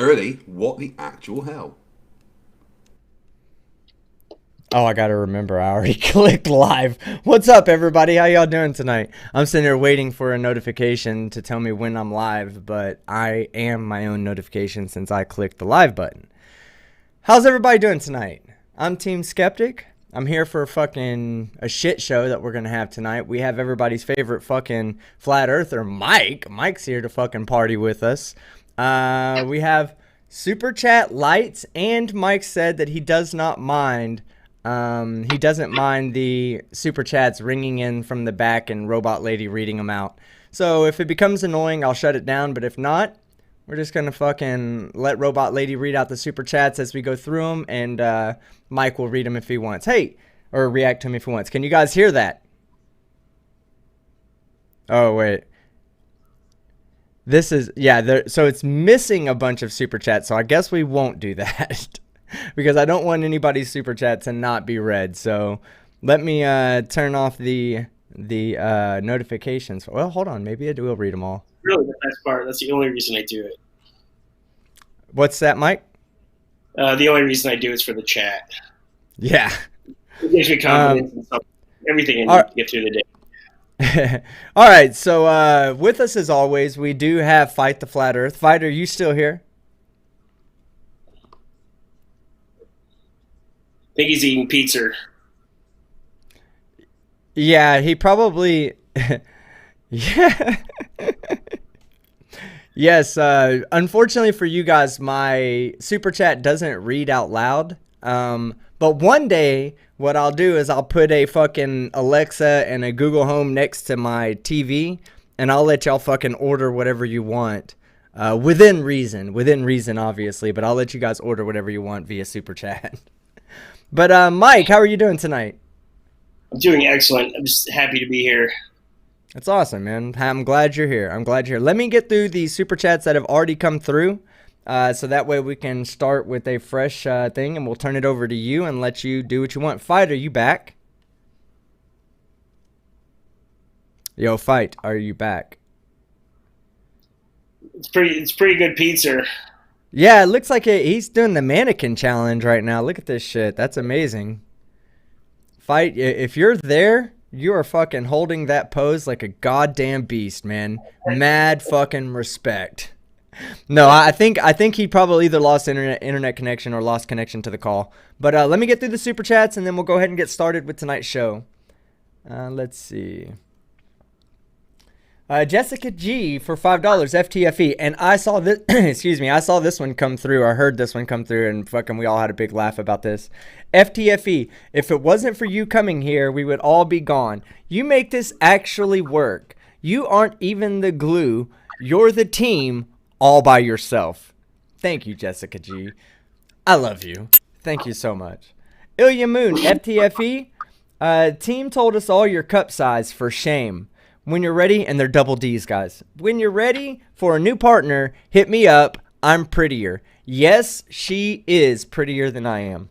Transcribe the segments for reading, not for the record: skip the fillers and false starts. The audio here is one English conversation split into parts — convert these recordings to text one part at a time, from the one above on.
early. What the actual hell? Oh, I gotta remember. I already clicked live. What's up, everybody? How y'all doing tonight? I'm sitting here waiting for a notification to tell me when I'm live, but I am my own notification since I clicked the live button. How's everybody doing tonight? I'm Team Skeptic. I'm here for a shit show that we're gonna have tonight. We have everybody's favorite fucking flat earther, Mike. Mike's here to fucking party with us. We have super chat lights, and Mike said that he does not mind. He doesn't mind the super chats ringing in from the back and Robot Lady reading them out. So if it becomes annoying, I'll shut it down. But if not, we're just gonna fucking let Robot Lady read out the super chats as we go through them, and Mike will read them if he wants. Hey, or react to them if he wants. Can you guys hear that? Oh wait, this is so it's missing a bunch of super chats. So I guess we won't do that. Because I don't want anybody's super chat to not be read. So let me turn off the notifications. Well, hold on. Maybe I will read them all. Really, the best part. That's the only reason I do it. What's that, Mike? The only reason I do it is for the chat. Yeah. It gives me confidence and stuff. Everything I need to get through the day. All right. So with us, as always, we do have Fight the Flat Earth. Fight, are you still here? I think he's eating pizza. Yeah, he probably. Yeah. Yes. Unfortunately for you guys, my super chat doesn't read out loud. But one day, what I'll do is I'll put a fucking Alexa and a Google Home next to my TV, and I'll let y'all fucking order whatever you want. Within reason, obviously. But I'll let you guys order whatever you want via super chat. But Mike, how are you doing tonight? I'm doing excellent. I'm just happy to be here. That's awesome, man. I'm glad you're here. Let me get through the super chats that have already come through, so that way we can start with a fresh thing, and we'll turn it over to you and let you do what you want. Fight, are you back? Yo, Fight, are you back? It's pretty good pizza. Yeah, it looks like he's doing the mannequin challenge right now. Look at this shit. That's amazing. Fight, if you're there, you are fucking holding that pose like a goddamn beast, man. Mad fucking respect. No, I think he probably either lost internet connection or lost connection to the call. But let me get through the super chats, and then we'll go ahead and get started with tonight's show. Let's see. Jessica G for $5 FTFE, and I saw this. Excuse me, I saw this one come through. I heard this one come through, and fucking we all had a big laugh about this. FTFE, if it wasn't for you coming here, we would all be gone. You make this actually work. You aren't even the glue. You're the team all by yourself. Thank you, Jessica G. I love you. Thank you so much. Ilya Moon, FTFE. Team told us all your cup size for shame. When you're ready, and they're double D's, guys. When you're ready for a new partner, hit me up. I'm prettier. Yes, she is prettier than I am.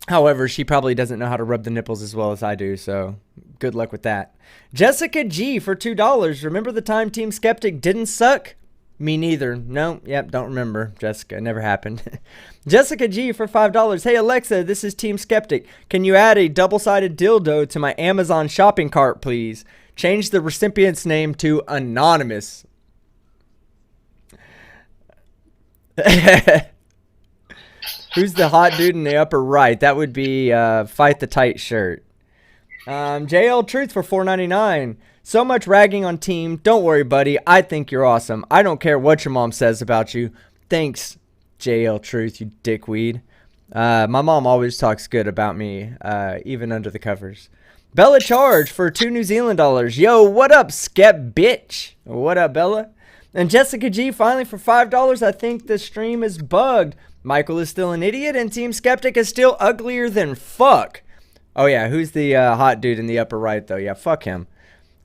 However, she probably doesn't know how to rub the nipples as well as I do, so good luck with that. Jessica G for $2. Remember the time Team Skeptic didn't suck? Me neither. No, yep, don't remember. Jessica, it never happened. Jessica G for $5. Hey, Alexa, this is Team Skeptic. Can you add a double-sided dildo to my Amazon shopping cart, please? Change the recipient's name to Anonymous. Who's the hot dude in the upper right? That would be Fight the Tight Shirt. JL Truth for $4.99. So much ragging on team. Don't worry, buddy. I think you're awesome. I don't care what your mom says about you. Thanks, JL Truth, you dickweed. My mom always talks good about me, even under the covers. Bella Charge for $2 New Zealand dollars. Yo, what up, Skep bitch? What up, Bella? And Jessica G finally for $5. I think the stream is bugged. Michael is still an idiot, and Team Skeptic is still uglier than fuck. Oh yeah, who's the hot dude in the upper right though? Yeah, fuck him.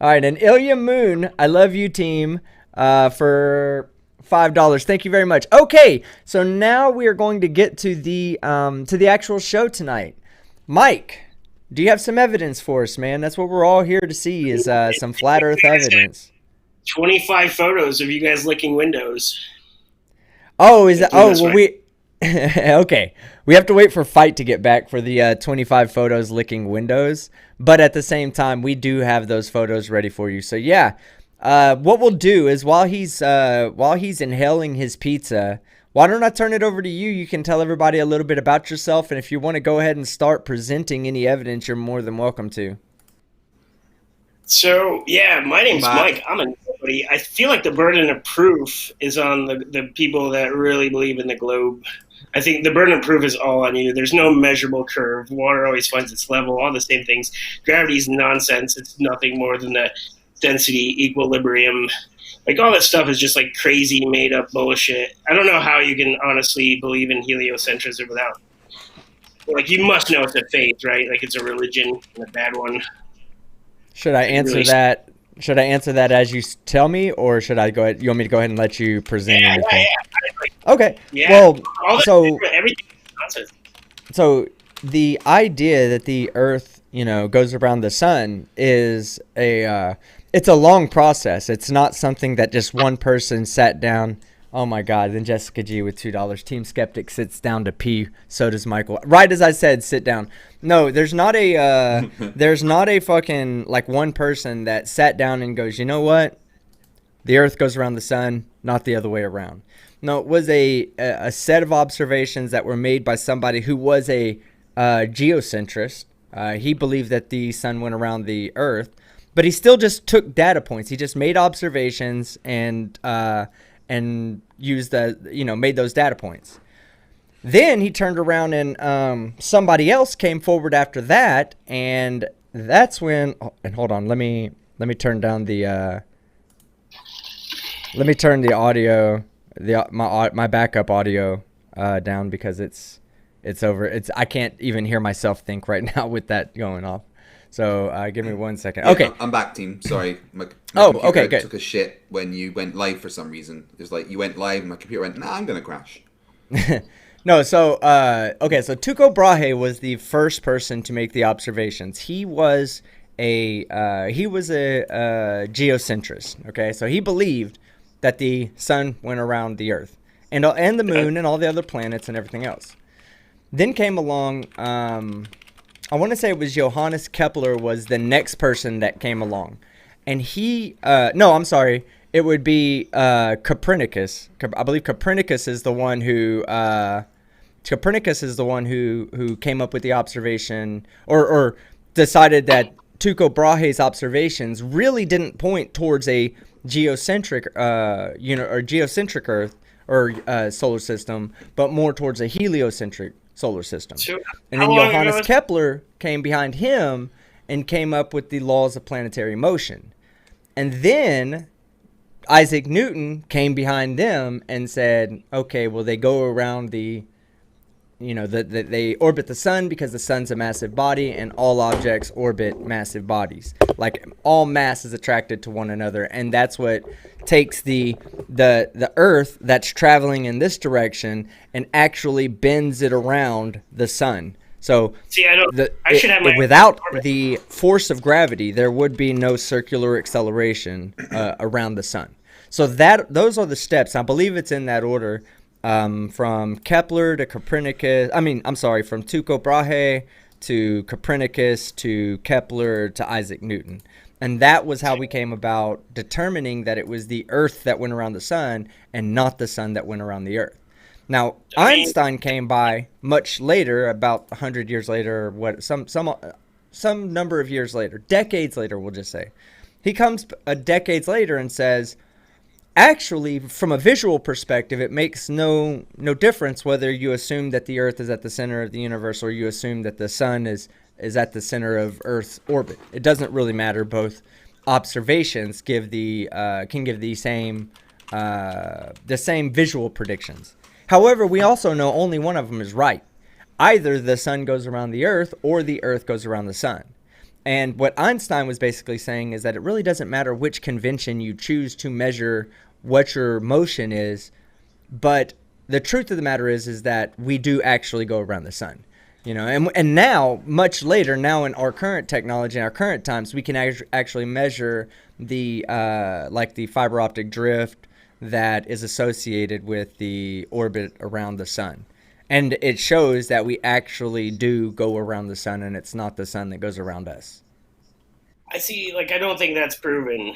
All right, and Ilya Moon, I love you, team, for $5. Thank you very much. Okay, so now we are going to get to the actual show tonight. Mike, do you have some evidence for us, man? That's what we're all here to see is some flat Earth evidence. 25 photos of you guys licking windows. Oh, is that? Oh, well, we. Okay, we have to wait for Fight to get back for the 25 photos licking windows, but at the same time, we do have those photos ready for you. So yeah, what we'll do is while he's inhaling his pizza, why don't I turn it over to you? You can tell everybody a little bit about yourself, and if you want to go ahead and start presenting any evidence, you're more than welcome to. So yeah, my name's Matt. Mike. I'm a nobody. I feel like the burden of proof is on the people that really believe in the globe. I think the burden of proof is all on you. There's no measurable curve. Water always finds its level. All the same things. Gravity is nonsense. It's nothing more than the density equilibrium. Like all that stuff is just like crazy made up bullshit. I don't know how you can honestly believe in heliocentrism without. Like you must know it's a faith, right? Like it's a religion and a bad one. Should I answer really- that? Should I answer that as you tell me, or should I go ahead? You want me to go ahead and let you present anything? Okay. Yeah. Well, All that, so everything is nonsense. so the idea that the Earth, goes around the sun is it's a long process. It's not something that just one person sat down. Oh my God! Then Jessica G with $2. Team Skeptic sits down to pee. So does Michael. Right as I said, sit down. No, there's not a fucking like one person that sat down and goes, you know what? The Earth goes around the sun, not the other way around. No, it was a set of observations that were made by somebody who was a geocentrist. He believed that the sun went around the Earth, but he still just took data points. He just made observations and used made those data points. Then he turned around and somebody else came forward after that, and that's when. And hold on, let me turn down the. Let me turn the audio, my backup audio down because it's over. I can't even hear myself think right now with that going off. So give me 1 second. Yeah, Okay. I'm back, team. Sorry. My Okay, computer good. took a shit when you went live for some reason. It was like you went live and my computer went, nah, I'm going to crash. No, so okay, so Tycho Brahe was the first person to make the observations. He was a geocentrist. Okay, so he believed that the sun went around the Earth and the moon and all the other planets and everything else. Then came along. I want to say it was Johannes Kepler was the next person that came along, and he. No, I'm sorry. It would be Copernicus. I believe Copernicus is the one who. Copernicus is the one who came up with the observation or decided that Tycho Brahe's observations really didn't point towards a geocentric or geocentric Earth or solar system, but more towards a heliocentric solar system. So, And how then long Johannes ago- Kepler came behind him and came up with the laws of planetary motion. And then Isaac Newton came behind them and said, okay, well, they go around they orbit the sun because the sun's a massive body and all objects orbit massive bodies. Like all mass is attracted to one another, and that's what takes the Earth that's traveling in this direction and actually bends it around the sun. So See, I should have my without the force of gravity, there would be no circular acceleration around the sun. So those are the steps. I believe it's in that order. From Kepler to Copernicus, from Tycho Brahe to Copernicus to Kepler to Isaac Newton. And that was how we came about determining that it was the Earth that went around the sun and not the sun that went around the Earth. Now, Einstein came by much later, about 100 years later, or some number of years later, decades later, we'll just say. He comes decades later and says, actually, from a visual perspective, it makes no difference whether you assume that the Earth is at the center of the universe or you assume that the sun is at the center of Earth's orbit. It doesn't really matter. Both observations can give the same visual predictions. However, we also know only one of them is right. Either the sun goes around the Earth or the Earth goes around the sun. And what Einstein was basically saying is that it really doesn't matter which convention you choose to measure what your motion is, but the truth of the matter is that we do actually go around the sun. And now, much later, now in our current technology, in our current times, we can actually measure the fiber optic drift, that is associated with the orbit around the sun. And it shows that we actually do go around the sun, and it's not the sun that goes around us. I see. Like, I don't think that's proven.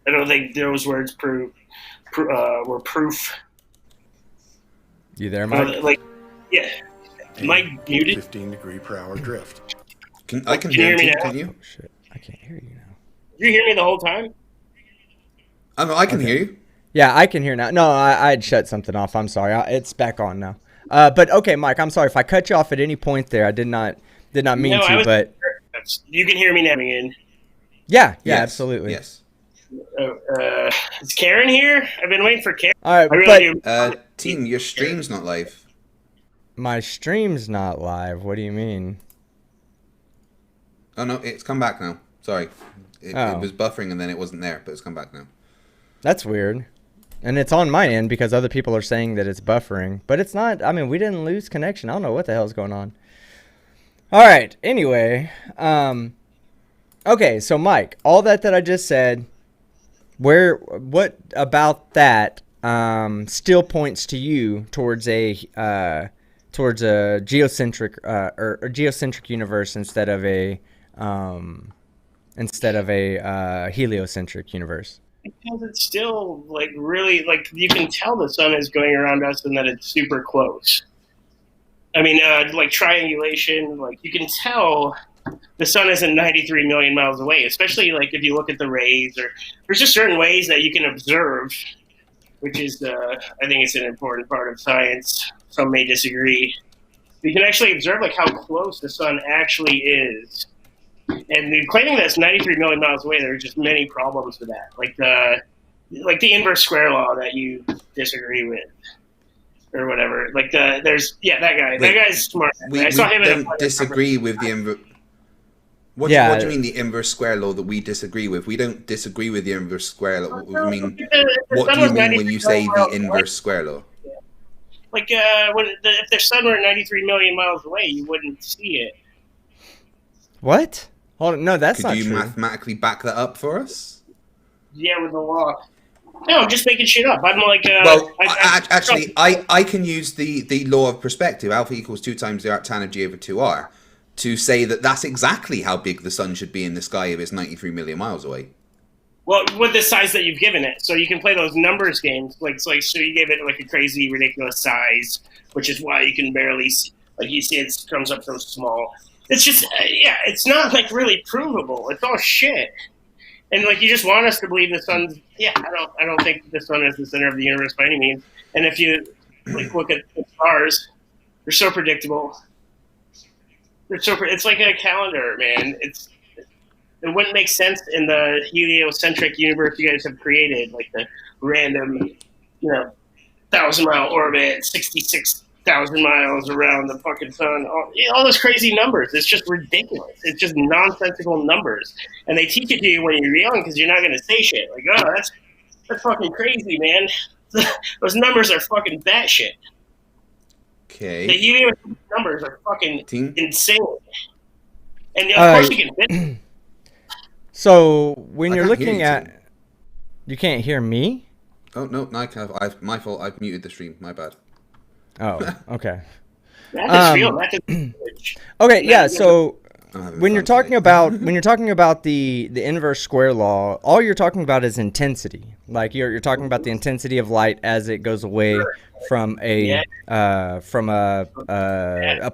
I don't think those words were proof. You there, Mike? Like, yeah. Mike muted. 15-degree-per-hour drift. I can Can you hear hear me him. now? Can you? Oh, shit. I can't hear you now. Did you hear me the whole time? I can hear you. Yeah, I can hear now. No, I had shut something off. I'm sorry. It's back on now. But okay, Mike, I'm sorry if I cut you off at any point there. I did not mean to, but You can hear me now, Ian. yeah, Yes. absolutely. Yes. Is Karen here? I've been waiting for Karen. All right, I really but do. Team, your stream's not live. my stream's not live. What do you mean? Oh no, it's come back now. Sorry, it Oh. was buffering and then it wasn't there, but it's come back now. That's weird. And it's on my end because other people are saying that it's buffering, but it's not. I mean, we didn't lose connection. I don't know what the hell's going on. All right. Anyway, okay. So, Mike, all that I just said, what about that still points to you towards a geocentric or geocentric universe instead of a heliocentric universe? Because it's still like really like you can tell the sun is going around us and that it's super close. I mean, like triangulation, like you can tell the sun isn't 93 million miles away, especially like if you look at the rays, or there's just certain ways that you can observe, which is, I think it's an important part of science. Some may disagree. You can actually observe like how close the sun actually is. And claiming that it's 93 million miles away, there are just many problems with that. Like the inverse square law that you disagree with, or whatever. Like there's that guy. Wait, that guy's smart. We I saw him in don't disagree with the inverse. What Yeah. do you mean the inverse square law that we disagree with? We don't disagree with the inverse square law. I mean, The what sun do you was mean 93 when you say the miles away. inverse square law? Like if the sun were 93 million miles away, you wouldn't see it. What? Hold on. No, that's Could not you true. mathematically back that up for us? Yeah, with the law. No, I'm just making shit up. I'm like, Well, I can use the law of perspective, alpha equals 2 times the arctan of g over 2r, to say that that's exactly how big the sun should be in the sky if it's 93 million miles away. Well, with the size that you've given it, so you can play those numbers games. So you gave it like a crazy, ridiculous size, which is why you can barely see. Like you see, it comes up so small. It's just, it's not like really provable. It's all shit. And like you just want us to believe the sun's. Yeah, I don't think the sun is the center of the universe by any means. And if you like look at the stars, they're so predictable. It's like a calendar, man. It wouldn't make sense in the heliocentric universe you guys have created, like the random, 1,000-mile orbit, 66,000 miles around the fucking sun. All those crazy numbers. It's just ridiculous. It's just nonsensical numbers. And they teach it to you when you're young because you're not going to say shit. Like, oh, that's fucking crazy, man. Those numbers are fucking batshit. Okay. The heliocentric numbers are fucking insane. And of course you can fit. So when you're can't hear looking you, at, Tim. you can't hear me. Oh no, my fault. I've muted the stream. My bad. Oh, okay. That is real. That is Okay, yeah. So I'm having when you're fun talking today. about the inverse square law, all you're talking about is intensity. Like you're talking about the intensity of light as it goes away from a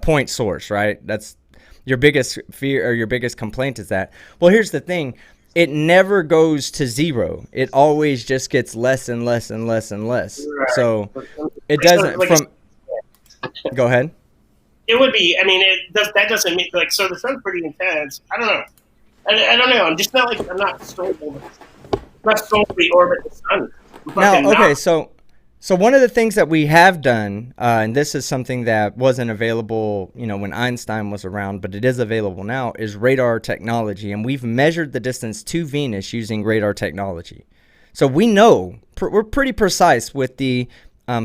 point source, right? That's your biggest fear or your biggest complaint is that. Well, here's the thing. It never goes to zero. It always just gets less and less and less and less. Right. So it doesn't Go ahead. It would be. I mean, that doesn't mean like. So the sun's pretty intense. I don't know. I don't know. I'm just not like I'm not solely orbit the sun. Now, okay, so one of the things that we have done, and this is something that wasn't available, when Einstein was around, but it is available now, is radar technology, and we've measured the distance to Venus using radar technology. So we know we're pretty precise with the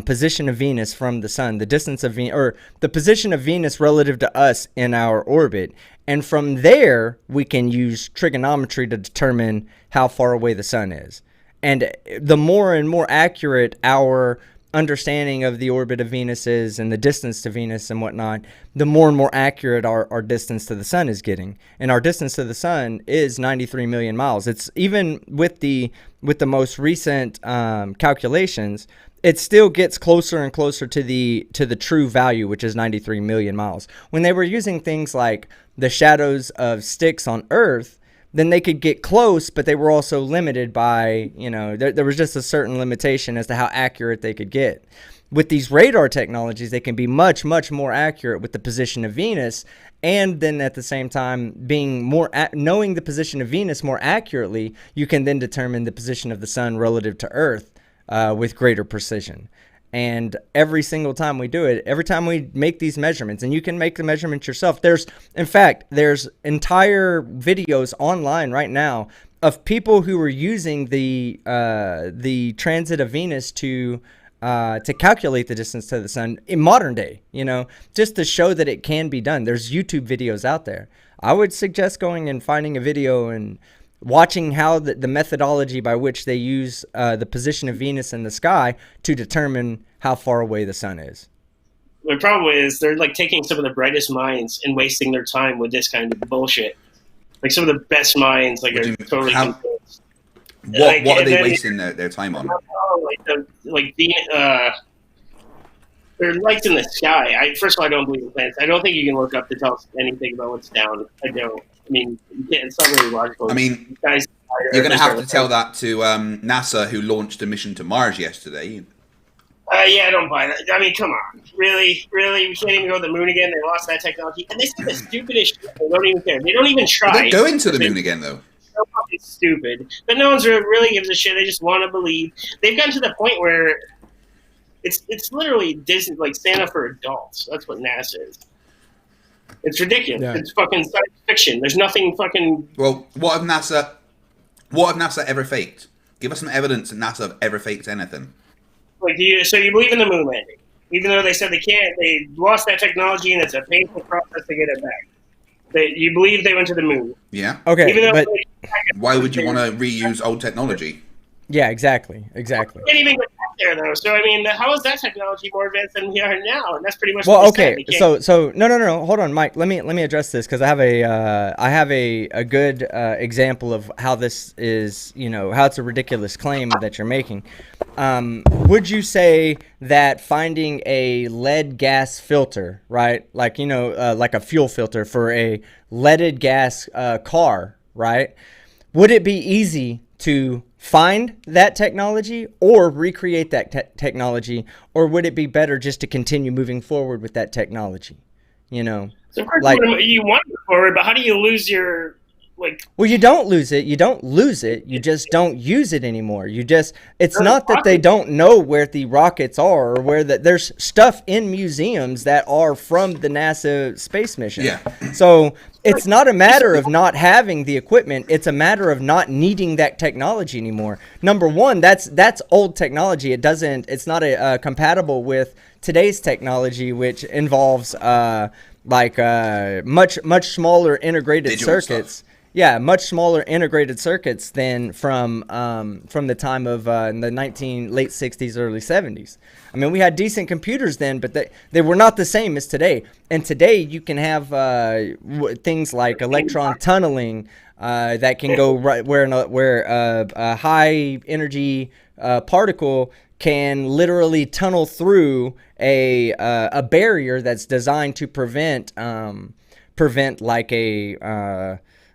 position of Venus from the sun, the distance of Venus, or the position of Venus relative to us in our orbit. And from there, we can use trigonometry to determine how far away the sun is. And the more and more accurate our understanding of the orbit of Venus is and the distance to Venus and whatnot, the more and more accurate our distance to the sun is getting. And our distance to the sun is 93 million miles. It's even with the most recent calculations, it still gets closer and closer to the true value, which is 93 million miles. When they were using things like the shadows of sticks on Earth, then they could get close, but they were also limited by, there was just a certain limitation as to how accurate they could get. With these radar technologies, they can be much, much more accurate with the position of Venus, and then at the same time, knowing the position of Venus more accurately, you can then determine the position of the sun relative to Earth with greater precision. And every single time we do it, every time we make these measurements, and you can make the measurements yourself. There's entire videos online right now of people who are using the transit of Venus to calculate the distance to the sun in modern day, just to show that it can be done. There's YouTube videos out there. I would suggest going and finding a video and watching how the methodology by which they use the position of Venus in the sky to determine how far away the sun is. The problem is they're like taking some of the brightest minds and wasting their time with this kind of bullshit. Like some of the best minds, like, are totally confused. What are they wasting their time on? They're lights in the sky. First of all, I don't believe in planets. I don't think you can look up to tell us anything about what's down. I don't. I mean, it's not really logical. I mean, you're going to have to tell that to NASA, who launched a mission to Mars yesterday. Yeah, I don't buy that. I mean, come on. Really? We can't even go to the moon again? They lost that technology. And they say the stupidest shit. They don't even care. They don't even try. They're going to the moon again, though. So fucking stupid. But no one's really gives a shit. They just want to believe. They've gotten to the point where it's literally Disney, like Santa for adults. That's what NASA is. It's ridiculous. Yeah. It's fucking science fiction. There's nothing fucking... Well, what have NASA ever faked? Give us some evidence that NASA have ever faked anything. Like, so you believe in the moon landing, even though they said they can't. They lost that technology, and it's a painful process to get it back. You believe they went to the moon. Yeah. Okay. Even though why would you want to reuse old technology? Yeah, exactly. You can't even get back there, though. So, I mean, how is that technology more advanced than we are now? And that's pretty much what okay. So no. Hold on, Mike. Let me address this because I have a good example of how this is. How it's a ridiculous claim that you're making. Would you say that finding a lead gas filter, right? Like like a fuel filter for a leaded gas car, right? Would it be easy to find that technology or recreate that technology, or would it be better just to continue moving forward with that technology? So you want to move forward, but how do you lose your Well, you don't lose it. You don't lose it. You just don't use it anymore. It's not that they don't know where the rockets are or there's stuff in museums that are from the NASA space mission. Yeah. So it's not a matter of not having the equipment. It's a matter of not needing that technology anymore. Number one, that's old technology. It's not compatible with today's technology, which involves much smaller integrated digital circuits. Stuff. Yeah, much smaller integrated circuits than from the time of in the late 60s, early 70s. I mean, we had decent computers then, but they were not the same as today. And today you can have things like electron tunneling that can go right where a high energy particle can literally tunnel through a barrier that's designed to prevent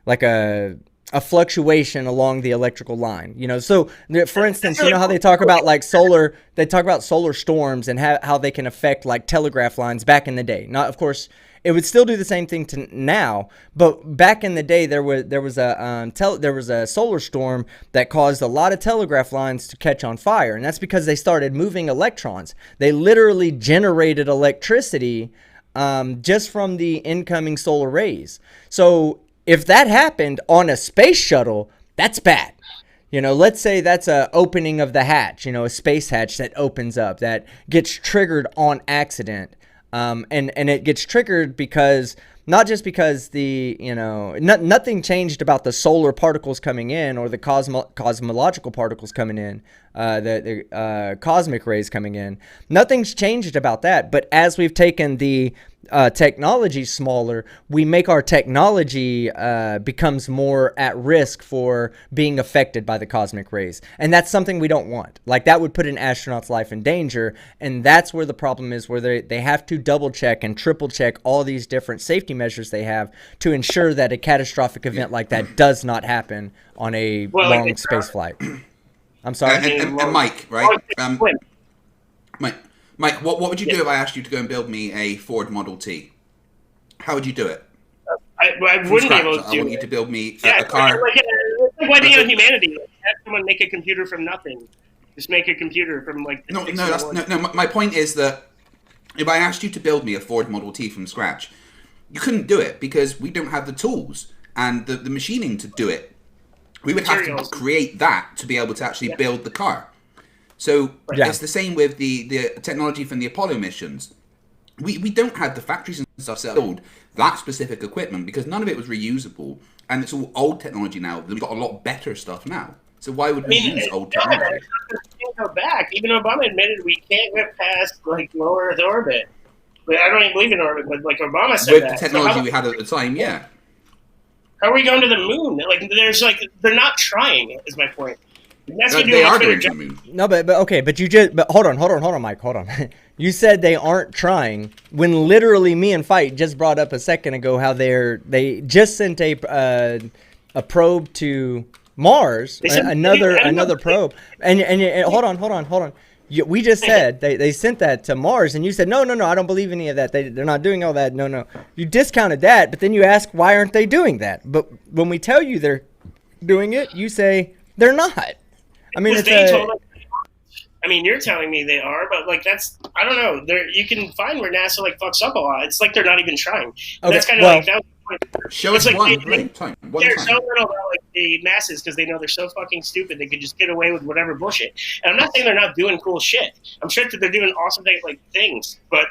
like a fluctuation along the electrical line. So for instance, how they talk about solar storms and how they can affect like telegraph lines back in the day. Now, of course, it would still do the same thing to now, but back in the day there was a solar storm that caused a lot of telegraph lines to catch on fire, and that's because they started moving electrons. They literally generated electricity just from the incoming solar rays. So if that happened on a space shuttle, that's bad. Let's say that's a opening of the hatch, a space hatch that opens up, that gets triggered on accident. And it gets triggered because not just because nothing changed about the solar particles coming in or the cosmological particles coming in, the cosmic rays coming in. Nothing's changed about that. But as we've taken the technology smaller, we make our technology becomes more at risk for being affected by the cosmic rays. And that's something we don't want. Like, that would put an astronaut's life in danger. And that's where the problem is, where they have to double check and triple check all these different safety measures they have to ensure that a catastrophic event like that does not happen on a long space flight. I'm sorry. And Mike, right? Mike, what would you do if I asked you to go and build me a Ford Model T? How would you do it? I wouldn't be able to do it. I want you to build me a car. Like wiping out humanity. Like, have someone make a computer from nothing. Just make a computer from like. No. My point is that if I asked you to build me a Ford Model T from scratch, you couldn't do it because we don't have the tools and the machining to do it. We would have to create that to be able to actually build the car. So it's the same with the technology from the Apollo missions. We don't have the factories and stuff to build that specific equipment because none of it was reusable, and it's all old technology now. We've got a lot better stuff now. So why would we use old technology? Can't go back. Even Obama admitted we can't get past like low Earth orbit. But I don't even believe in orbit, but like Obama said with that. the technology we had at the time, yeah. How are we going to the moon? Like, they're not trying. Is my point. They are going to the moon. No, but hold on, Mike, hold on. You said they aren't trying when literally me and Fight just brought up a second ago how they just sent a probe to Mars, another probe, and hold on. We just said they sent that to Mars, and you said no, I don't believe any of that. They're not doing all that. No, you discounted that, but then you ask why aren't they doing that? But when we tell you they're doing it, you say they're not. I mean, you're telling me they are, but like I don't know. You can find where NASA like fucks up a lot. It's like they're not even trying. Okay, that's kind of like that. Show us like one time. They're so little about like the masses because they know they're so fucking stupid they could just get away with whatever bullshit. And I'm not saying they're not doing cool shit. I'm sure that they're doing awesome things, but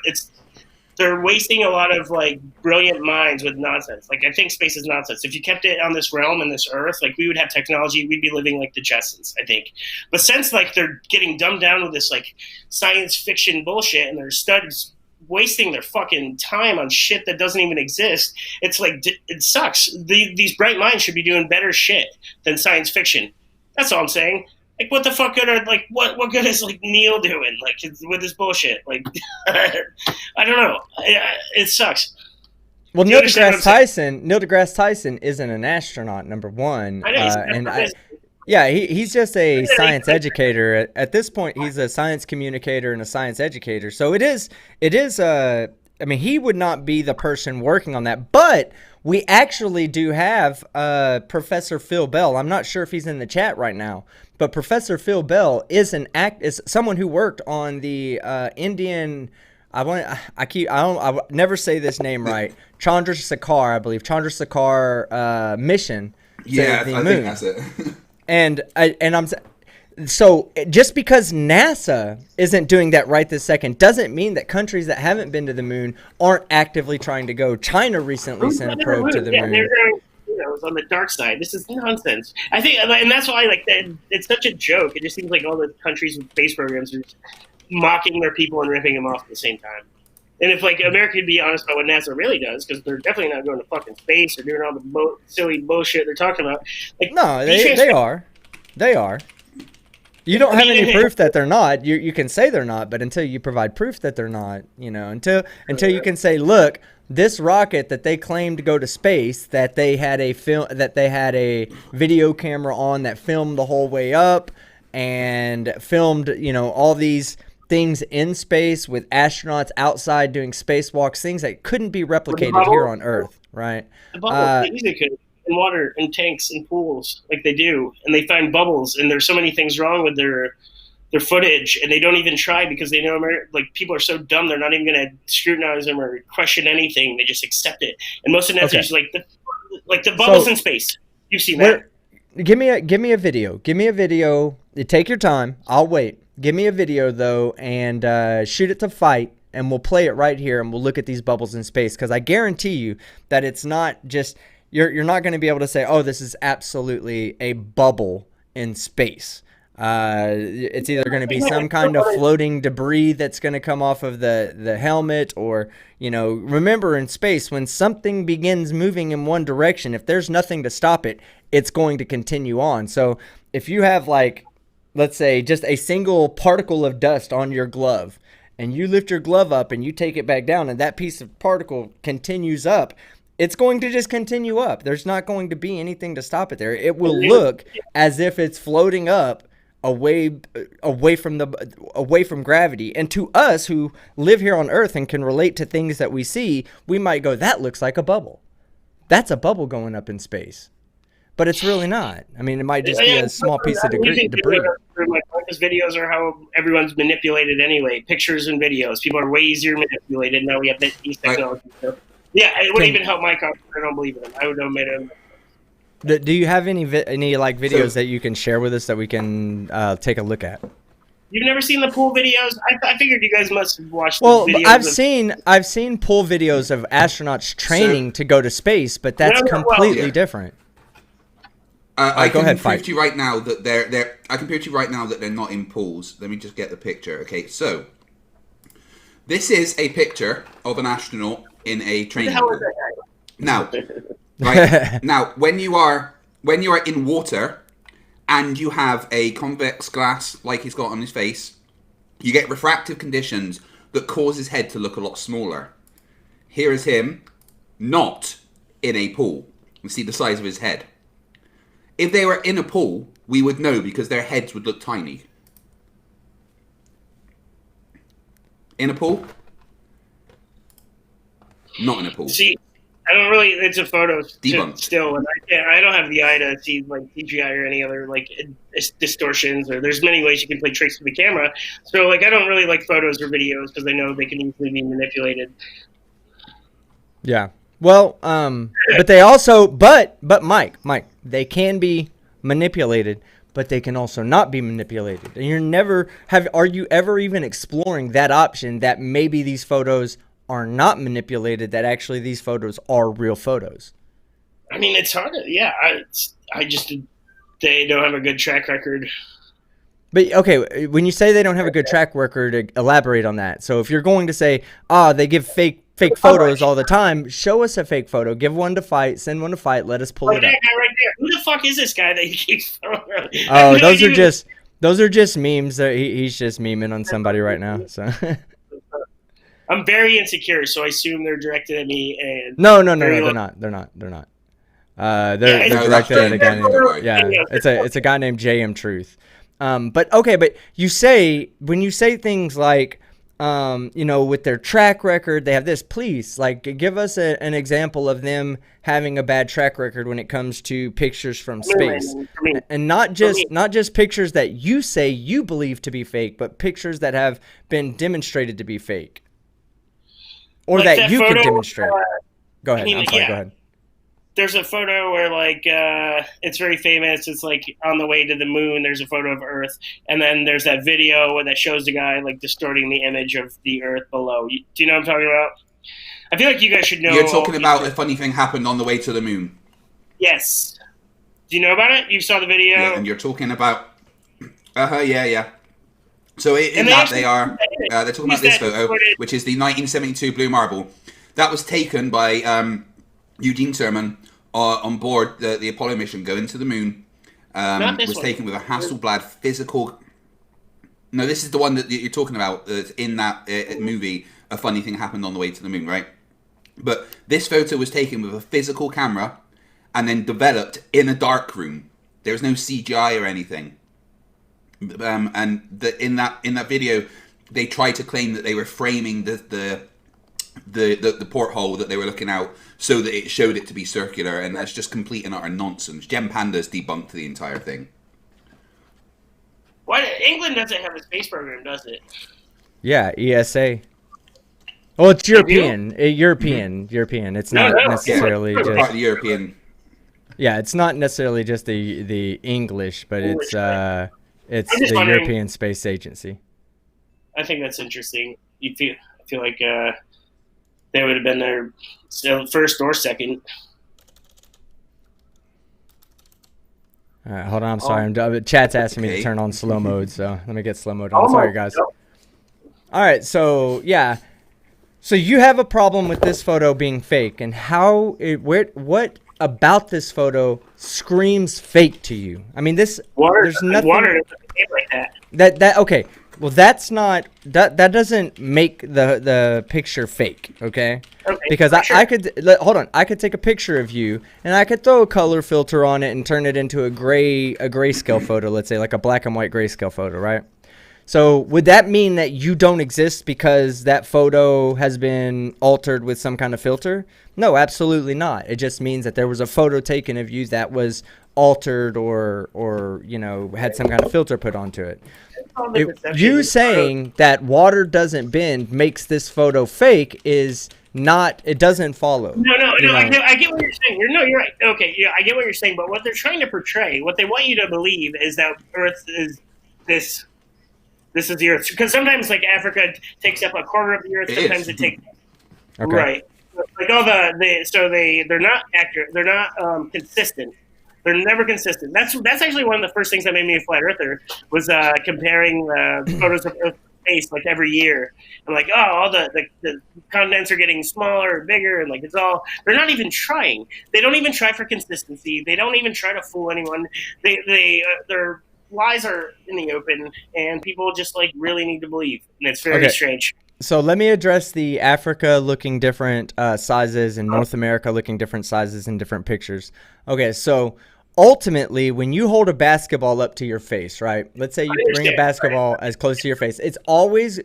they're wasting a lot of like brilliant minds with nonsense. Like, I think space is nonsense. If you kept it on this realm and this Earth, like, we would have technology. We'd be living like the Jetsons, I think. But since like they're getting dumbed down with this like science fiction bullshit and they're studs wasting their fucking time on shit that doesn't even exist, it's like it sucks. These bright minds should be doing better shit than science fiction. That's all I'm saying. Like, what the fuck good are like what good is like Neil doing like with this bullshit? Like, I don't know. It sucks. Well, Neil deGrasse Tyson isn't an astronaut, number one, he's just a science educator. At this point, he's a science communicator and a science educator. So it is. He would not be the person working on that, but we actually do have Professor Phil Bell. I'm not sure if he's in the chat right now, but Professor Phil Bell is someone who worked on the Indian. I never say this name right. Chandrasekhar, I believe. Chandrasekhar mission. Yeah, I think that's it. So just because NASA isn't doing that right this second doesn't mean that countries that haven't been to the moon aren't actively trying to go. China recently sent a probe to the moon. They're going, on the dark side. This is nonsense. I think, and that's why it's such a joke. It just seems like all the countries with space programs are just mocking their people and ripping them off at the same time. And if like America could be honest about what NASA really does, because they're definitely not going to fucking space or doing all the silly bullshit they're talking about. Like, no, they are. They are. You don't have any proof that they're not. You can say they're not, but until you provide proof that they're not, until you can say, look, this rocket that they claimed to go to space, that they had a video camera on that filmed the whole way up and filmed, all these things in space with astronauts outside doing spacewalks, things that couldn't be replicated here on Earth, right? The bubbles, they easily could. In water, in tanks, in pools, like they do, and they find bubbles, and there's so many things wrong with their footage, and they don't even try because they know like people are so dumb they're not even going to scrutinize them or question anything. They just accept it. And most of the answers like the bubbles in space. You've seen that. Give me a video. Give me a video. You take your time. I'll wait. Give me a video though, and shoot it to Fight. and we'll play it right here, and we'll look at these bubbles in space, because I guarantee you that it's not just you're not going to be able to say, oh, this is absolutely a bubble in space. It's either going to be some kind of floating debris that's going to come off of the helmet, or, you know, remember in space, when something begins moving in one direction, if there's nothing to stop it, it's going to continue on. So if you have, like, let's say just a single particle of dust on your glove, and you lift your glove up and you take it back down, and that piece of particle continues up, it's going to just continue up. There's not going to be anything to stop it there. It will look as if it's floating up away from gravity. And to us who live here on Earth and can relate to things that we see, we might go, that looks like a bubble. That's a bubble going up in space. But it's really not. I mean, it might just be a small piece of debris. My focus videos are how everyone's manipulated anyway. Pictures and videos. People are way easier manipulated. Now we have these technologies. So, yeah, it wouldn't even help my content. I don't believe in them. I would omit them. Do you have any like videos that you can share with us that we can take a look at? You've never seen the pool videos? I figured you guys must have watched. Well, the videos I've seen pool videos of astronauts training to go to space, but that's completely different. I can prove to you right now that they're not in pools. Let me just get the picture. Okay, so this is a picture of an astronaut in a training pool. Now, right now, when you are in water and you have a convex glass like he's got on his face, you get refractive conditions that cause his head to look a lot smaller. Here is him, not in a pool. You see the size of his head. If they were in a pool, we would know because their heads would look tiny. In a pool? Not in a pool. See, I don't really. It's a photo still, and I don't have the eye to see like CGI or any other like distortions. Or there's many ways you can play tricks with the camera. So like, I don't really like photos or videos because I know they can easily be manipulated. Yeah. Well, but they also, but Mike, they can be manipulated, but they can also not be manipulated. And are you ever even exploring that option that maybe these photos are not manipulated, that actually these photos are real photos? I mean, it's hard to, they don't have a good track record. But okay, when you say they don't have a good track record, elaborate on that. So if you're going to say, they give fake photos all the time, show us a fake photo. Give one to fight, send one to fight, let us pull it up. That guy right there. Who the fuck is this guy that he keeps throwing around? Oh, those are just memes. He's just memeing on somebody right now. So I'm very insecure, so I assume they're directed at me. And no, they're not. They're directed at a guy named it's a guy named JM Truth. But when you say things like, with their track record, they have this. Please, like, give us an example of them having a bad track record when it comes to pictures from space, and not just pictures that you say you believe to be fake, but pictures that have been demonstrated to be fake, or like that you can demonstrate. Go ahead. I'm sorry. Go ahead. There's a photo where it's very famous. It's like on the way to the moon. There's a photo of Earth, and then there's that video that shows the guy like distorting the image of the Earth below. Do you know what I'm talking about? I feel like you guys should know. You're talking about a funny thing happened on the way to the moon. Yes. Do you know about it? You saw the video. Yeah, and you're talking about. Yeah. So they're talking about this photo, which is the 1972 Blue Marble. That was taken by Eugene Cernan on board the Apollo mission going to the moon. Was taken with a Hasselblad physical. No, this is the one that you're talking about. In that movie, A Funny Thing Happened on the Way to the Moon, right? But this photo was taken with a physical camera and then developed in a dark room. There's no CGI or anything. And in that video, they tried to claim that they were framing the porthole that they were looking out so that it showed it to be circular, and that's just complete and utter nonsense. Jem Panda's debunked the entire thing. Why England doesn't have a space program, does it? Yeah, ESA. Well, it's European. European. It's not necessarily just part of the European. Yeah, it's not necessarily just the English, but it's the European Space Agency. I think that's interesting. I feel like they would have been there still first or second. All right, hold on. I'm sorry. Chat's asking me to Okay. turn on slow mode, so let me get slow mode on. Sorry, guys. No. All right, so yeah. So you have a problem with this photo being fake, and what about this photo screams fake to you? I mean, there's nothing. Water doesn't behave like that. That okay. Well, that's not that doesn't make the picture fake, okay? Because I could hold on. I could take a picture of you and I could throw a color filter on it and turn it into a grayscale photo, let's say like a black and white grayscale photo, right? So would that mean that you don't exist because that photo has been altered with some kind of filter? No, absolutely not. It just means that there was a photo taken of you that was altered or had some kind of filter put onto it. You saying that water doesn't bend makes this photo fake is not. It doesn't follow. No. I get what you're saying. You're right. Okay, yeah, I get what you're saying. But what they're trying to portray, what they want you to believe, is that Earth is this. This is the Earth, because sometimes like Africa takes up a quarter of the Earth. Sometimes it takes. Okay. Right. Like all they're not accurate. They're not consistent. They're never consistent. That's actually one of the first things that made me a flat earther was comparing photos of Earth's face like every year. I'm like, oh, all the continents are getting smaller and bigger, and like they're not even trying. They don't even try for consistency. They don't even try to fool anyone. Their lies are in the open, and people just like really need to believe, and it's very strange. So let me address the Africa looking different sizes and North America looking different sizes in different pictures. Okay, so ultimately, when you hold a basketball up to your face, right? Let's say you bring a basketball as close to your face. It's always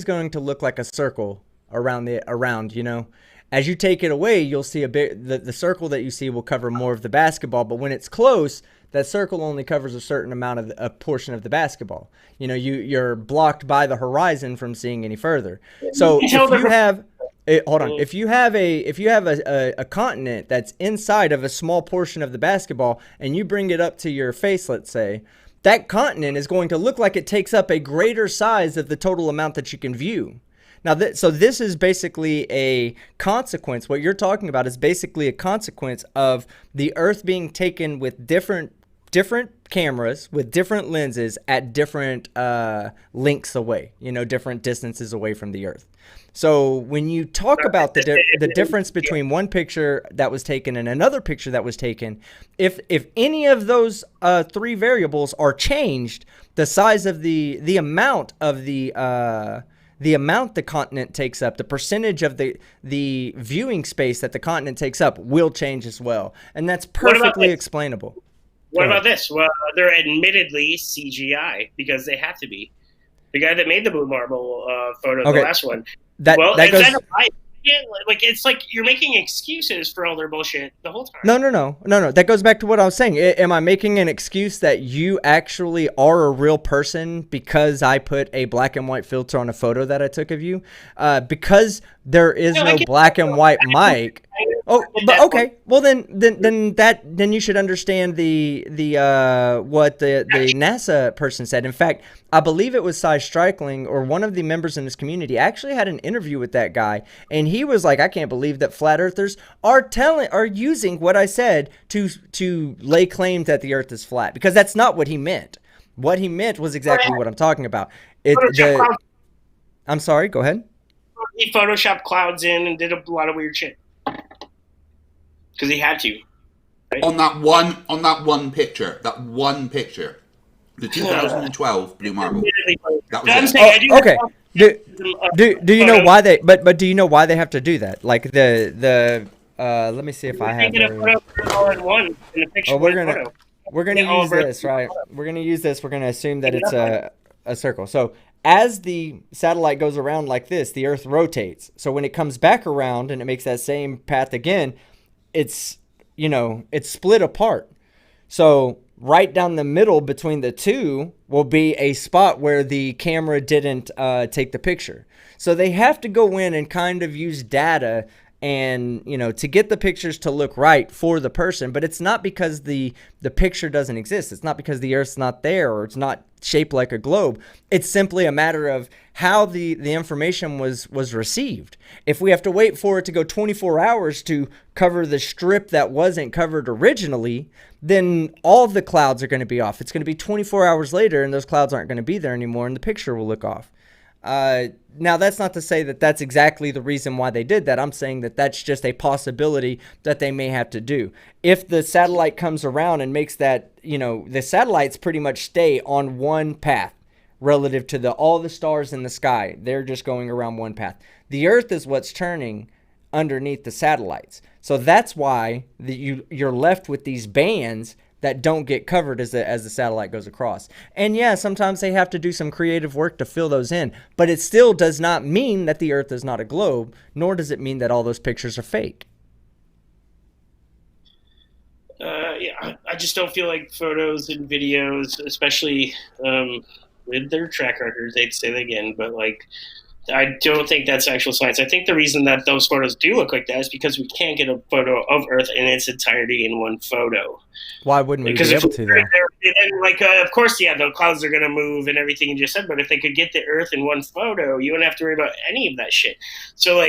going to look like a circle around. As you take it away, you'll see the circle that you see will cover more of the basketball, but when it's close, that circle only covers a certain amount of a portion of the basketball. You're blocked by the horizon from seeing any further. So if you have a continent that's inside of a small portion of the basketball and you bring it up to your face, let's say, that continent is going to look like it takes up a greater size of the total amount that you can view. Now, so this is basically a consequence. What you're talking about is basically a consequence of the Earth being taken with different cameras with different lenses at different lengths away, different distances away from the Earth. So when you talk about the difference between one picture that was taken and another picture that was taken, if any of those three variables are changed, the size of the amount of the amount the continent takes up, the percentage of the viewing space that the continent takes up will change as well. And that's perfectly explainable. What about this? Well, they're admittedly CGI because they have to be. The guy that made the blue marble photo, the last one. It's like you're making excuses for all their bullshit the whole time. No. That goes back to what I was saying. Am I making an excuse that you actually are a real person because I put a black and white filter on a photo that I took of you? Because there is no black and white mic. Oh, but okay. Well, then you should understand what the NASA person said. In fact, I believe it was Cy Strickling or one of the members in this community actually had an interview with that guy, and he was like, "I can't believe that flat earthers are using what I said to lay claim that the Earth is flat," because that's not what he meant. What he meant was exactly what I'm talking about. I'm sorry. Go ahead. He photoshopped clouds in and did a lot of weird shit. Because he had to. Right? On that one picture, the 2012 blue marble. That was it. Okay. Do you know why they? But do you know why they have to do that? Like let me see if I have. We're gonna use this, right? We're gonna use this. We're gonna assume that it's a circle. So as the satellite goes around like this, the Earth rotates. So when it comes back around and it makes that same path again, it's split apart. So right down the middle between the two will be a spot where the camera didn't take the picture. So they have to go in and kind of use data and to get the pictures to look right for the person. But it's not because the picture doesn't exist. It's not because the Earth's not there or it's not shaped like a globe. It's simply a matter of how the information was received. If we have to wait for it to go 24 hours to cover the strip that wasn't covered originally, then all of the clouds are going to be off. It's going to be 24 hours later and those clouds aren't going to be there anymore and the picture will look off. Now, that's not to say that that's exactly the reason why they did that. I'm saying that that's just a possibility that they may have to do. If the satellite comes around and makes that, the satellites pretty much stay on one path relative to all the stars in the sky. They're just going around one path. The Earth is what's turning underneath the satellites. So that's why you're left with these bands that don't get covered as the satellite goes across. And yeah, sometimes they have to do some creative work to fill those in, but it still does not mean that the Earth is not a globe, nor does it mean that all those pictures are fake. Yeah, I just don't feel like photos and videos, especially with their track records, they'd say that again, but I don't think that's actual science. I think the reason that those photos do look like that is because we can't get a photo of Earth in its entirety in one photo. Why wouldn't we be able to, though? And of course, yeah, the clouds are going to move and everything you just said, but if they could get the Earth in one photo, you wouldn't have to worry about any of that shit. So,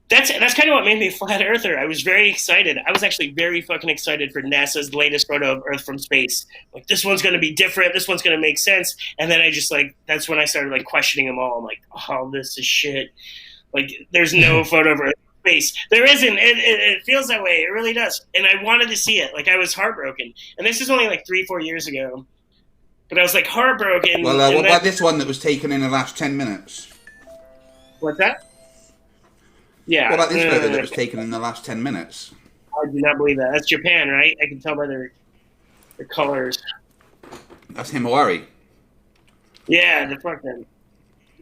that's kind of what made me a flat earther. I was very excited. I was actually very fucking excited for NASA's latest photo of Earth from space. This one's going to be different. This one's going to make sense. And then I just that's when I started questioning them all. I'm like, oh, this is shit. There's no photo of Earth from space. There isn't. It feels that way. It really does. And I wanted to see it. I was heartbroken. And this is only 3-4 years ago. But I was heartbroken. Well, what about this one that was taken in the last 10 minutes? What's that? Yeah. What about this photo that was taken in the last 10 minutes? I do not believe that. That's Japan, right? I can tell by their colors. That's Himawari. Yeah, the fucking...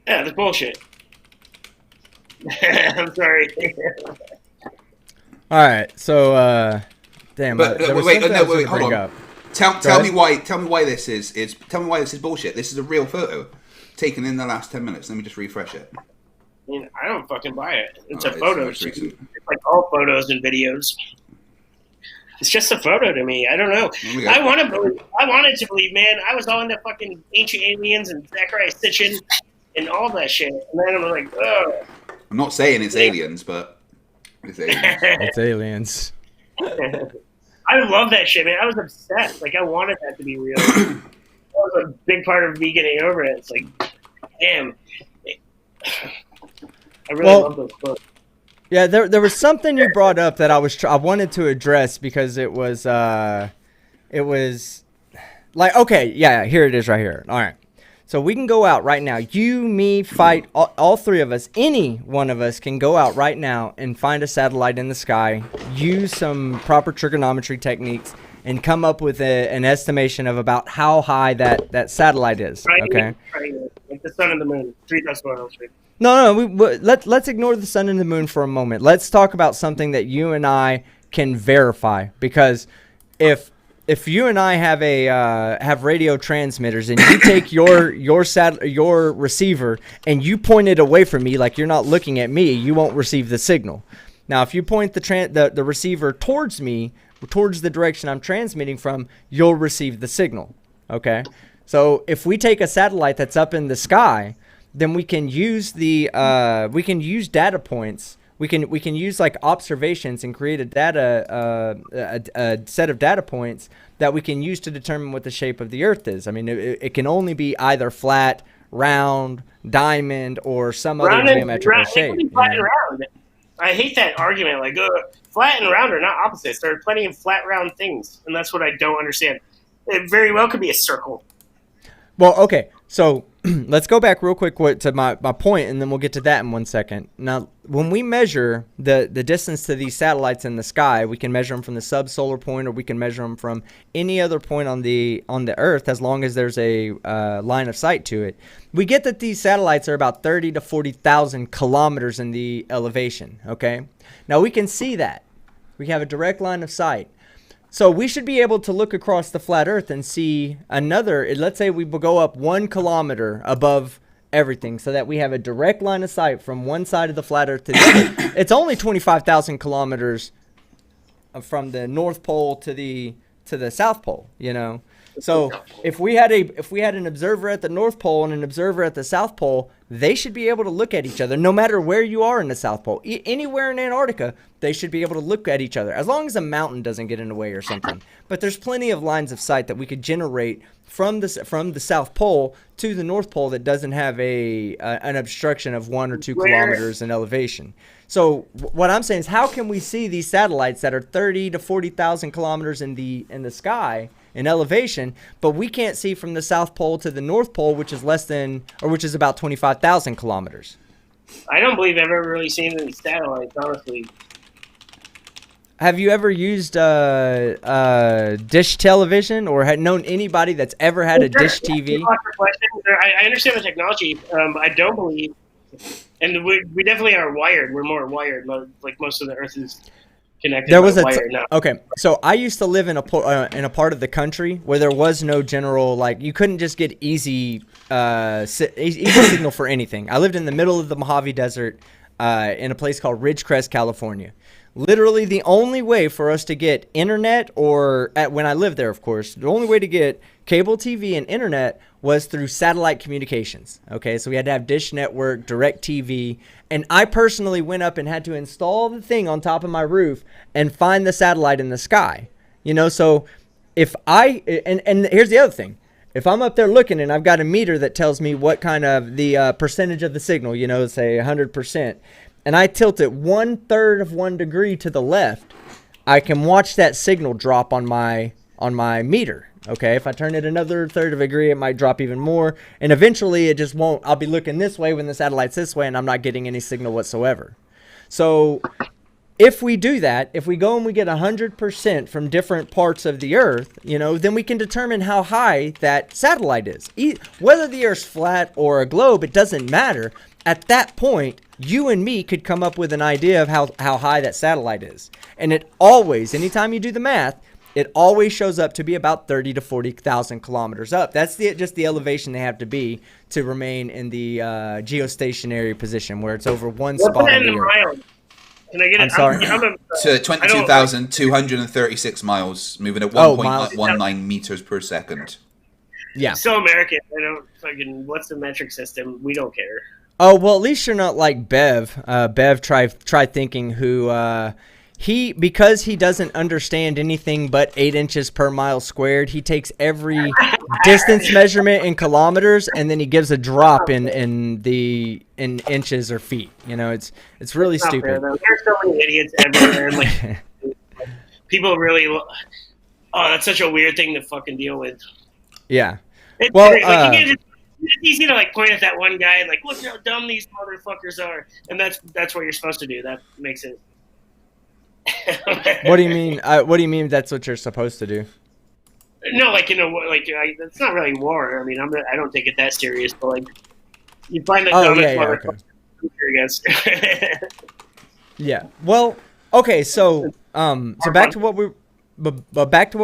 Yeah, that's bullshit. I'm sorry. All right, so damn. But wait, hold on. Tell me why this is bullshit. This is a real photo taken in the last 10 minutes. Let me just refresh it. I don't fucking buy it. It's a photo. It's like all photos and videos. It's just a photo to me. I don't know. I wanted to believe, man. I was all into fucking ancient aliens and Zachariah Sitchin and all that shit. And then I'm like, oh. I'm not saying it's aliens, but it's aliens. It's aliens. I love that shit, man. I was obsessed. I wanted that to be real. That was a big part of me getting over it. It's damn. I really love those books. Yeah, there was something you brought up that I wanted to address because it was okay, yeah, here it is right here. All right. So we can go out right now. You, me, fight, all three of us. Any one of us can go out right now and find a satellite in the sky, use some proper trigonometry techniques, and come up with an estimation of about how high that satellite is. Okay. Like the sun and the moon, 3,000 miles. No, let's ignore the sun and the moon for a moment. Let's talk about something that you and I can verify, because if you and I have radio transmitters and you take your receiver and you point it away from me like you're not looking at me, you won't receive the signal. Now, if you point the receiver towards me, towards the direction I'm transmitting from, you'll receive the signal. Okay? So if we take a satellite that's up in the sky, then we can use data points. We can use observations and create a set of data points that we can use to determine what the shape of the Earth is. I mean, it can only be either flat, round, diamond, or some other geometrical shape. Flat and round. I hate that argument. Flat and round are not opposites. There are plenty of flat, round things, and that's what I don't understand. It very well could be a circle. Well, okay, so let's go back real quick to my point, and then we'll get to that in 1 second. Now, when we measure the distance to these satellites in the sky, we can measure them from the subsolar point, or we can measure them from any other point on the Earth, as long as there's a line of sight to it. We get that these satellites are about 30 to 40,000 kilometers in the elevation, okay? Now, we can see that. We have a direct line of sight. So we should be able to look across the flat Earth and see let's say we go up 1 kilometer above everything so that we have a direct line of sight from one side of the flat Earth to the other. It's only 25,000 kilometers from the North Pole to the South Pole, you know. So if we had an observer at the North Pole and an observer at the South Pole, they should be able to look at each other no matter where you are in the South Pole. Anywhere in Antarctica, they should be able to look at each other as long as a mountain doesn't get in the way or something. But there's plenty of lines of sight that we could generate from the South Pole to the North Pole that doesn't have an obstruction of 1 or 2 kilometers in elevation. So what I'm saying is, how can we see these satellites that are 30 to 40,000 kilometers in the sky in elevation, but we can't see from the South Pole to the North Pole, which is about 25,000 kilometers? I don't believe I've ever really seen any satellites, honestly. Have you ever used dish television, or had known anybody that's ever had a dish TV? I understand the technology. I don't believe, and we definitely are wired. We're more wired, like most of the Earth is connected. There was okay. So I used to live in a part of the country where there was no general, like, you couldn't just get easy signal for anything. I lived in the middle of the Mojave Desert in a place called Ridgecrest, California. Literally the only way for us to get internet, when I lived there, of course, the only way to get cable TV and internet was through satellite communications. Okay, so we had to have Dish Network, Direct TV, and I personally went up and had to install the thing on top of my roof and find the satellite in the sky. You know, so if and here's the other thing. If I'm up there looking and I've got a meter that tells me what kind of the percentage of the signal, you know, say 100%, and I tilt it 1/3 of 1 degree to the left, I can watch that signal drop on my meter. Okay, if I turn it another 1/3 of a degree, it might drop even more, and eventually it just won't. I'll be looking this way when the satellite's this way, and I'm not getting any signal whatsoever. So if we do that, if we go and we get 100% from different parts of the Earth, you know, then we can determine how high that satellite is. Whether the Earth's flat or a globe, it doesn't matter. At that point, you and me could come up with an idea of how high that satellite is. And it always, anytime you do the math, it always shows up to be about 30 to 40,000 kilometers up. That's just the elevation they have to be to remain in the geostationary position, where it's over one spot on the Earth. Can I get I'm sorry. To 22,236 miles, moving at 1.19 meters per second. Yeah. So American. I don't fucking. What's the metric system? We don't care. Oh, well, at least you're not like Bev. Bev, try thinking, who because he doesn't understand anything but 8 inches per mile squared, he takes every distance measurement in kilometers and then he gives a drop in inches or feet. You know, it's really stupid. There's so many idiots everywhere. Like, people really. Oh, that's such a weird thing to fucking deal with. Yeah. It's easy to like point at that one guy and like, look how dumb these motherfuckers are, and that's what you're supposed to do. That makes it. What do you mean? What do you mean that's what you're supposed to do? No, like it's not really war. I mean, I don't take it that serious, but like you find the dumbest motherfucker. Okay. Yeah. Well, okay. So back to what we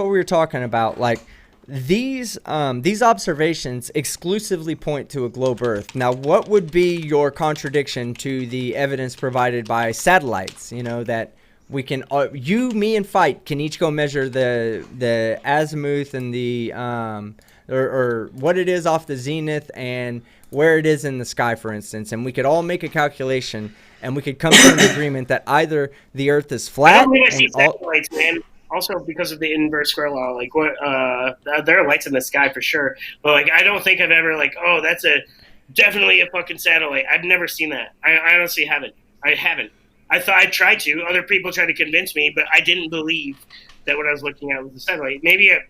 were talking about, like. These observations exclusively point to a globe Earth. Now, what would be your contradiction to the evidence provided by satellites? You know, that we can, you, me, and Fight can each go measure the azimuth and the or what it is off the zenith and where it is in the sky, for instance, and we could all make a calculation and we could come to an agreement that either the Earth is flat. I don't think I see satellites, man. Also, because of the inverse square law, like there are lights in the sky for sure, but like I don't think I've ever like, oh, that's definitely a fucking satellite. I've never seen that. I honestly haven't. I thought I tried to. Other people tried to convince me, but I didn't believe that what I was looking at was a satellite. Maybe, I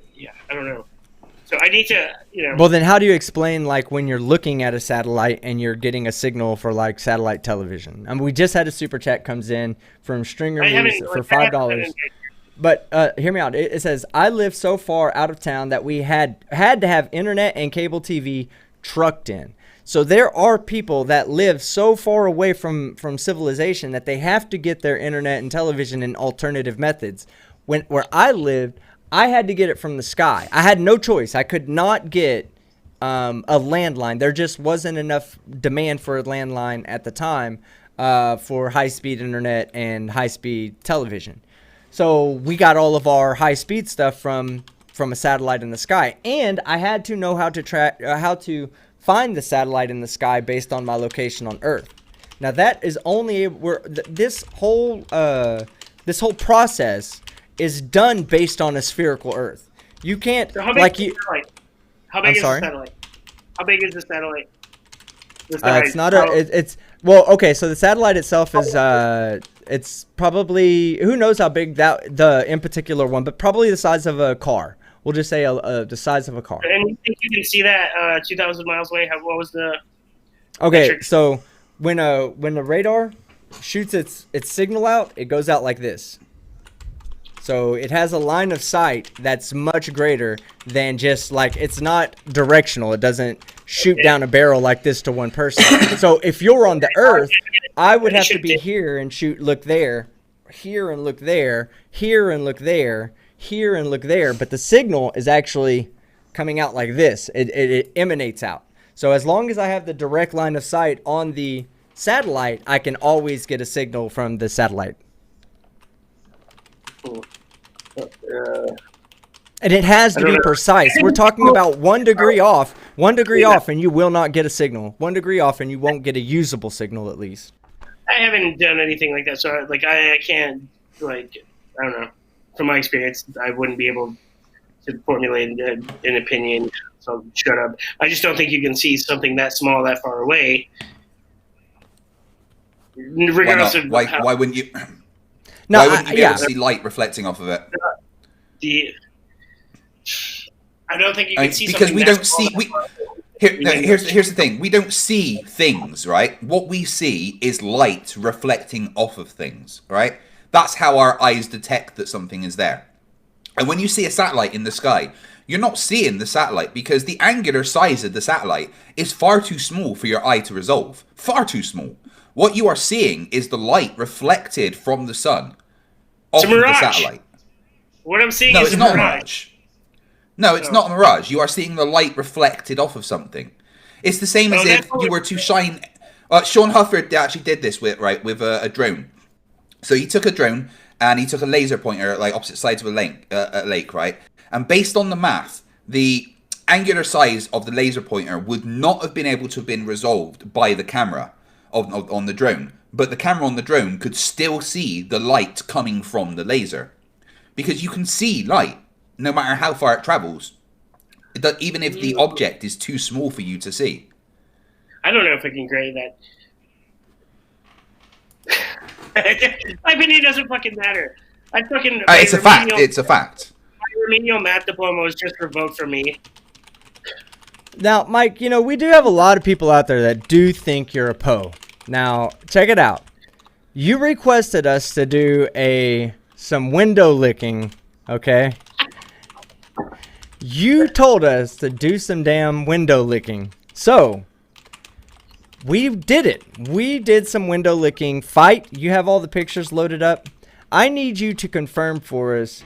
don't know. So I need to, you know. Well, then how do you explain like when you're looking at a satellite and you're getting a signal for like satellite television? I mean, we just had a super chat comes in from Stringer News for $5. But hear me out. It says, I live so far out of town that we had to have internet and cable TV trucked in. So there are people that live so far away from civilization that they have to get their internet and television in alternative methods. Where I lived, I had to get it from the sky. I had no choice. I could not get a landline. There just wasn't enough demand for a landline at the time for high-speed internet and high-speed television. So we got all of our high-speed stuff from a satellite in the sky, and I had to know how to track how to find the satellite in the sky based on my location on Earth. Now that is only this whole process is done based on a spherical Earth. You can't So how big is the satellite? How big I'm is sorry? the satellite? How big is the satellite? It's not it's well, okay, so the satellite itself is it's probably, who knows how big the in particular one, but probably the size of a car. We'll just say the size of a car. And you think you can see that 2,000 miles away? What was the? Okay, metric? so when the radar shoots its signal out, it goes out like this. So it has a line of sight that's much greater than just like, it's not directional. It doesn't shoot down a barrel like this to one person. So if you're on the Earth, I would have to be here and look there, here and look there, here and look there, here and look there. But the signal is actually coming out like this. It emanates out. So as long as I have the direct line of sight on the satellite, I can always get a signal from the satellite. And it has to be precise. We're talking about 1 degree off, and you will not get a signal. 1 degree off, and you won't get a usable signal at least. I haven't done anything like that, so like I can't, like, I don't know. From my experience, I wouldn't be able to formulate an opinion. So shut up. I just don't think you can see something that small that far away. Regardless of why wouldn't you? No, why wouldn't you be able to see light reflecting off of it? I don't think you can see because something we that don't small see. that far away. Here's the thing. We don't see things, right? What we see is light reflecting off of things, right? That's how our eyes detect that something is there. And when you see a satellite in the sky, you're not seeing the satellite because the angular size of the satellite is far too small for your eye to resolve. Far too small. What you are seeing is the light reflected from the sun off of the satellite. What I'm seeing is it's not a mirage. No, it's not a mirage. You are seeing the light reflected off of something. It's the same as if you were to shine. Sean Hufford actually did this with a drone. So he took a drone and he took a laser pointer like opposite sides of a lake, right? And based on the math, the angular size of the laser pointer would not have been able to have been resolved by the camera on the drone. But the camera on the drone could still see the light coming from the laser. Because you can see light, no matter how far it travels. Even if the object is too small for you to see. I don't know if I can grade that. My opinion doesn't fucking matter. It's a fact. It's a fact. My remedial math diploma was just revoked from me. Now, Mike, we do have a lot of people out there that do think you're a Poe. Now, check it out. You requested us to do some window licking, okay? You told us to do some damn window licking. So, we did it. We did some window licking. Fight. You have all the pictures loaded up. I need you to confirm for us.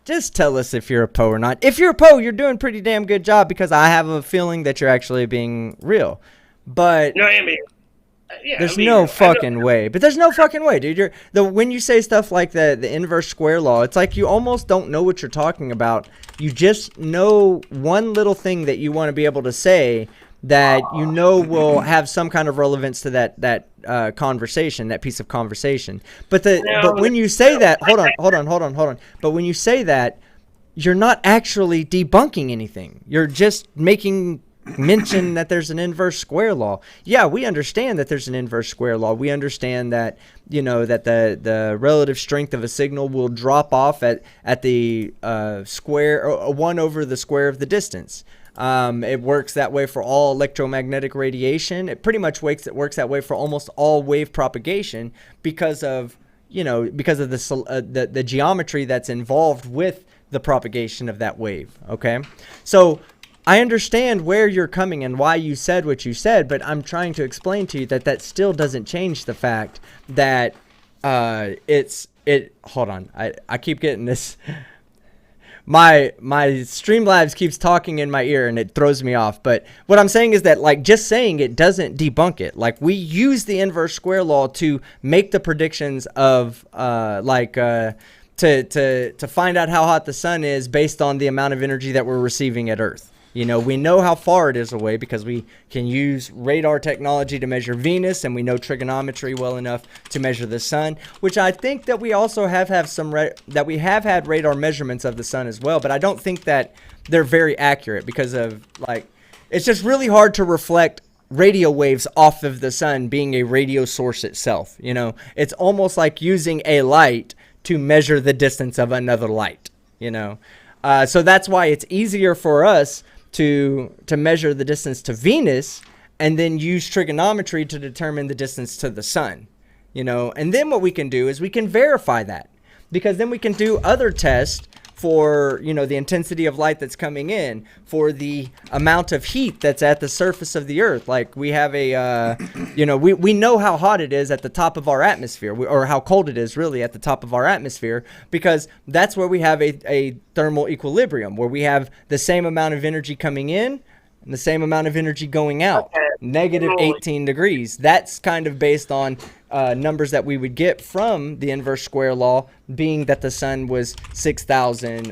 Just tell us if you're a Poe or not. If you're a Poe, you're doing a pretty damn good job because I have a feeling that you're actually being real. But no, I mean, there's no fucking way. But there's no fucking way, dude. When you say stuff like the inverse square law, it's like you almost don't know what you're talking about. You just know one little thing that you want to be able to say that will have some kind of relevance to that conversation, that piece of conversation. But when you say that, hold on. But when you say that, you're not actually debunking anything. You're just making mention that there's an inverse square law. Yeah, we understand that there's an inverse square law. We understand that that the relative strength of a signal will drop off at the square, or 1 over the square of the distance. It works that way for all electromagnetic radiation. It pretty much works that way for almost all wave propagation because of the geometry that's involved with the propagation of that wave. Okay, so I understand where you're coming and why you said what you said, but I'm trying to explain to you that still doesn't change the fact that hold on, I keep getting this. my Streamlabs keeps talking in my ear and it throws me off. But what I'm saying is that, like, just saying it doesn't debunk it. Like, we use the inverse square law to make the predictions of to find out how hot the sun is based on the amount of energy that we're receiving at Earth. You know, we know how far it is away because we can use radar technology to measure Venus, and we know trigonometry well enough to measure the sun, which I think that we also have that we have had radar measurements of the sun as well, but I don't think that they're very accurate because of, like, it's just really hard to reflect radio waves off of the sun being a radio source itself. You know, it's almost like using a light to measure the distance of another light, you know. So that's why it's easier for us to measure the distance to Venus and then use trigonometry to determine the distance to the sun, you know. And then what we can do is we can verify that, because then we can do other tests for, you know, the intensity of light that's coming in, for the amount of heat that's at the surface of the Earth. Like, we have a, you know, we know how hot it is at the top of our atmosphere, or how cold it is really at the top of our atmosphere, because that's where we have a thermal equilibrium, where we have the same amount of energy coming in and the same amount of energy going out. Okay. Negative 18 degrees. That's kind of based on numbers that we would get from the inverse square law, being that the sun was 6,000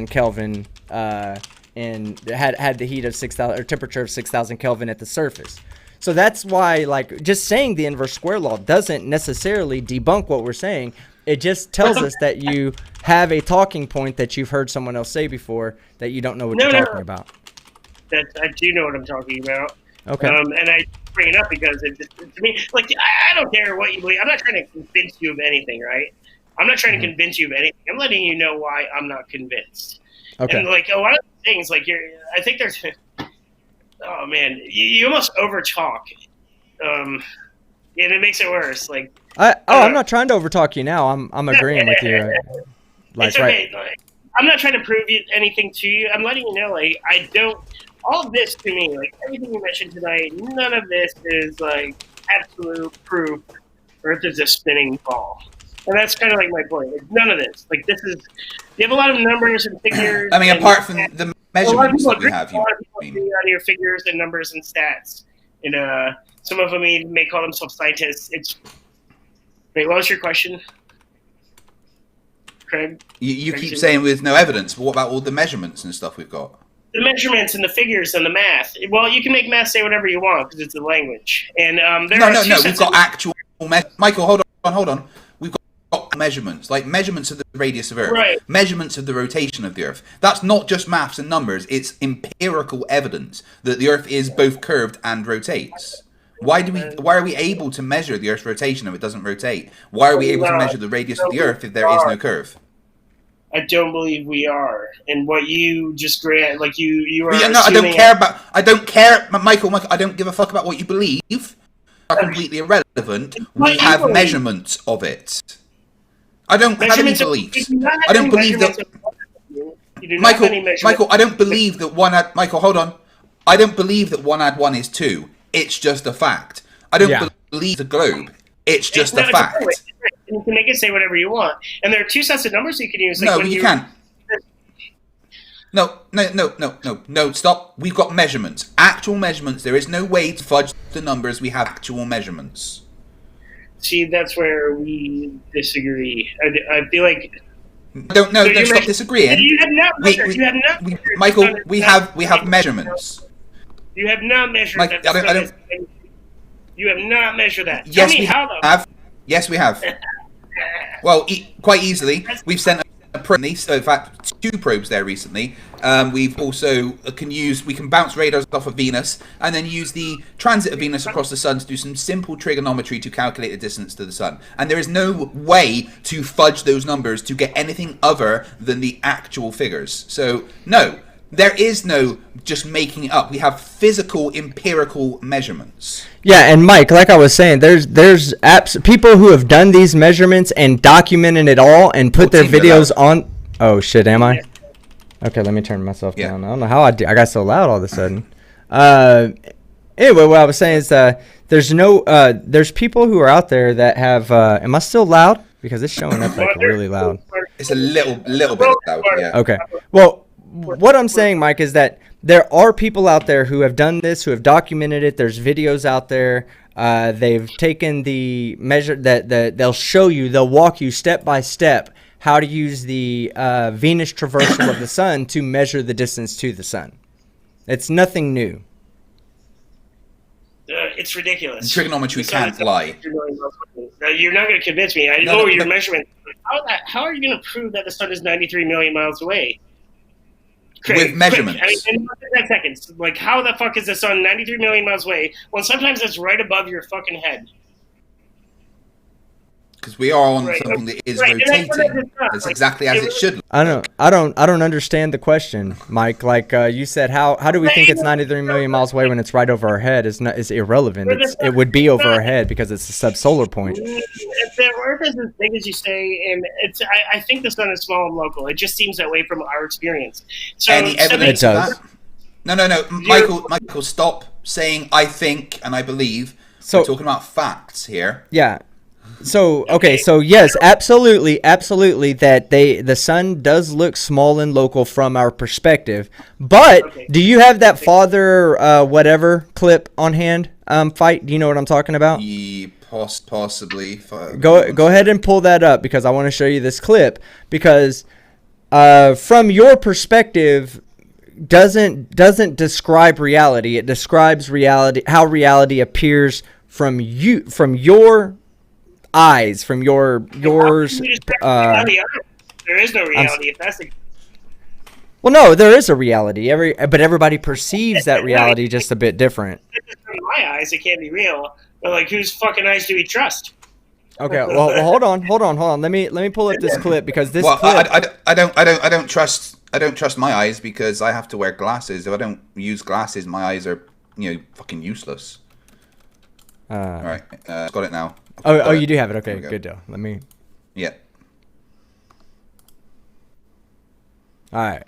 Kelvin, and had the heat of 6,000, or temperature of 6,000 Kelvin at the surface. So that's why, like, just saying the inverse square law doesn't necessarily debunk what we're saying. It just tells us that you have a talking point that you've heard someone else say before that you don't know what you're talking about. I do know what I'm talking about. Okay. And I bring it up because it just, to me, like, I don't care what you believe. I'm not trying to convince you of anything, right? I'm not trying to convince you of anything. I'm letting you know why I'm not convinced. Okay. And, like, a lot of things, like, I think there's, oh man, you almost over talk, and it makes it worse. Like, I'm not trying to overtalk you now. I'm agreeing with you. Like, it's okay. right. Like, I'm not trying to prove anything to you. I'm letting you know, like, I don't. All of this to me, like everything you mentioned tonight, none of this is like absolute proof Earth is a spinning ball. And that's kind of like my point. Like, none of this. Like, this is, you have a lot of numbers and figures. I mean, apart from the measurements that we agree, have, a lot of people agree on your figures and numbers and stats. And some of them even may call themselves scientists. Wait, what was your question, Craig? You keep saying with no evidence, but what about all the measurements and stuff we've got? The measurements and the figures and the math. Well, you can make math say whatever you want because it's a language. And no. We've got actual Michael, hold on. We've got measurements, like measurements of the radius of Earth, right. Measurements of the rotation of the Earth. That's not just maths and numbers. It's empirical evidence that the Earth is both curved and rotates. Why are we able to measure the Earth's rotation if it doesn't rotate? Why are we able to measure the radius of the Earth if there is no curve? I don't believe we are. And what you just grant, like you are. I don't care, Michael. I don't give a fuck about what you believe. Are completely irrelevant. We have measurements of it. I don't have any beliefs. I don't believe that. Michael, I don't believe that one add. Michael, hold on. I don't believe that 1 add 1 is 2. It's just a fact. I don't believe the globe. It's just a fact. You can make it say whatever you want. And there are two sets of numbers you can use. Like, no, you can't. No, stop. We've got measurements. Actual measurements. There is no way to fudge the numbers. We have actual measurements. See, that's where we disagree. I feel like... Don't stop disagreeing. You have not measured. Michael, we have measurements. You have not measured that. You have not measured that. Yes, Tell me how, though. Yes, we have. Well, quite easily. We've sent a probe, in fact, 2 probes there recently. We've also we can bounce radars off of Venus and then use the transit of Venus across the sun to do some simple trigonometry to calculate the distance to the sun. And there is no way to fudge those numbers to get anything other than the actual figures. So, no. There is no just making it up. We have physical, empirical measurements. Yeah, and Mike, like I was saying, there's people who have done these measurements and documented it all and put their videos on. Oh shit, am I? Okay, let me turn myself down. I don't know how I got so loud all of a sudden. Anyway, what I was saying is there's people who are out there that have. Am I still loud? Because it's showing up like really loud. It's a little bit loud. Yeah. Okay. Well, what I'm saying, Mike, is that there are people out there who have done this, who have documented it. There's videos out there. They've taken the measure that they'll show you, they'll walk you step by step how to use the Venus traversal of the sun to measure the distance to the sun. It's nothing new. It's ridiculous. Trigonometry can't lie. You're not going to convince me. I know your measurement. How are you going to prove that the sun is 93 million miles away? With measurements. In 10 seconds. Like, how the fuck is the sun 93 million miles away when sometimes it's right above your fucking head? Because we are on something that is rotating. It's exactly as it should. I don't understand the question, Mike. Like you said, how do we think it's 93 million miles away when it's right over our head? Is irrelevant. It would be over our head because it's a subsolar point. If the Earth is as big as you say, and I think the sun is small and local. It just seems that way from our experience. So any evidence of that? No. Michael, stop saying I think and I believe. We're talking about facts here. Yeah. So okay, so yes, absolutely, that the sun does look small and local from our perspective. But do you have that father whatever clip on hand? Fight. Do you know what I'm talking about? Possibly. Go ahead and pull that up because I want to show you this clip because from your perspective doesn't describe reality. It describes reality, how reality appears from your eyes, from yours. There is no reality if that's the. Well, no, there is a reality. But everybody perceives that reality just a bit different. From my eyes, it can't be real. But like, whose fucking eyes do we trust? Okay, well, hold on. Let me pull up this clip because this. Well, clip... I don't trust my eyes because I have to wear glasses. If I don't use glasses, my eyes are fucking useless. All right, got it now. Oh, you do have it. Okay, good deal. Let me. Yeah. All right.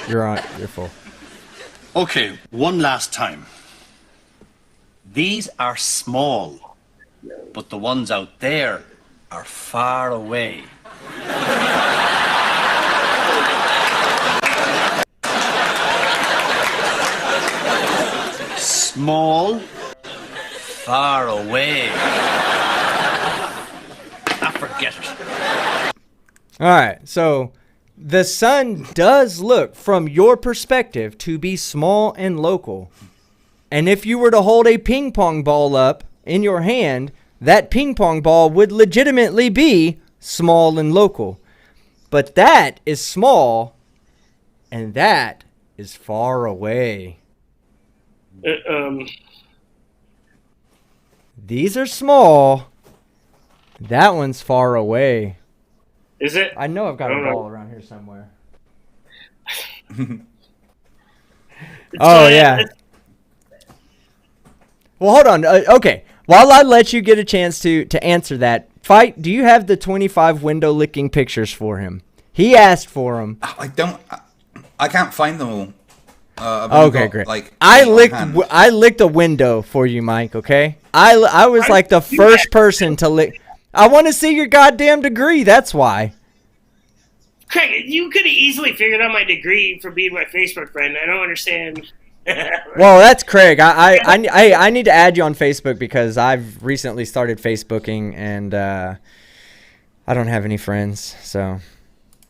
You're on. You're full. Okay, one last time. These are small, but the ones out there are far away. Small, far away. Forget it. All right, so the sun does look, from your perspective, to be small and local. And if you were to hold a ping pong ball up in your hand, that ping pong ball would legitimately be small and local. But that is small, and that is far away. These are small. That one's far away. Is it? I know I've got a ball around here somewhere. Yeah. Well, hold on. Okay. While I let you get a chance to answer that, Fight, do you have the 25 window licking pictures for him? He asked for them. I can't find them all. Okay, great. I licked a window for you, Mike, okay? I was like the first person to lick. I want to see your goddamn degree. That's why. Craig, you could have easily figured out my degree for being my Facebook friend. I don't understand. Well, that's Craig. I need to add you on Facebook because I've recently started Facebooking and I don't have any friends. So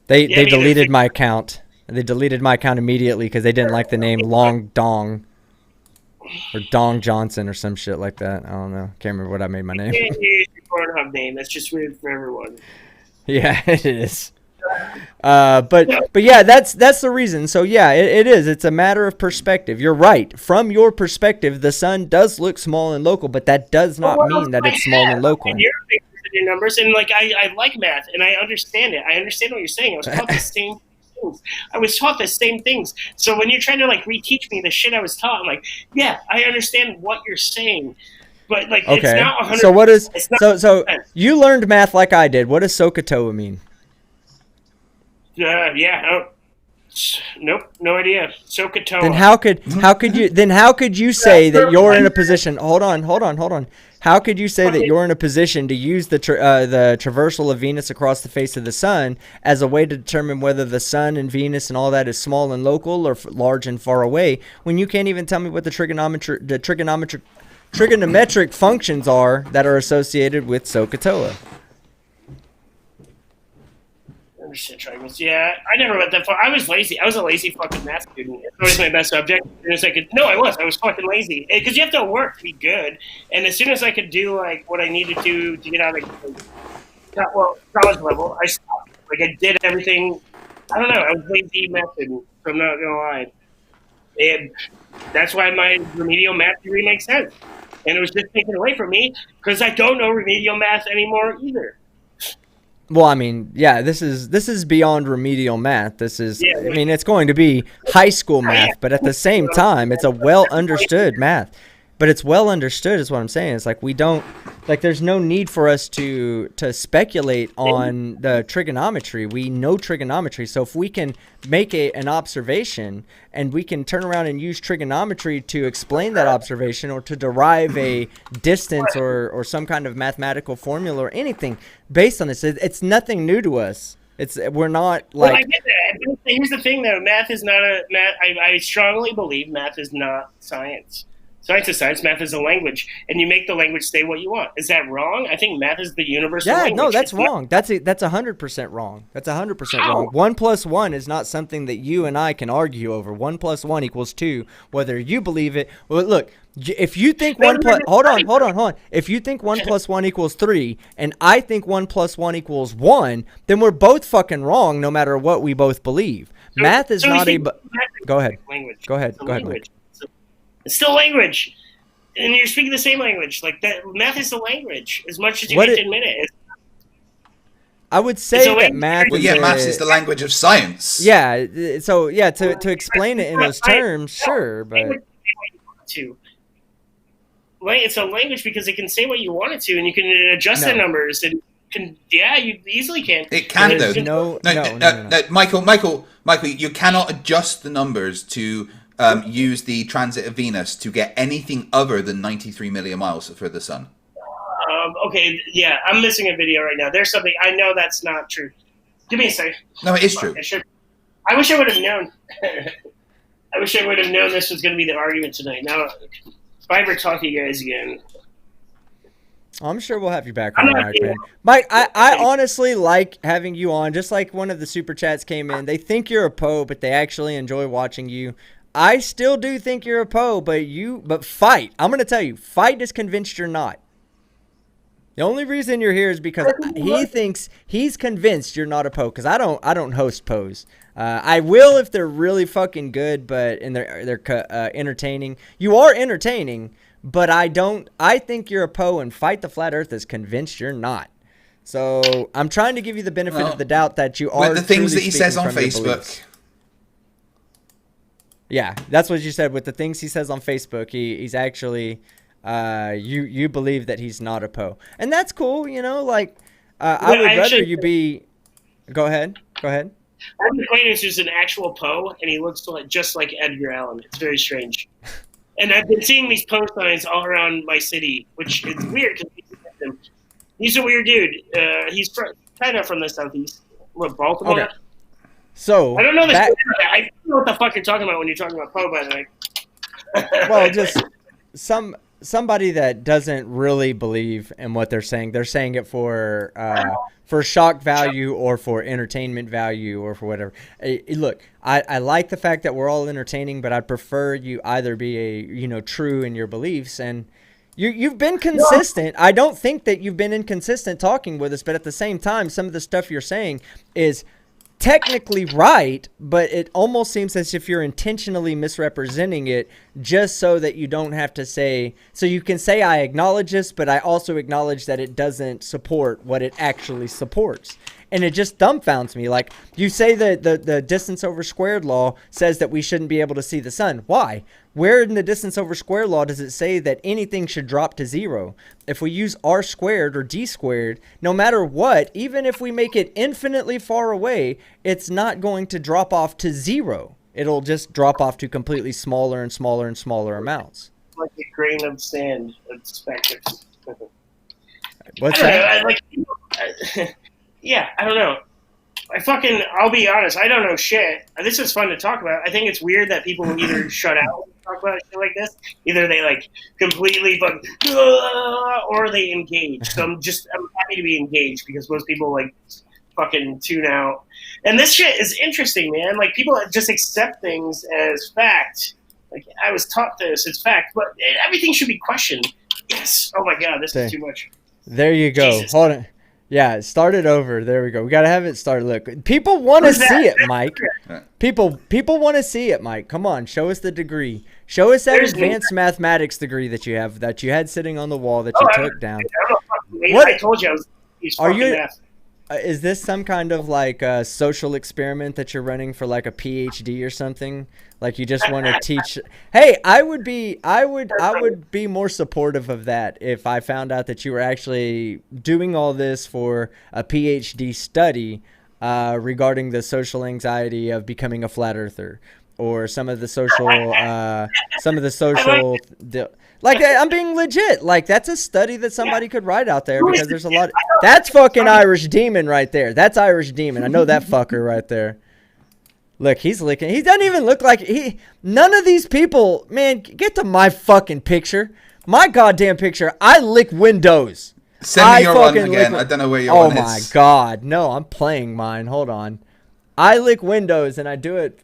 they deleted my account. They deleted my account immediately because they didn't like the name Long Dong or Dong Johnson or some shit like that. I don't know. Can't remember what I made my name. You can't use your Pornhub name. That's just weird for everyone. Yeah, it is. But yeah, that's the reason. So yeah, it is. It's a matter of perspective. You're right. From your perspective, the sun does look small and local, but that does not mean that it's small and local. And your numbers, and like I like math, and I understand it. I understand what you're saying. I was taught the same things. I was taught the same things. So when you're trying to like reteach me the shit I was taught, I'm like, yeah, I understand what you're saying. But like, okay. It's not 100%. So what is so you learned math like I did. What does SOHCAHTOA mean? Nope, no idea. SOHCAHTOA. Then how could you say that you're in a position? Hold on. How could you say that you're in a position to use the traversal of Venus across the face of the sun as a way to determine whether the sun and Venus and all that is small and local or large and far away when you can't even tell me what the trigonometric functions are that are associated with SOHCAHTOA? Understand triangles. Yeah, I never went that far. I was lazy. I was a lazy fucking math student. It's always my best subject. As soon as I could, no, I was fucking lazy because you have to work to be good. And as soon as I could do like what I needed to get out of college level, I stopped. Like I did everything. I don't know. I was lazy math student. So I'm not gonna lie. And that's why my remedial math degree makes sense. And it was just taken away from me because I don't know remedial math anymore either. Well, I mean, yeah, this is beyond remedial math. This is, Yeah, I mean, it's going to be high school math, but at the same time, it's a well understood math. But it's well understood is what I'm saying. It's like we don't, like there's no need for us to speculate on the trigonometry. We know trigonometry. So if we can make an observation and we can turn around and use trigonometry to explain that observation or to derive a distance or some kind of mathematical formula or anything based on this, it's nothing new to us. We're not like. Well, I get that. Here's the thing, though. Math is not a math. I strongly believe math is not science. Science is science. Math is a language, and you make the language say what you want. Is that wrong? I think math is the universal language. Yeah, no, that's wrong. That's 100% wrong. That's 100% wrong. 1 + 1 is not something that you and I can argue over. 1 + 1 = 2, whether you believe it. Well, look, if you think hold on. If you think 1 + 1 = 3, and I think 1 + 1 = 1, then we're both fucking wrong, no matter what we both believe. Math is not a. Go ahead. Language. Go ahead. Mike. It's still language, and you're speaking the same language. Like that, math is the language as much as you hate to admit it. I would say that math. Well, yeah, math is the language of science. Yeah. So yeah, to explain it in those terms, sure, but it's a language because it can say what you want it to, and you can adjust the numbers. And you easily can. It can though. No. Michael, you cannot adjust the numbers to. Use the transit of Venus to get anything other than 93 million miles for the sun. Okay, yeah, I'm missing a video right now. There's something I know that's not true. Give me a second. No, it is true. I wish I would have known. I wish I would have known this was going to be the argument tonight. Now, if I ever talk to you guys again. I'm sure we'll have you back on, Mike, man. Mike, I honestly like having you on. Just like one of the super chats came in. They think you're a Poe, but they actually enjoy watching you. I still do think you're a Poe, but fight. I'm going to tell you, fight is convinced you're not. The only reason you're here is because he thinks he's convinced you're not a Poe. Because I don't host Poes. I will if they're really fucking good, and they're entertaining. You are entertaining, but I don't. I think you're a Poe, and Fight the Flat Earth is convinced you're not. So I'm trying to give you the benefit of the doubt that you are. With the things that he says on Facebook. Yeah, that's what you said. With the things he says on Facebook, he's actually, you believe that he's not a Poe, and that's cool. You know, like I would rather you be. Go ahead. I have an acquaintance who's an actual Poe, and he looks just like Edgar Allan. It's very strange, and I've been seeing these Poe signs all around my city, which is weird because he's a weird dude. He's kind of from the southeast, Baltimore. Okay. So I don't know this. I don't know what the fuck you're talking about when you're talking about Poe, by the way. Well, just somebody that doesn't really believe in what they're saying. They're saying it for shock value or for entertainment value or for whatever. Look, I like the fact that we're all entertaining, but I'd prefer you either be true in your beliefs and. You've been consistent. I don't think that you've been inconsistent talking with us, but at the same time, some of the stuff you're saying is technically right, but it almost seems as if you're intentionally misrepresenting it just so that you don't have to say, so you can say I acknowledge this, but I also acknowledge that it doesn't support what it actually supports. And it just dumbfounds me. Like, you say that the distance over squared law says that we shouldn't be able to see the sun. Why? Where in the distance over squared law does it say that anything should drop to 0? If we use r squared or d squared, no matter what, even if we make it infinitely far away, it's not going to drop off to 0. It'll just drop off to completely smaller and smaller and smaller amounts. Like a grain of sand of specters. What's I don't know. that? Yeah, I don't know. I'll be honest, I don't know shit. This is fun to talk about. I think it's weird that people either shut out when we talk about shit like this. Either they like completely or they engage. So I'm happy to be engaged because most people like fucking tune out. And this shit is interesting, man. Like people just accept things as fact. Like I was taught this, it's fact, but everything should be questioned. Yes. Oh my god, this is too much. There you go. Jesus. Hold on. Yeah, start it over. There we go. We gotta have it start. Look, people want to see it, Mike. People want to see it, Mike. Come on, show us the degree. Show us that advanced mathematics degree that you have, that you had sitting on the wall that you took down. What? I told you I was. Are you? Is this some kind of like social experiment that you're running for like a PhD or something? Like you just want to teach? Hey, I would be more supportive of that if I found out that you were actually doing all this for a PhD study regarding the social anxiety of becoming a flat earther, or some of the social like I'm being legit. Like that's a study that somebody could write out there because there's a lot. That's fucking Irish Demon right there. That's Irish Demon. I know that fucker right there. Look, he's licking. He doesn't even look like he. None of these people, man, get to my fucking picture. My goddamn picture. I lick windows. Send me your one again. I don't know where your one is. Oh my god. No, I'm playing mine. Hold on. I lick windows and I do it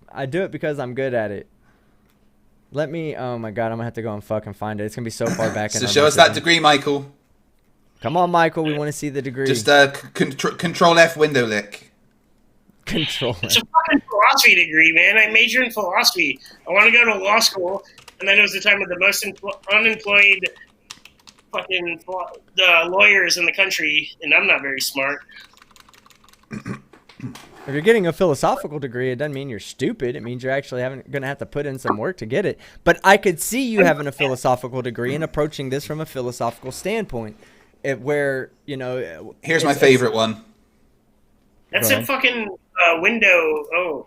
because I'm good at it. Let me, oh my god, I'm gonna have to go and fucking find it. It's gonna be so far back. So show us that degree, Michael. Come on, Michael, we want to see the degree. Just Control F window lick. Control F. It's a fucking philosophy degree, man. I majored in philosophy. I want to go to law school, and then it was the time of the most unemployed fucking lawyers in the country, and I'm not very smart. If you're getting a philosophical degree, it doesn't mean you're stupid. It means you're actually going to have to put in some work to get it. But I could see you having a philosophical degree and approaching this from a philosophical standpoint, where, you know... Here's my favorite one. That's a fucking window... Oh,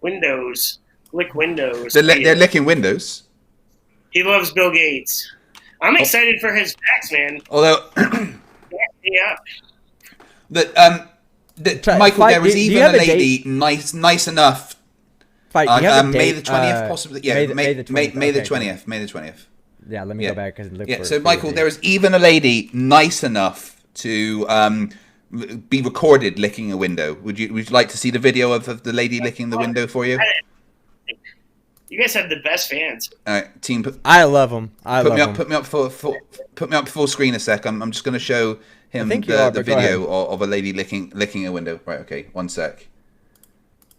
Windows. Lick Windows. They're licking Windows. He loves Bill Gates. I'm excited for his facts, man. Although... yeah. Michael, there was even a lady nice enough. May the 20th, possibly. Yeah, May the 20th. May the 20th. Yeah, let me go back and look. So Michael, there was even a lady nice enough to be recorded licking a window. Would you like to see the video of the lady licking the window for you? You guys have the best fans. All right, team. I love them. Put me up full screen a sec. I'm just going to show him the video of a lady licking a window. Right, okay, one sec.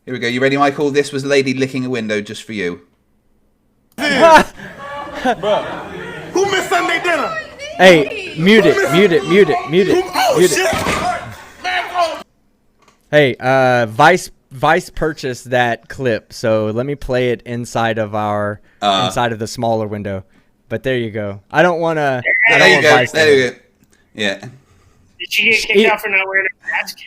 Here we go. You ready, Michael? This was a lady licking a window just for you. Bro, who missed Sunday dinner? Hey, mute it. Hey, Vice purchased that clip, so let me play it inside of the smaller window. But there you go. I don't want to. There you go. Yeah. Did she get kicked out for not wearing a mask?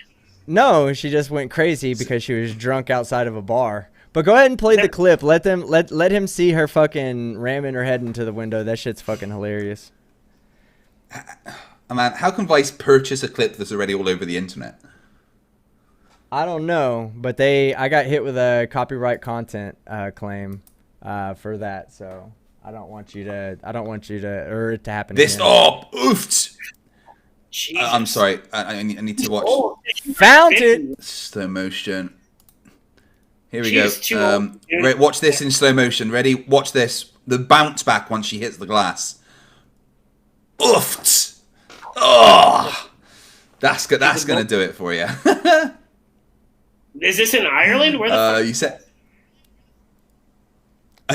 No, she just went crazy because she was drunk outside of a bar. But go ahead and play the clip. Let him see her fucking ramming her head into the window. That shit's fucking hilarious. Man, how can Vice purchase a clip that's already all over the internet? I don't know, but I got hit with a copyright content claim for that, so I don't want you to or it to happen. Oofed. I'm sorry. I need to watch. Found it. Slow motion. Here we go. Watch this in slow motion. Ready? Watch this. The bounce back once she hits the glass. Oofed. Oh, that's gonna do it for you. Is this in Ireland? Where the fuck? You said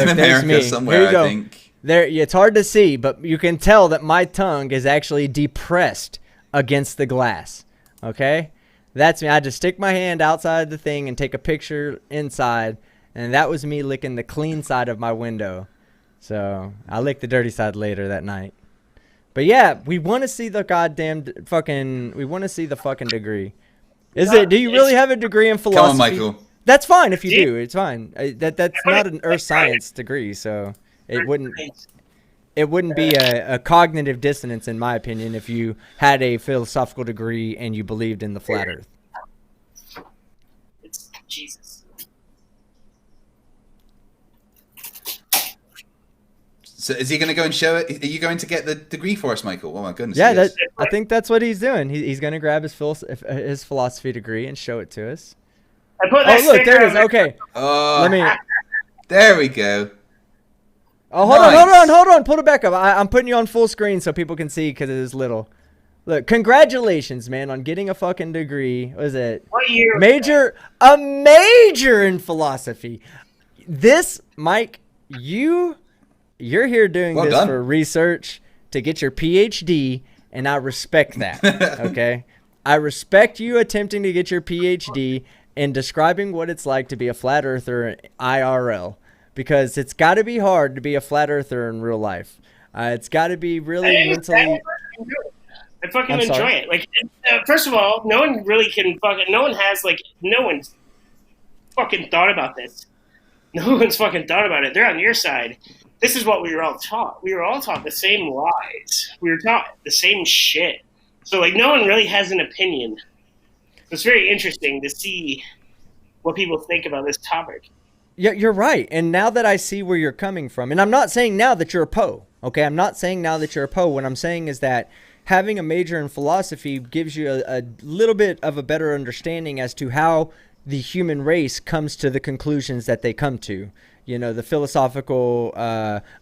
in America somewhere, I think. It's hard to see, but you can tell that my tongue is actually depressed against the glass. Okay? That's me. I had to stick my hand outside the thing and take a picture inside, and that was me licking the clean side of my window. So I licked the dirty side later that night. But yeah, we want to see the fucking degree. Do you really have a degree in philosophy? Come on, Michael. That's fine if you do. It's fine. That's not an earth science degree, so it wouldn't. it wouldn't be a cognitive dissonance, in my opinion, if you had a philosophical degree and you believed in the flat Earth. It's Jesus. So is he going to go and show it? Are you going to get the degree for us, Michael? Oh my goodness. Yeah, I think that's what he's doing. He's going to grab his philosophy degree and show it to us. I put that Look, there it is. sticker on Okay. Let me. There we go. Oh, hold on. Pull it back up. I'm putting you on full screen so people can see because it is little. Look, congratulations, man, on getting a fucking degree. What is it? What year? A major in philosophy. This, Mike, you're here doing Well this done. for research to get your PhD, and I respect that. Okay, I respect you attempting to get your PhD in describing what it's like to be a flat earther IRL. Because it's got to be hard to be a flat earther in real life. It's got to be really mentally. I fucking enjoy it. Like, first of all, no one really can fucking. No one has no one's fucking thought about this. No one's fucking thought about it. They're on your side. This is what we were all taught. We were all taught the same lies. We were taught the same shit. So no one really has an opinion. So it's very interesting to see what people think about this topic. Yeah, you're right. And now that I see where you're coming from, and I'm not saying now that you're a Poe, okay? I'm not saying now that you're a Poe. What I'm saying is that having a major in philosophy gives you a little bit of a better understanding as to how the human race comes to the conclusions that they come to. You know, the philosophical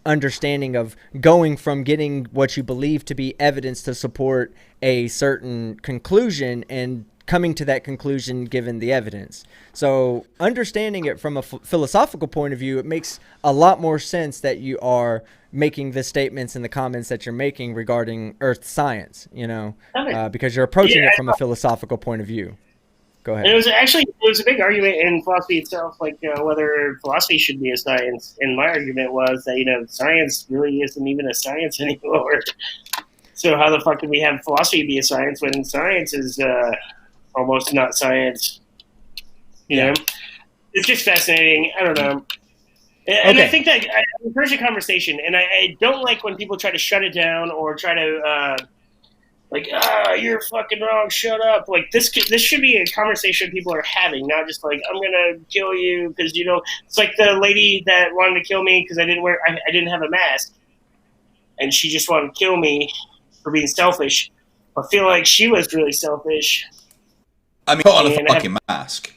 understanding of going from getting what you believe to be evidence to support a certain conclusion and coming to that conclusion given the evidence. So understanding it from a philosophical point of view, it makes a lot more sense that you are making the statements and the comments that you're making regarding earth science, you know, because you're approaching it from a philosophical point of view. Go ahead. And it was a big argument in philosophy itself, whether philosophy should be a science. And my argument was that, science really isn't even a science anymore. So how the fuck can we have philosophy be a science when science is almost not science? You know? It's just fascinating. I don't know. And I think that I encourage a conversation, and I don't like when people try to shut it down or try to you're fucking wrong, shut up. This should be a conversation people are having, not just I'm gonna kill you because it's like the lady that wanted to kill me because I didn't have a mask, and she just wanted to kill me for being selfish. I feel like she was really selfish. I mean, put on a fucking mask.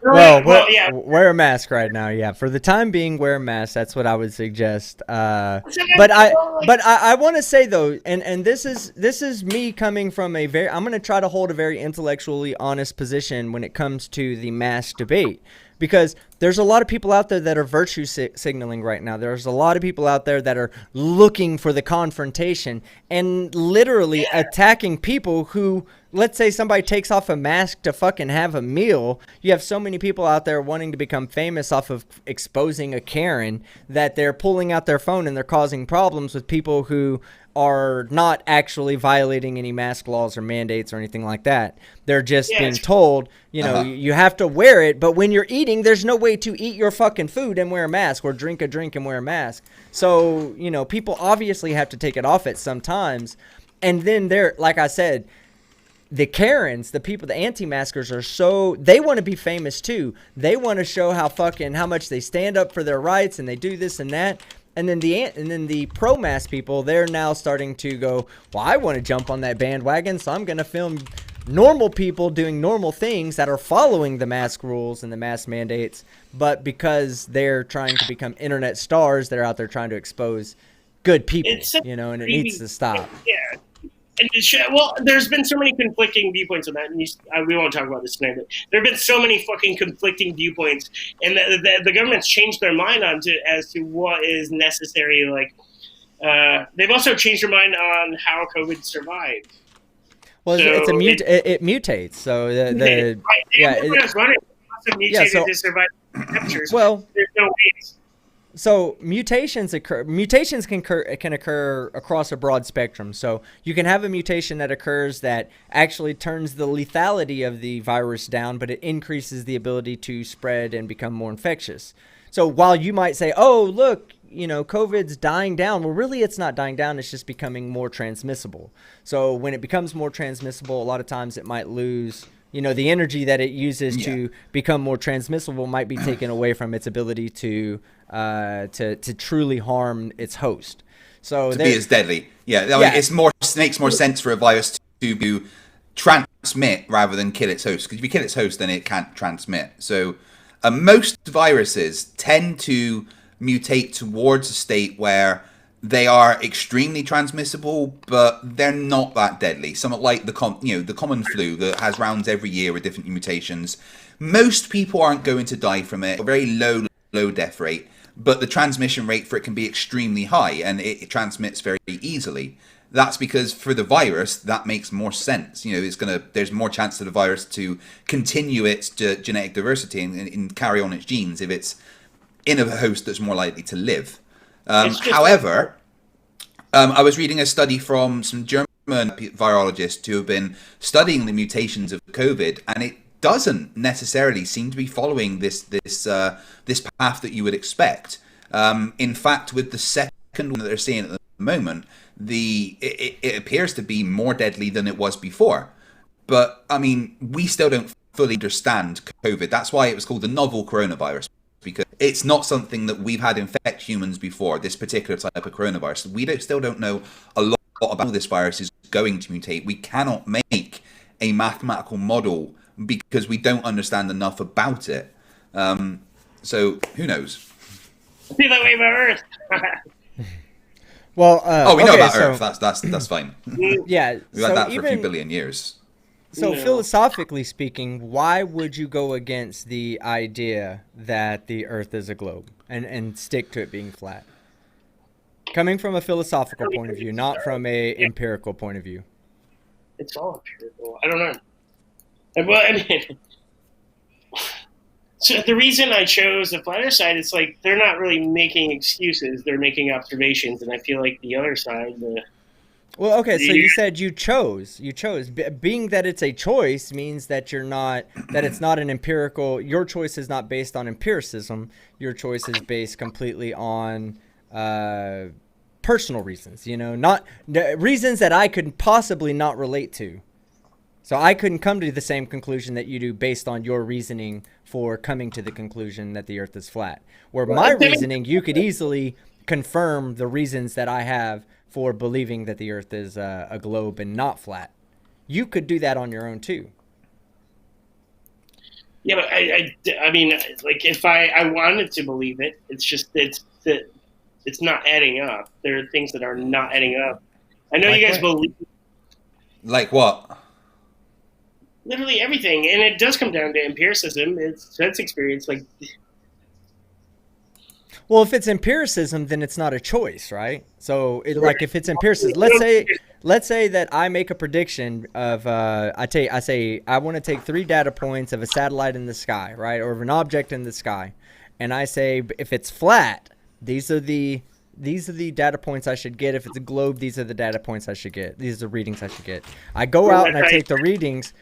Wear a mask right now. Yeah, for the time being, wear a mask. That's what I would suggest. But I want to say though, and this is me coming from I'm going to try to hold a very intellectually honest position when it comes to the mask debate. Because there's a lot of people out there that are virtue signaling right now. There's a lot of people out there that are looking for the confrontation and literally attacking people who, let's say somebody takes off a mask to fucking have a meal. You have so many people out there wanting to become famous off of exposing a Karen that they're pulling out their phone and they're causing problems with people who are not actually violating any mask laws or mandates or anything like that. They're just being told, you have to wear it, but when you're eating, there's no way to eat your fucking food and wear a mask or drink a drink and wear a mask. So, people obviously have to take it off at some times. And then like I said, the Karens, the people, the anti-maskers they want to be famous too. They want to show how much they stand up for their rights and they do this and that. And then the pro-mask people, they're now starting to go, well, I want to jump on that bandwagon, so I'm going to film normal people doing normal things that are following the mask rules and the mask mandates. But because they're trying to become internet stars, they're out there trying to expose good people, and it needs to stop. Yeah. And there's been so many conflicting viewpoints on that, and we won't talk about this tonight, but there have been so many fucking conflicting viewpoints, and the government's changed their mind as to what is necessary. They've also changed their mind on how COVID survived. Well, it mutates. So to survive temperatures. Well, there's no ways. So mutations can occur across a broad spectrum. So you can have a mutation that occurs that actually turns the lethality of the virus down, but it increases the ability to spread and become more infectious. So while you might say, oh, look, COVID's dying down. Well, really, it's not dying down. It's just becoming more transmissible. So when it becomes more transmissible, a lot of times it might lose, the energy that it uses to become more transmissible might be taken away from its ability to truly harm its host. So to be as deadly. Yeah, I mean, it makes more sense for a virus to transmit rather than kill its host. Because if you kill its host, then it can't transmit. So most viruses tend to mutate towards a state where they are extremely transmissible, but they're not that deadly. Somewhat like the common flu that has rounds every year with different mutations. Most people aren't going to die from it. A very low death rate, but the transmission rate for it can be extremely high, and it transmits very easily. That's because for the virus, that makes more sense. There's more chance of the virus to continue its genetic diversity and carry on its genes if it's in a host that's more likely to live. However, I was reading a study from some German virologists who have been studying the mutations of COVID, and it doesn't necessarily seem to be following this path that you would expect. In fact, with the second one that they're seeing at the moment, it appears to be more deadly than it was before. But I mean, we still don't fully understand COVID. That's why it was called the novel coronavirus, because it's not something that we've had infect humans before. This particular type of coronavirus, we still don't know a lot about how this virus is going to mutate. We cannot make a mathematical model because we don't understand enough about it. So who knows? I feel that way about Earth. Well, we know about Earth. That's fine. Yeah, we've had that for a few billion years. So philosophically speaking, why would you go against the idea that the Earth is a globe and stick to it being flat? Coming from a philosophical point of view, not from a empirical point of view. It's all empirical. I don't know. Well, I mean, so the reason I chose the flatter side, it's like they're not really making excuses; they're making observations, and I feel like the other side. Well, okay, so you said you chose. Being that it's a choice means that it's not an empirical. Your choice is not based on empiricism. Your choice is based completely on personal reasons. Not reasons that I could possibly not relate to. So I couldn't come to the same conclusion that you do based on your reasoning for coming to the conclusion that the Earth is flat. Where my reasoning, you could easily confirm the reasons that I have for believing that the Earth is a globe and not flat. You could do that on your own too. Yeah, but I mean, like if I wanted to believe it, it's just it's not adding up. There are things that are not adding up. I know you guys believe. Like what? Literally everything, and it does come down to empiricism. It's sense experience, like. Well, if it's empiricism, then it's not a choice, right? So, like, if it's empiricism, let's say that I make a prediction of I say I want to take 3 data points of a satellite in the sky, right, or of an object in the sky, and I say if it's flat, these are the data points I should get. If it's a globe, these are the data points I should get. These are the readings I should get. I go out and I take the readings.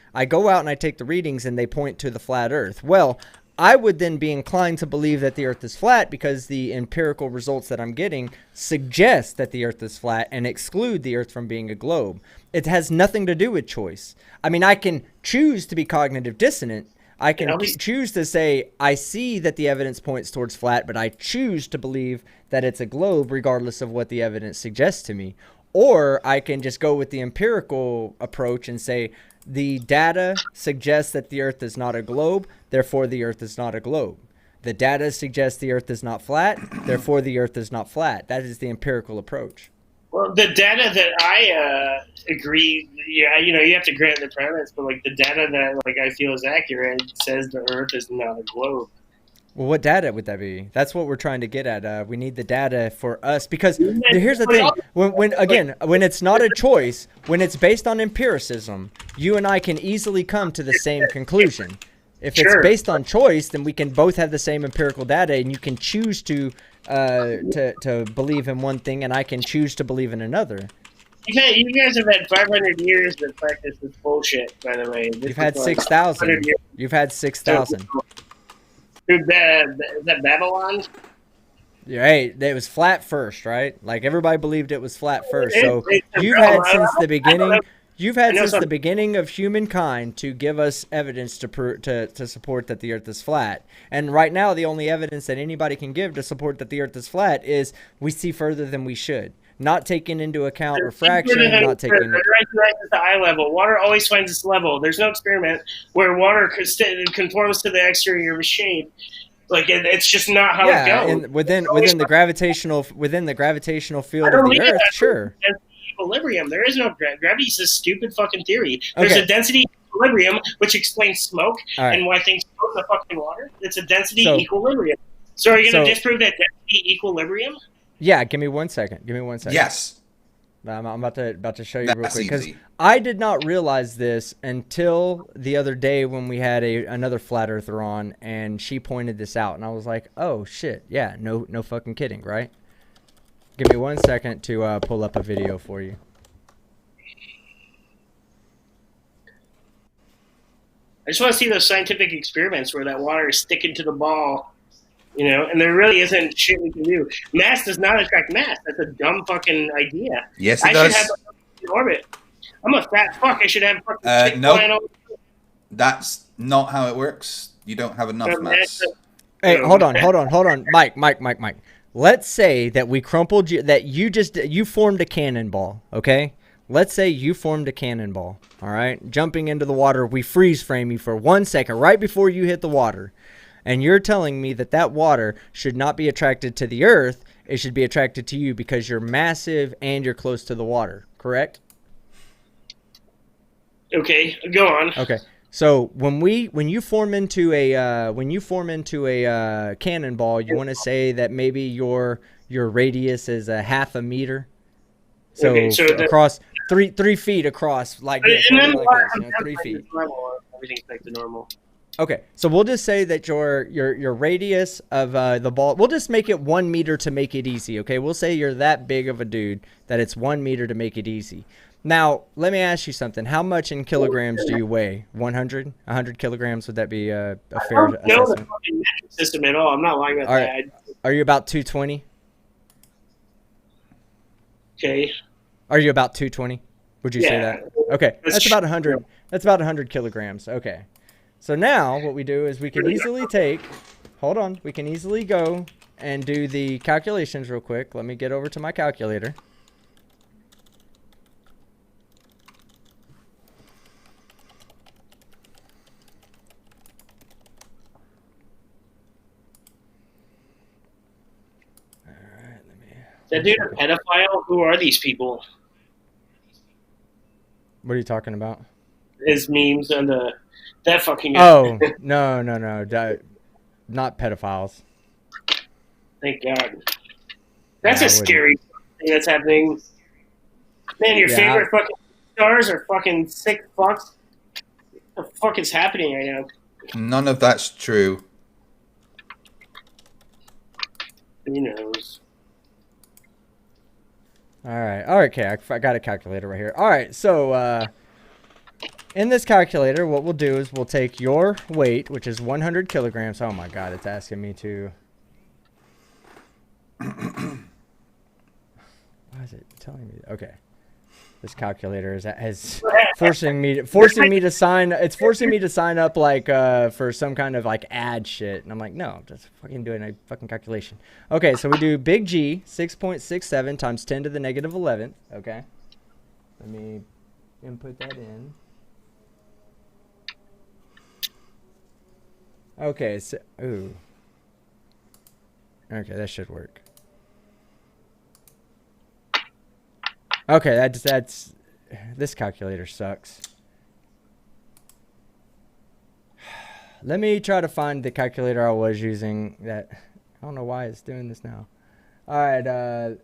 And they point to the flat Earth. Well, I would then be inclined to believe that the Earth is flat because the empirical results that I'm getting suggest that the Earth is flat and exclude the Earth from being a globe. It has nothing to do with choice. I mean, I can choose to be cognitive dissonant. I can choose to say, I see that the evidence points towards flat, but I choose to believe that it's a globe regardless of what the evidence suggests to me. Or I can just go with the empirical approach and say, the data suggests that the Earth is not a globe, therefore the Earth is not a globe. The data suggests the Earth is not flat, therefore the Earth is not flat. That is the empirical approach. Well, the data that I agree, you have to grant the premise, but like the data that like I feel is accurate says the Earth is not a globe. Well, what data would that be? That's what we're trying to get at. We need the data for us because here's the thing: when it's not a choice, when it's based on empiricism, you and I can easily come to the same conclusion. If it's based on choice, then we can both have the same empirical data, and you can choose to believe in one thing, and I can choose to believe in another. You guys have had 500 years to practice this bullshit, by the way. You've had 6,000. You've had 6,000. Dude, is that Babylon? Hey, it was flat first, right? Like everybody believed it was flat first. So It's a you've realm. had since the beginning. You've had know since the something. beginning of humankind to give us evidence to support that the Earth is flat. And right now, the only evidence that anybody can give to support that the Earth is flat is we see further than we should, not taking into account refraction, not taking. Right to the eye level. Water always finds its level. There's no experiment where water conforms to the exterior of a shape. Like it's just not how it Yeah, goes. and within the gravitational I field of don't the believe Earth, that. sure. Equilibrium. There is no gravity. Is a stupid fucking theory. There's Okay. a density equilibrium, which explains smoke All right. and why things float in the fucking water. It's a density So- equilibrium. So are you going so- to disprove that density equilibrium? Yeah, give me 1 second. Give me 1 second. Yes. I'm about to show you real That's quick because easy. I did not realize this until the other day when we had another flat earther on and she pointed this out and I was like, oh shit, yeah, no fucking kidding, right? Give me 1 second to pull up a video for you. I just want to see those scientific experiments where that water is sticking to the ball, and there really isn't shit we can do. Mass does not attract mass. That's a dumb fucking idea. Yes, it I does. should have an orbit. I'm a fat fuck. I should have fucking shit Nope. flying over. That's not how it works. You don't have enough mass. Hey, hold on. Mike. Let's say that we crumpled you, that you formed a cannonball, okay? Let's say you formed a cannonball, all right? Jumping into the water, we freeze frame you for 1 second right before you hit the water. And you're telling me that water should not be attracted to the Earth, it should be attracted to you because you're massive and you're close to the water, correct? Okay, go on. Okay. So when you form into a cannonball, you want to say that maybe your radius is a half a meter. So, Okay, so across 3 feet across like this, and then like this, 3 feet. Everything's back to normal. Okay, so we'll just say that your radius of the ball, we'll just make it 1 meter to make it easy. Okay, we'll say you're that big of a dude that it's 1 meter to make it easy. Now, let me ask you something. How much in kilograms do you weigh? 100? 100 kilograms? Would that be a fair I don't know the assessment? fucking metric system at all. I'm not lying about All that. right. Are you about 220? Okay. Are you about 220? Would you say Yeah. that? Okay, That's that's about true. 100. That's about 100 kilograms. Okay. So now what we do is we can easily take, hold on, we can easily go and do the calculations real quick. Let me get over to my calculator. Is that dude a pedophile? Who are these people? What are you talking about? His memes and that fucking guy. Oh, no. Not pedophiles. Thank God. That's Yeah, a I wouldn't. scary thing that's happening. Man, your Yeah. favorite fucking stars are fucking sick fucks. What the fuck is happening right now? None of that's true. Who knows? All right. Okay, I got a calculator right here. All right, so in this calculator, what we'll do is we'll take your weight, which is 100 kilograms. Oh my God, it's asking me to. Why is it telling me? Okay, this calculator is forcing me to sign. It's forcing me to sign up like for some kind of like ad shit, and I'm like, no, I'm just fucking doing a fucking calculation. Okay, so we do big G 6.67 times 10 to the negative 11th. Okay, let me input that in. Okay, so ooh. Okay, that should work. Okay, that's this calculator sucks. Let me try to find the calculator I was using that I don't know why it's doing this now. All right,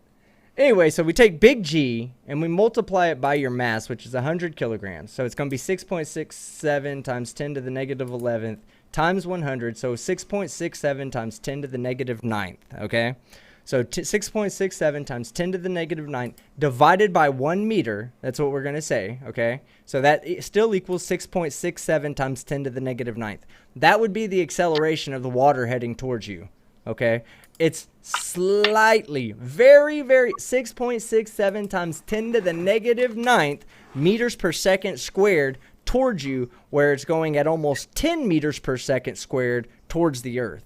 anyway, so we take big G and we multiply it by your mass, which is 100 kilograms. So it's going to be 6.67 times 10 to the negative 11th times 100. So 6.67 times 10 to the negative 9th, okay? So 6.67 times 10 to the negative 9 divided by 1 meter. That's what we're going to say, okay? So that still equals 6.67 times 10 to the negative 9th. That would be the acceleration of the water heading towards you. okay, it's slightly, very, very 6.67 times 10 to the negative ninth meters per second squared towards you, where it's going at almost 10 meters per second squared towards the Earth.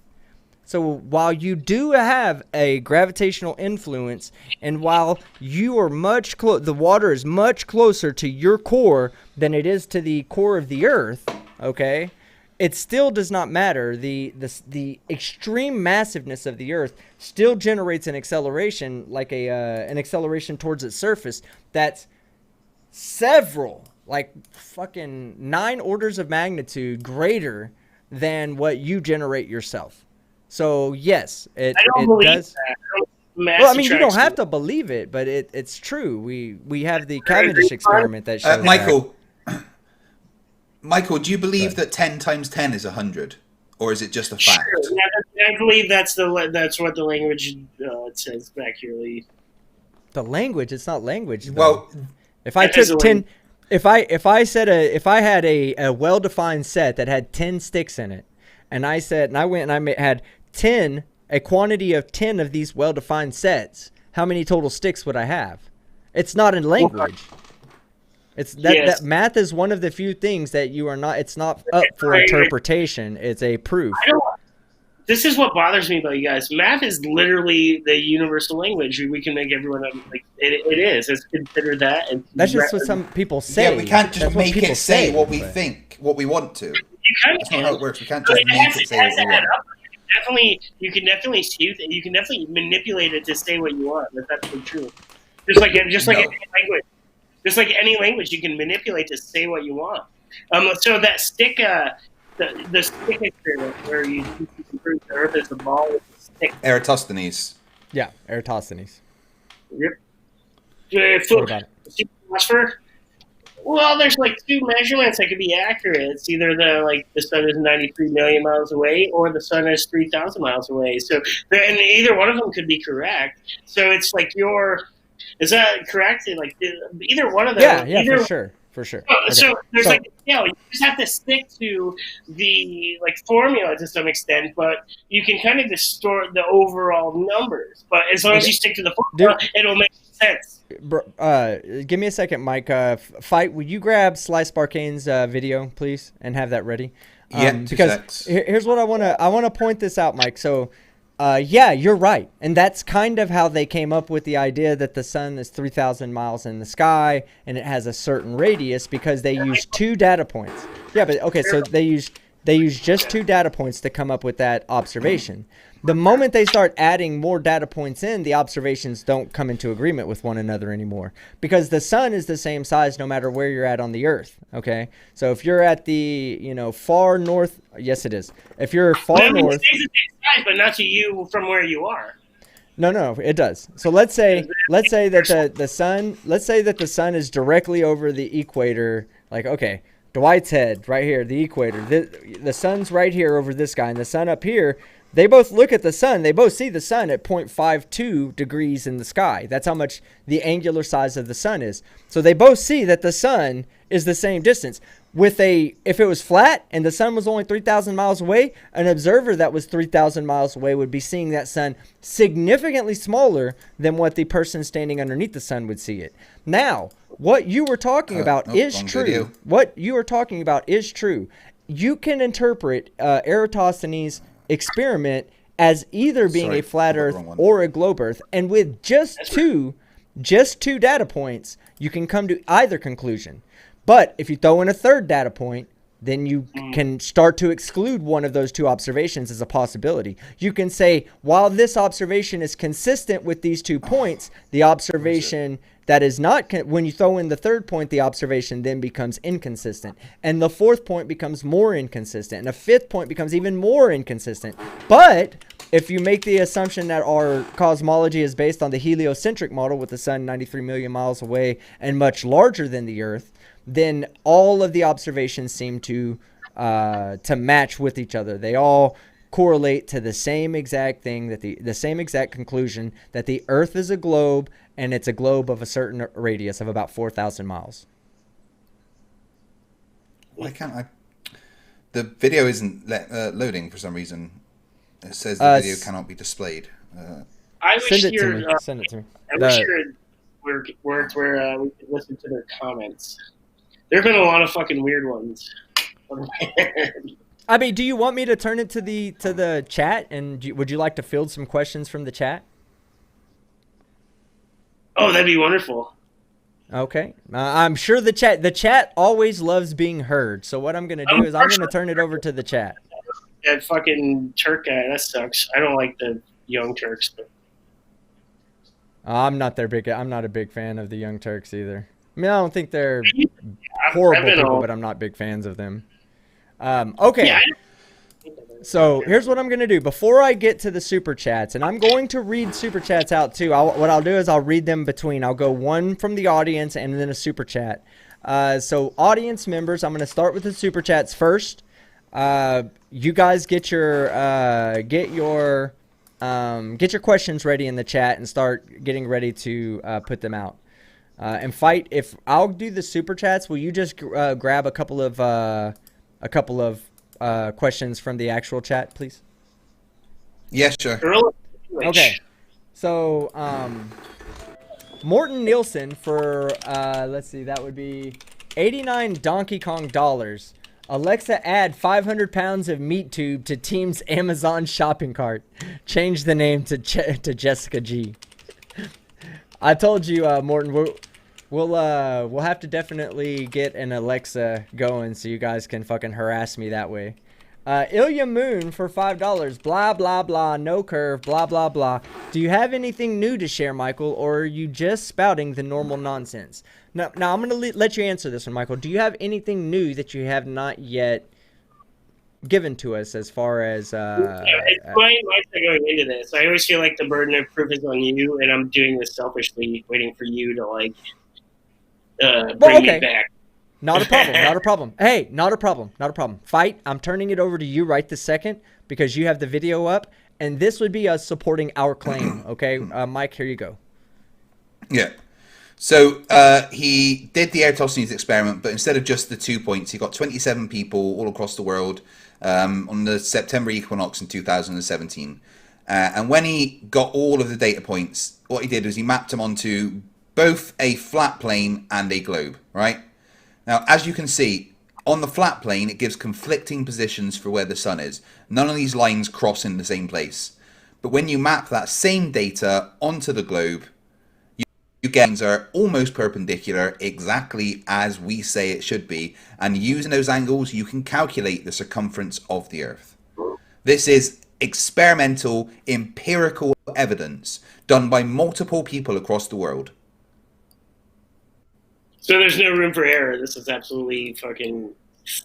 So while you do have a gravitational influence, and while you are the water is much closer to your core than it is to the core of the Earth, okay, it still does not matter. The extreme massiveness of the Earth still generates an acceleration, like an acceleration towards its surface that's several, like fucking 9 orders of magnitude greater than what you generate yourself. So yes, it does. Well, I mean, you don't have to believe it, but it's true. We have the Cavendish experiment that shows Michael, do you believe that 10 times 10 is 100, or is it just a fact? Sure. Yeah, I believe that's what the language says accurately. The language, it's not language, though. Well, if I took 10, if I had a well-defined set that had 10 sticks in it, and I went and I had a quantity of 10 of these well-defined sets, how many total sticks would I have? It's not in language. It's that math is one of the few things that it's not up for interpretation. It's a proof. This is what bothers me about you guys. Math is literally the universal language. We can make everyone like it is. It's considered that. And that's just what some people say. Yeah, we can't just make it say what we think, what we want to. That's not how it works. We can't just make it say what we want. You can definitely you can definitely manipulate it to say what you want. That's absolutely true. Just like any language. Just like any language, you can manipulate to say what you want. So that stick, the stick experiment where you prove the Earth is a ball with a stick. Eratosthenes. Yeah, Eratosthenes. Yep. Philosopher. Well, there's like 2 measurements that could be accurate. It's either the sun is 93 million miles away, or the sun is 3,000 miles away. So, and either one of them could be correct. So it's like is that correct? Like either one of them. Yeah, for sure. Okay. So there's a scale. You just have to stick to the formula to some extent, but you can kind of distort the overall numbers. But as long as you stick to the formula, it'll make sense. Give me a second, Mike. Fight. Would you grab Slice Barkane's video, please, and have that ready? Because here's what I want to point this out, Mike. So. Yeah, you're right. And that's kind of how they came up with the idea that the sun is 3,000 miles in the sky and it has a certain radius, because they used 2 data points. Yeah, but okay, so they used just 2 data points to come up with that observation. The moment they start adding more data points in, the observations don't come into agreement with one another anymore, because the sun is the same size no matter where you're at on the Earth, okay? So if you're at the, far north, yes it is. If you're far north, it stays the same size, but not to you from where you are. No, it does. So let's say that the sun is directly over the equator, like, okay, Dwight's head right here, the equator. The sun's right here over this guy, and the sun up here. They both look at the sun. They both see the sun at 0.52 degrees in the sky. That's how much the angular size of the sun is. So they both see that the sun is the same distance. If it was flat and the sun was only 3,000 miles away, an observer that was 3,000 miles away would be seeing that sun significantly smaller than what the person standing underneath the sun would see it. Now, what you were talking about is true. Video. What you were talking about is true. You can interpret Eratosthenes' experiment as either being a flat Earth or a globe Earth, and with just two data points, you can come to either conclusion. But if you throw in a third data point, then you can start to exclude one of those 2 observations as a possibility. You can say, while this observation is consistent with these 2 points, the observation that is not, when you throw in the third point, the observation then becomes inconsistent. And the 4th point becomes more inconsistent. And a 5th point becomes even more inconsistent. But if you make the assumption that our cosmology is based on the heliocentric model, with the sun 93 million miles away and much larger than the Earth, then all of the observations seem to match with each other. They all correlate to the same exact thing, that the same exact conclusion, that the Earth is a globe, and it's a globe of a certain radius of about 4,000 miles. Why can't I? The video isn't loading for some reason. It says the video cannot be displayed. I wish Send it to me. Send it to me. I wish your worked where we could listen to their comments. There have been a lot of fucking weird ones. I mean, do you want me to turn it to the chat, and would you like to field some questions from the chat? Oh, that'd be wonderful. Okay, I'm sure the chat always loves being heard. So what I'm gonna do is I'm gonna turn it over to the chat. That fucking Turk guy, that sucks. I don't like the Young Turks. But... I'm not a big fan of the Young Turks either. I mean, I don't think they're horrible people, but I'm not big fans of them. Okay. Yeah, So here's what I'm going to do. Before I get to the Super Chats, and I'm going to read Super Chats out too. What I'll do is I'll read them between. I'll go one from the audience and then a Super Chat. So audience members, I'm going to start with the Super Chats first. You guys get your questions ready in the chat and start getting ready to put them out. And Fight, if I'll do the Super Chats, will you just grab a couple of questions from the actual chat, please? Yeah, sure. Okay. So, Morton Nielsen for, let's see, that would be 89 Donkey Kong dollars. Alexa, add 500 pounds of meat tube to Team's Amazon shopping cart. Change the name to Jessica G. I told you, Morton, we'll have to definitely get an Alexa going so you guys can fucking harass me that way. Ilya Moon for $5. Blah, blah, blah. No curve. Blah, blah, blah. Do you have anything new to share, Michael, or are you just spouting the normal nonsense? Now I'm going to let you answer this one, Michael. Do you have anything new that you have not yet given to us as far as... it's my mindset going into this. I always feel like the burden of proof is on you, and I'm doing this selfishly, waiting for you to, like, bring me back. Not a problem. Not a problem. Hey, not a problem. Not a problem. Fight. I'm turning it over to you right this second because you have the video up, and this would be us supporting our claim. Okay, Mike, here you go. Yeah. So he did the Eratosthenes experiment, but instead of just the 2 points, he got 27 people all across the world on the September equinox in 2017. And when he got all of the data points, what he did was he mapped them onto both a flat plane and a globe, right? Now, as you can see, on the flat plane, it gives conflicting positions for where the sun is. None of these lines cross in the same place. But when you map that same data onto the globe, you get lines are almost perpendicular, exactly as we say it should be. And using those angles, you can calculate the circumference of the Earth. This is experimental, empirical evidence done by multiple people across the world. So there's no room for error. This is absolutely fucking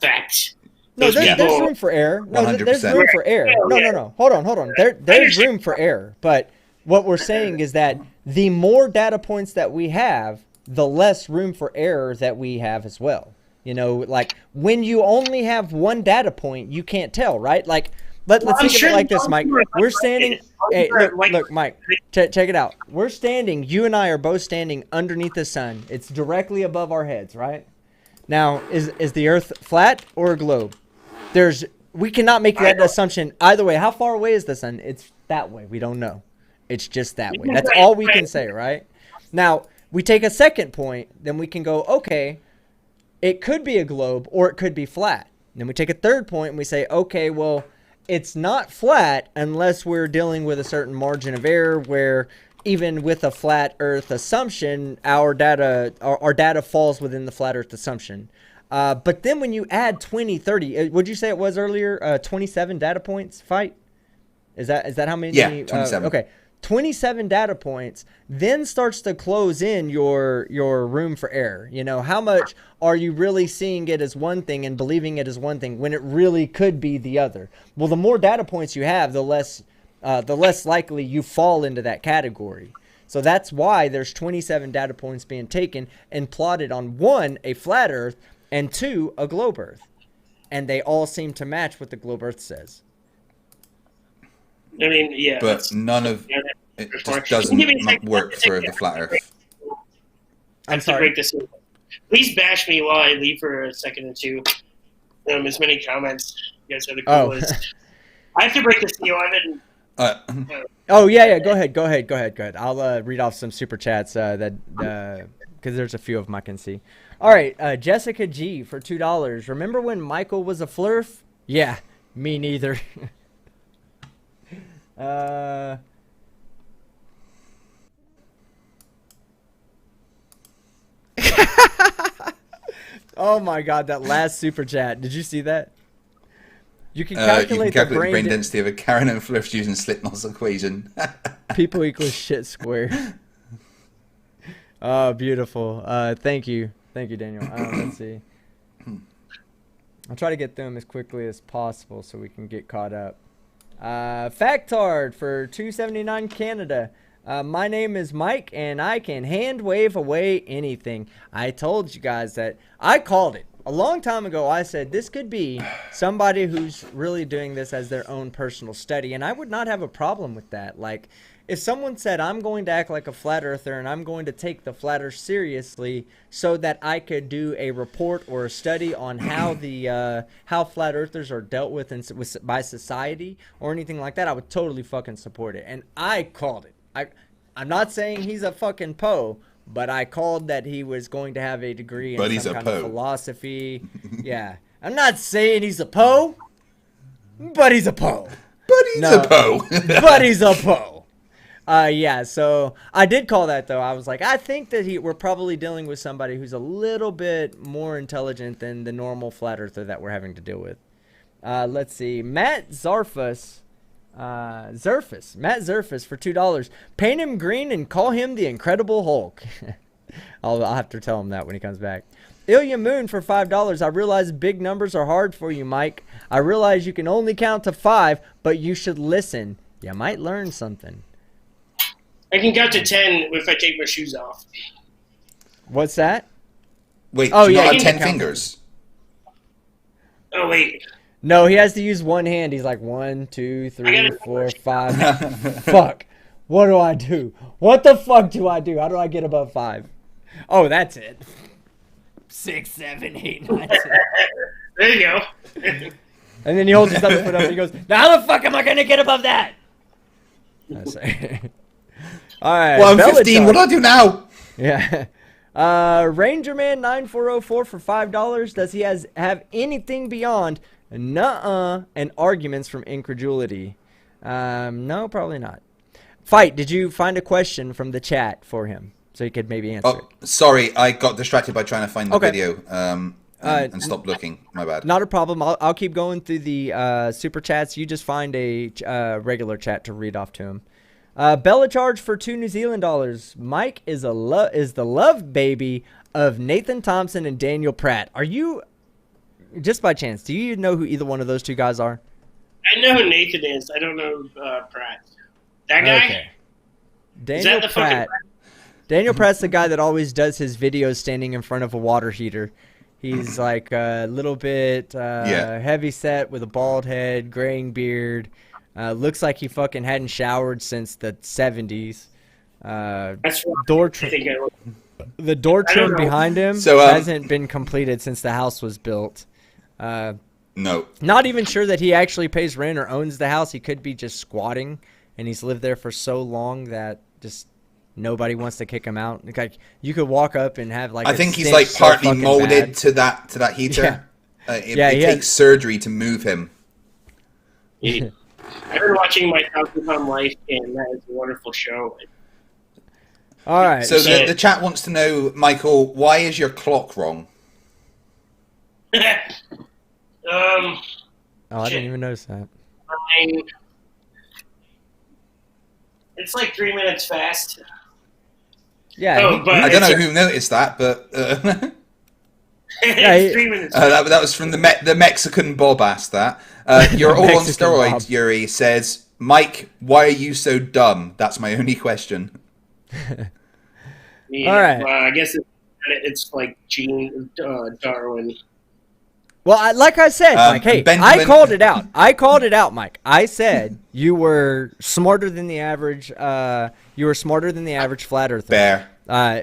fact. No, there's room for error. No, 100%. there's room for error. No. Hold on. There's room for error. But what we're saying is that the more data points that we have, the less room for error that we have as well. You know, like when you only have one data point, you can't tell, right? Like, let's think of it like this, Mike. We're standing. Hey, look, Mike. Check it out. We're standing. You and I are both standing underneath the sun. It's directly above our heads, right? Now, is the Earth flat or a globe? We cannot make that assumption either way. How far away is the sun? It's that way. We don't know. It's just that way. That's all we can say, right? Now, we take a second point, then we can go, okay, it could be a globe or it could be flat. Then we take a third point and we say, okay, well, it's not flat unless we're dealing with a certain margin of error where even with a flat Earth assumption, our data falls within the flat Earth assumption. But then when you add 20, 30, would you say it was earlier 27 data points, Fight? Is that how many? Yeah, 27. Okay. 27 data points then starts to close in your room for error. You know, how much are you really seeing it as one thing and believing it as one thing when it really could be the other? Well, the more data points you have, the less likely you fall into that category. So that's why there's 27 data points being taken and plotted on 1, a flat Earth, and 2, a globe Earth. And they all seem to match what the globe Earth says. I mean, yeah. But none of it just doesn't work for the flat Earth. I'm sorry. To break this in. Please bash me while I leave for a second or two. As many comments. You guys are the coolest. I have to break the seal. I've been. Oh yeah. Go ahead. I'll read off some super chats because there's a few of them I can see. All right, Jessica G for $2. Remember when Michael was a flurf? Yeah, me neither. Oh my God, that last super chat. Did you see that? You can calculate, the brain density of a Karen and Flurf using Slipknot's equation. People equals shit square. Oh, beautiful. Thank you, Daniel. Let's see. I'll try to get through them as quickly as possible so we can get caught up. Factard for $2.79 Canada. My name is Mike, and I can hand wave away anything. I told you guys that I called it a long time ago. I said this could be somebody who's really doing this as their own personal study, and I would not have a problem with that. Like, if someone said, I'm going to act like a flat earther and I'm going to take the flat earth seriously so that I could do a report or a study on how the how flat earthers are dealt with by society or anything like that, I would totally fucking support it. And I called it. I'm not saying he's a fucking Poe, but I called that he was going to have a degree in some kind of philosophy. Yeah. I'm not saying he's a Poe, but he's a Poe. But he's a Poe. But he's a Poe. Yeah, so I did call that, though. I was like, I think that we're probably dealing with somebody who's a little bit more intelligent than the normal flat earther that we're having to deal with. Let's see. Matt Zurfus for $2. Paint him green and call him the Incredible Hulk. I'll have to tell him that when he comes back. Ilya Moon for $5. I realize big numbers are hard for you, Mike. I realize you can only count to 5, but you should listen. You might learn something. I can count to 10 if I take my shoes off. What's that? Wait, oh, you have 10 fingers. Oh, wait. No, he has to use one hand. He's like 1, 2, 3, 4, 5. Fuck. What do I do? What the fuck do I do? How do I get above 5? Oh, that's it. 6, 7, 8, 9, 10. There you go. And then he holds his other foot up and he goes, now how the fuck am I going to get above that? I say. All right. Well, I'm 15. What do I do now? Yeah. Ranger Man 9404 for $5. Does he have anything beyond nuh-uh and arguments from incredulity? No, probably not. Fight, did you find a question from the chat for him so he could maybe answer it? Sorry, I got distracted by trying to find the video and stopped looking. My bad. Not a problem. I'll keep going through the super chats. You just find a regular chat to read off to him. Bella Charge for $2 New Zealand dollars. Mike is the love baby of Nathan Thompson and Daniel Pratt. Are you, just by chance, do you know who either one of those two guys are? I know who Nathan is. I don't know Pratt. That guy? Okay. Daniel Pratt's the guy that always does his videos standing in front of a water heater. He's like a little bit heavy set with a bald head, graying beard. Looks like he fucking hadn't showered since the 70s. That's right. The door trim behind him hasn't been completed since the house was built. No. Not even sure that he actually pays rent or owns the house. He could be just squatting, and he's lived there for so long that just nobody wants to kick him out. Like, you could walk up and have like. I think he's like partly molded to that heater. Yeah. It takes surgery to move him. I've been watching My Thousand Pound Life, and that is a wonderful show. All right. So the chat wants to know, Michael, why is your clock wrong? I didn't even notice that. It's like 3 minutes fast. Yeah. But I don't know who noticed that, but it's 3 minutes. That was from the Mexican Bob asked that. You're all on steroids, Bob. Yuri says, Mike, why are you so dumb? That's my only question. Yeah, all right. Well, I guess it's like Gene Darwin. Well, like I said, Mike, hey, I called it out. Mike. I said you were smarter than the average. You were smarter than the average flat earther. Fair.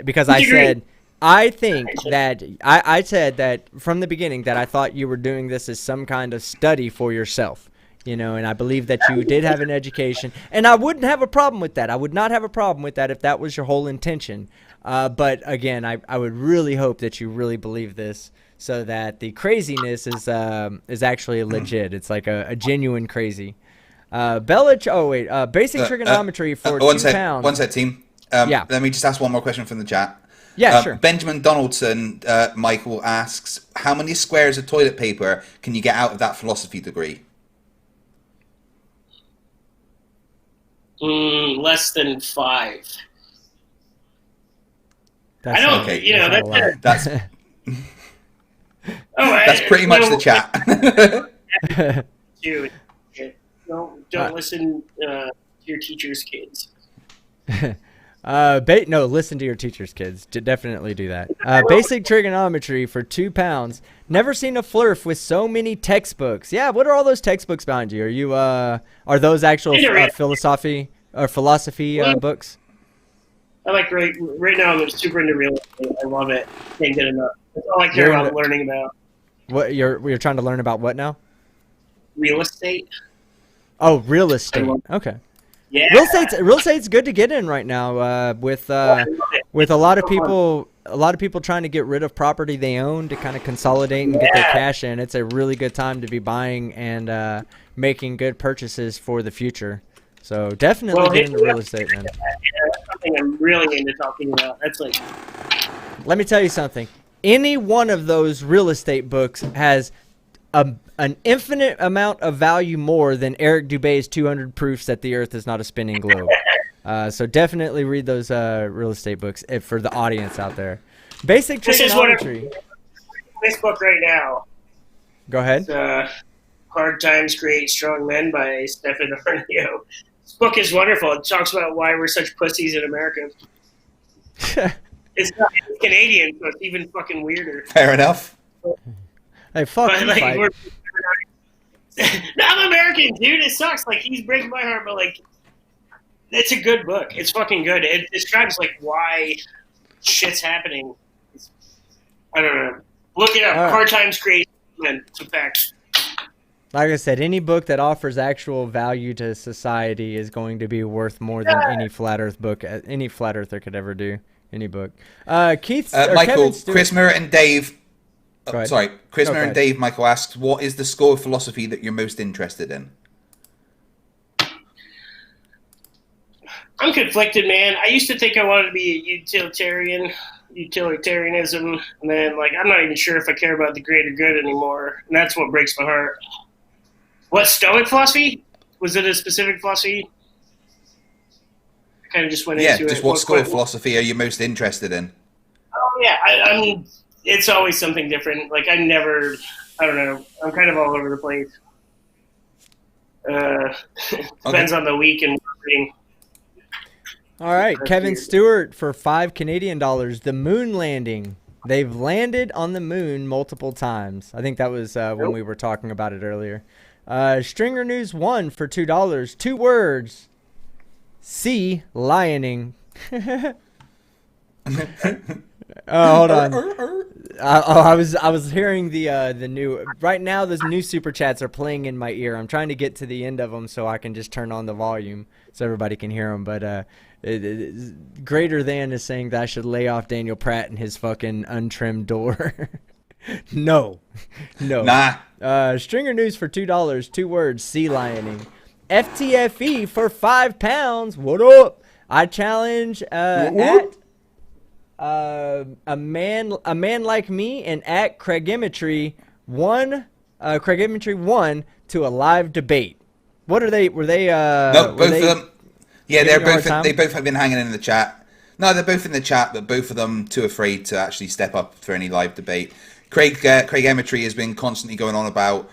Because I said, I think that I said that from the beginning that I thought you were doing this as some kind of study for yourself. you know, and I believe that you did have an education, and I wouldn't have a problem with that. I would not have a problem with that if that was your whole intention. But again, I would really hope that you really believe this, so that the craziness is actually legit. It's like a genuine crazy. Basic trigonometry for £2. One sec, team. Yeah. Let me just ask one more question from the chat. Yeah, sure. Benjamin Donaldson, Michael asks, how many squares of toilet paper can you get out of that philosophy degree? Less than 5. That's I don't. Okay. You know, That's not a lot. That's oh, that's pretty much the chat. Dude, don't listen to your teacher's kids. No, listen to your teachers, kids. Definitely do that. Basic trigonometry for £2. Never seen a flurf with so many textbooks. Yeah, what are all those textbooks behind you? Are you are those actual philosophy books? I like right now. I'm super into real estate. I love it. Can't get enough. That's all I care about learning about. What you're trying to learn about? What now? Real estate. Oh, real estate. Okay. Yeah. Real estate's good to get in right now. With a lot of people trying to get rid of property they own to kind of consolidate and get their cash in. It's a really good time to be buying and making good purchases for the future. So definitely get into real estate, man. That's something I'm really into talking about. That's like. Let me tell you something. Any one of those real estate books has an infinite amount of value more than Eric Dubé's 200 proofs that the Earth is not a spinning globe. So definitely read those real estate books for the audience out there. Basic trigonometry. This book right now. Go ahead. It's, Hard Times Create Strong Men by Stefan Arnio. This book is wonderful. It talks about why we're such pussies in America. It's Canadian, so it's even fucking weirder. Fair enough. Hey, fuck you, like, Mike. No, I'm American, dude. It sucks. Like, he's breaking my heart, but like, it's a good book. It's fucking good. It describes like why shit's happening. I don't know. Look it up. Hard Times Create Men. It's a fact. Like I said, any book that offers actual value to society is going to be worth more than any flat Earth book, any flat Earther could ever do. Any book. Michael, Chris Merritt and Dave. Chris Merritt and ahead. Dave. Michael asks, what is the school of philosophy that you're most interested in? I'm conflicted, man. I used to think I wanted to be a utilitarianism, and then like I'm not even sure if I care about the greater good anymore, and that's what breaks my heart. What, Stoic philosophy? Was it a specific philosophy? I kind of just went into it. Yeah, just what school of philosophy are you most interested in? Oh yeah, I mean, it's always something different. Like I don't know. I'm kind of all over the place. Depends on the week and reading. All right, Kevin Stewart for $5 The moon landing. They've landed on the moon multiple times. I think that was when we were talking about it earlier. Stringer News 1 for $2. 2 words. Sea lioning. Hold on. I was hearing the new. Right now, those new super chats are playing in my ear. I'm trying to get to the end of them so I can just turn on the volume so everybody can hear them. But Greater Than is saying that I should lay off Daniel Pratt and his fucking untrimmed door. No. Nah. Stringer News for $2. 2 words. Sea lioning. FTFE for £5. What up? I challenge at a man like me and at Craigimetry 1 to a live debate. What are they? Were they? No, both of them. Yeah, giving you a hard they time? both have been hanging in the chat. No, they're both in the chat, but both of them too afraid to actually step up for any live debate. Craig Emetry has been constantly going on about,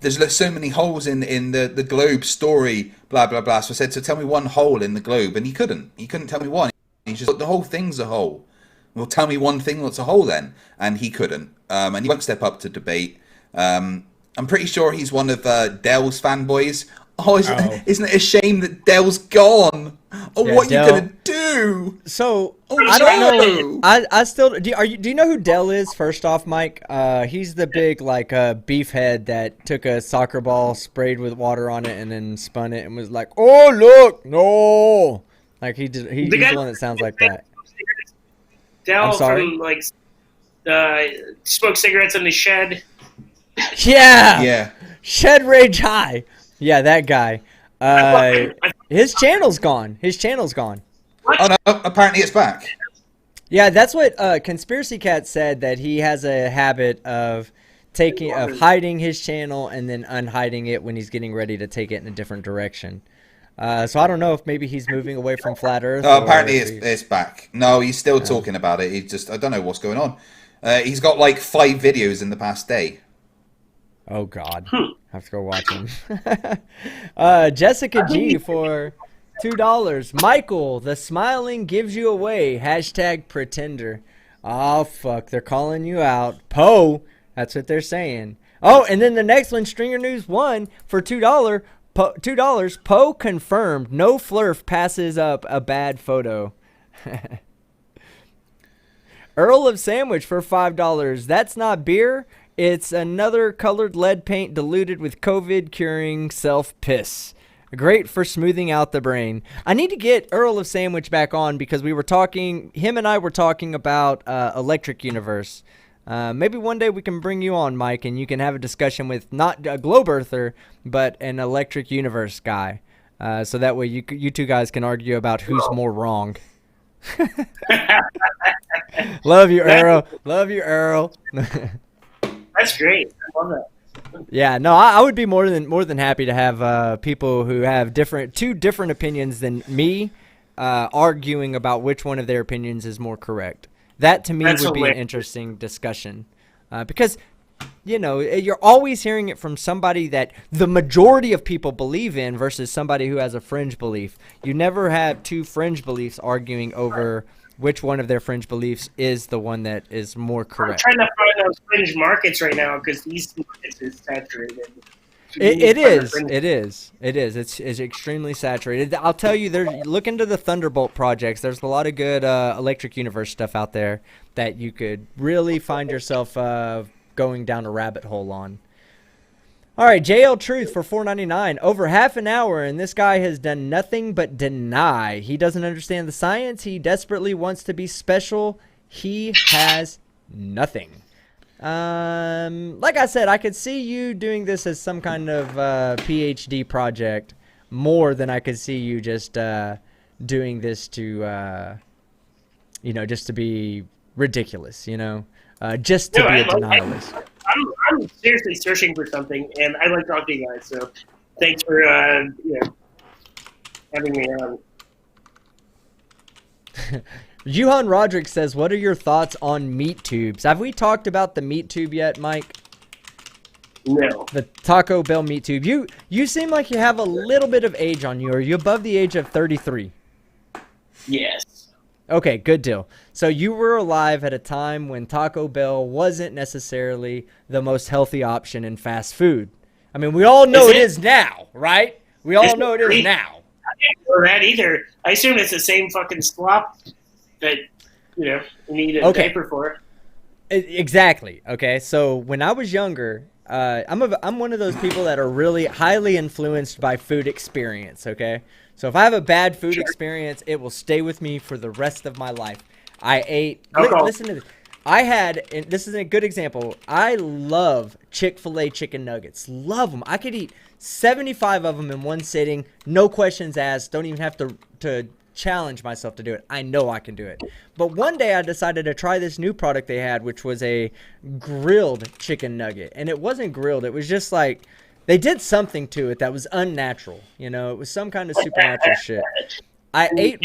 there's so many holes in the globe story, blah blah blah. So I said, so tell me one hole in the globe, and he couldn't tell me one. He just, the whole thing's a hole. Well, tell me one thing that's a hole then, and he couldn't. And he won't step up to debate. I'm pretty sure he's one of Dell's fanboys. Oh, isn't it a shame that Dell's gone? Oh, Yeah, what are you Dell. gonna do? So Oh, I don't no. know. I still do. Do you know who Dell is? First off, Mike, he's the big like beef head that took a soccer ball, sprayed with water on it, and then spun it and was like, "Oh look, no!" Like he's The guy the one that sounds like that. Dell I'm sorry? from like smoked cigarettes in the shed. Yeah, Yeah. Shed Rage High. Yeah, that guy. His channel's gone. His channel's gone. Oh, no, apparently it's back. Yeah, that's what Conspiracy Cat said, that he has a habit of hiding his channel and then unhiding it when he's getting ready to take it in a different direction. So I don't know if maybe he's moving away from Flat Earth. No, apparently it's back. No, he's still talking about it. I don't know what's going on. He's got like 5 videos in the past day. Oh God, I have to go watch him. Jessica G for $2. Michael, the smiling gives you away. # pretender. Oh fuck, they're calling you out. Poe, that's what they're saying. Oh, and then the next one, Stringer News 1 for $2. $2. Poe confirmed. No flurf passes up a bad photo. Earl of Sandwich for $5. That's not beer. It's another colored lead paint diluted with COVID curing self-piss. Great for smoothing out the brain. I need to get Earl of Sandwich back on because him and I were talking about Electric Universe. Maybe one day we can bring you on, Mike, and you can have a discussion with not a Globe Earther, but an Electric Universe guy. So that way you two guys can argue about who's more wrong. Love you, Earl. Love you, Earl. That's great. I love that. Yeah, no, I would be more than happy to have people who have two different opinions than me arguing about which one of their opinions is more correct. That to me would be an interesting discussion because you're always hearing it from somebody that the majority of people believe in versus somebody who has a fringe belief. You never have two fringe beliefs arguing over which one of their fringe beliefs is the one that is more correct. I'm trying to find those fringe markets right now because these markets is saturated. It is. It's extremely saturated. I'll tell you, look into the Thunderbolt projects. There's a lot of good Electric Universe stuff out there that you could really find yourself going down a rabbit hole on. All right, JL Truth for $4.99. Over half an hour, and this guy has done nothing but deny. He doesn't understand the science. He desperately wants to be special. He has nothing. Like I said, I could see you doing this as some kind of PhD project more than I could see you just doing this to, just to be ridiculous, just to be a denialist. I'm seriously searching for something, and I like talking to you guys, so thanks for having me on. Juhan Roderick says, what are your thoughts on meat tubes? Have we talked about the meat tube yet, Mike? No. The Taco Bell meat tube. You seem like you have a little bit of age on you. Are you above the age of 33? Yes. Okay, good deal. So you were alive at a time when Taco Bell wasn't necessarily the most healthy option in fast food. I mean, we all know it is now, right? We all know it is now. I didn't know that either. I assume it's the same fucking slop that, you need a diaper for. Exactly. Okay, so when I was younger, I'm one of those people that are really highly influenced by food experience, okay? So if I have a bad food experience, it will stay with me for the rest of my life. I ate. Listen to this. And this is a good example. I love Chick-fil-A chicken nuggets. Love them. I could eat 75 of them in one sitting. No questions asked. Don't even have to challenge myself to do it. I know I can do it. But one day I decided to try this new product they had, which was a grilled chicken nugget. And it wasn't grilled. It was just like, they did something to it that was unnatural. It was some kind of supernatural shit. I ate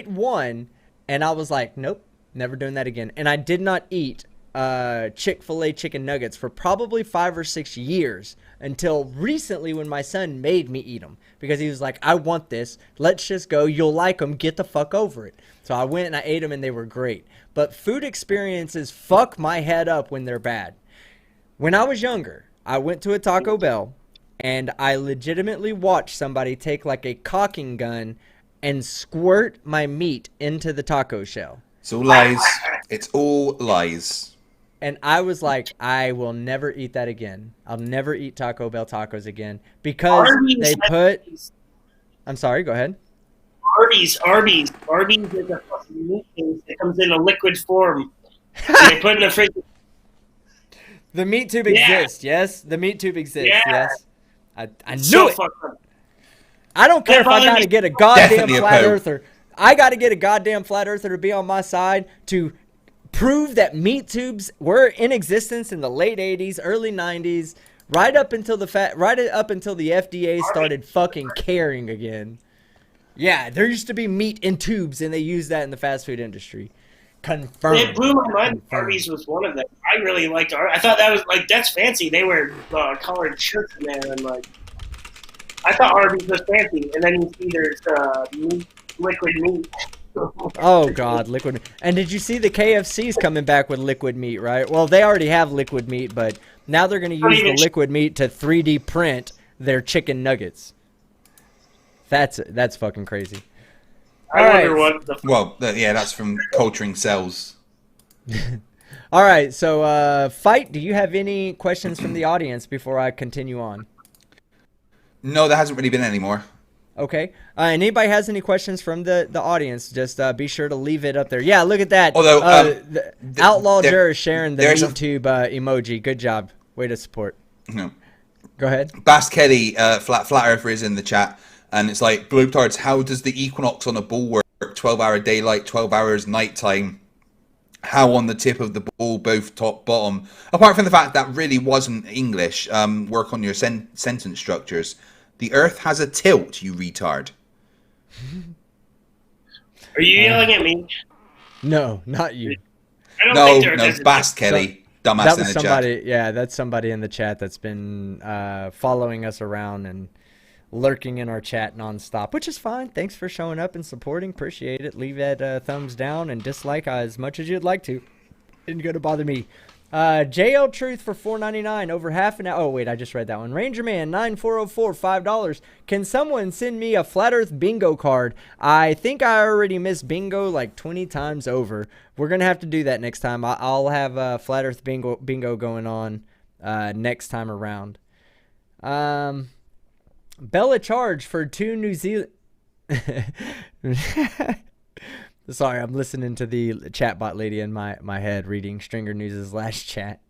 one, and I was like, nope, never doing that again. And I did not eat Chick-fil-A chicken nuggets for probably 5 or 6 years until recently when my son made me eat them because he was like, I want this. Let's just go. You'll like them. Get the fuck over it. So I went and I ate them, and they were great. But food experiences fuck my head up when they're bad. When I was younger, I went to a Taco Bell, and I legitimately watched somebody take like a caulking gun and squirt my meat into the taco shell. It's all lies. It's all lies. And I was like, I will never eat that again. I'll never eat Taco Bell tacos again because they put. I'm sorry. Go ahead. Arby's is a fucking meat thing that comes in a liquid form. They put in the fridge. The meat tube exists. Yes, the meat tube exists. Yeah. Yes, I knew So it. fucked up. I don't care if I got to get a goddamn Definitely a flat Pope. earther. I got to get a goddamn flat earther to be on my side to prove that meat tubes were in existence in the late 80s, early 90s, right up until the FDA started fucking caring again. Yeah, there used to be meat in tubes, and they used that in the fast food industry. Confirmed. It blew my mind. Confirmed. Arby's was one of them. I really liked Arby's. I thought that was like, that's fancy. They wear collared shirts in there, and like, I thought Arby's was fancy. And then you see there's meat, liquid meat. Oh God, liquid meat. And did you see the KFC's coming back with liquid meat, right? Well, they already have liquid meat, but now they're going to use the liquid meat to 3D print their chicken nuggets. That's fucking crazy. I wonder what the Well, that's from culturing cells. All right, so Fight, do you have any questions from the audience before I continue on? No, there hasn't really been any more. Okay. And anybody has any questions from the audience, just be sure to leave it up there. Yeah, look at that. Although, Outlaw Jur is sharing the there's YouTube emoji. Good job. Way to support. No. Go ahead. Bass Kelly, Flat Earther is in the chat, and it's like, Globetards, how does the equinox on a bull work? 12-hour daylight, 12 hours nighttime. How on the tip of the ball, both top, bottom? Apart from the fact that really wasn't English, work on your sentence structures. The Earth has a tilt, you retard. Are you yelling at me? No, not you. I don't No, think there no, has Bass Kelly, dumbass That in was the somebody. chat. Yeah, that's somebody in the chat that's been following us around and lurking in our chat nonstop, which is fine. Thanks for showing up and supporting. Appreciate it. Leave that thumbs down and dislike as much as you'd like to. Isn't gonna bother me. JL Truth for $4.99, over half an hour. Oh wait, I just read that one. Ranger Man 9404, $5. Can someone send me a Flat Earth bingo card? I think I already missed bingo like 20 times over. We're gonna have to do that next time. I'll have a Flat Earth bingo going on next time around. Bella Charge for 2 New Zealand. Sorry, I'm listening to the chatbot lady in my head reading Stringer News' last chat.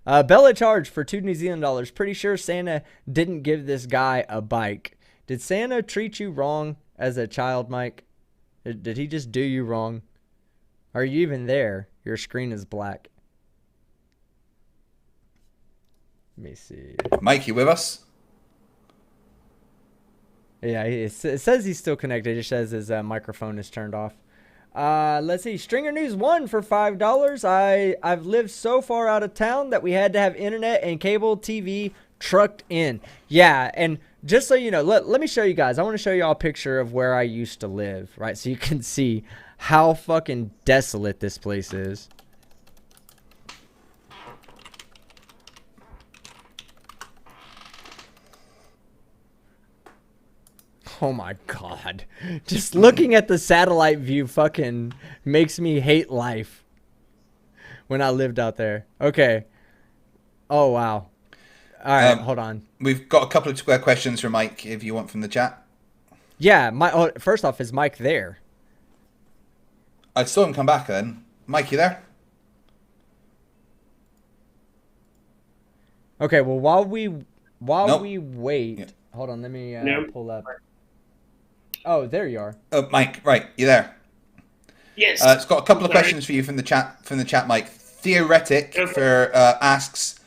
Bella Charge for 2 New Zealand dollars. Pretty sure Santa didn't give this guy a bike. Did Santa treat you wrong as a child, Mike? Did he just do you wrong? Are you even there? Your screen is black. Let me see. Mike, you with us? Yeah, it says he's still connected. It just says his microphone is turned off. Let's see. Stringer News 1 for $5. I've lived so far out of town that we had to have internet and cable TV trucked in. Yeah, and just so you know, let me show you guys. I want to show you all a picture of where I used to live, right? So you can see how fucking desolate this place is. Oh my God. Just looking at the satellite view fucking makes me hate life when I lived out there. Okay. Oh, wow. All right, hold on. We've got a couple of questions for Mike, if you want, from the chat. Yeah, first off, is Mike there? I saw him come back then. Mike, you there? Okay, well, while we Nope. wait, Yeah. hold on, let me Nope. pull up. Oh, there you are. Mike, right, you there? Yes. It's got a couple of Sorry. questions for you from the chat, Mike. Theoretic Okay. asks,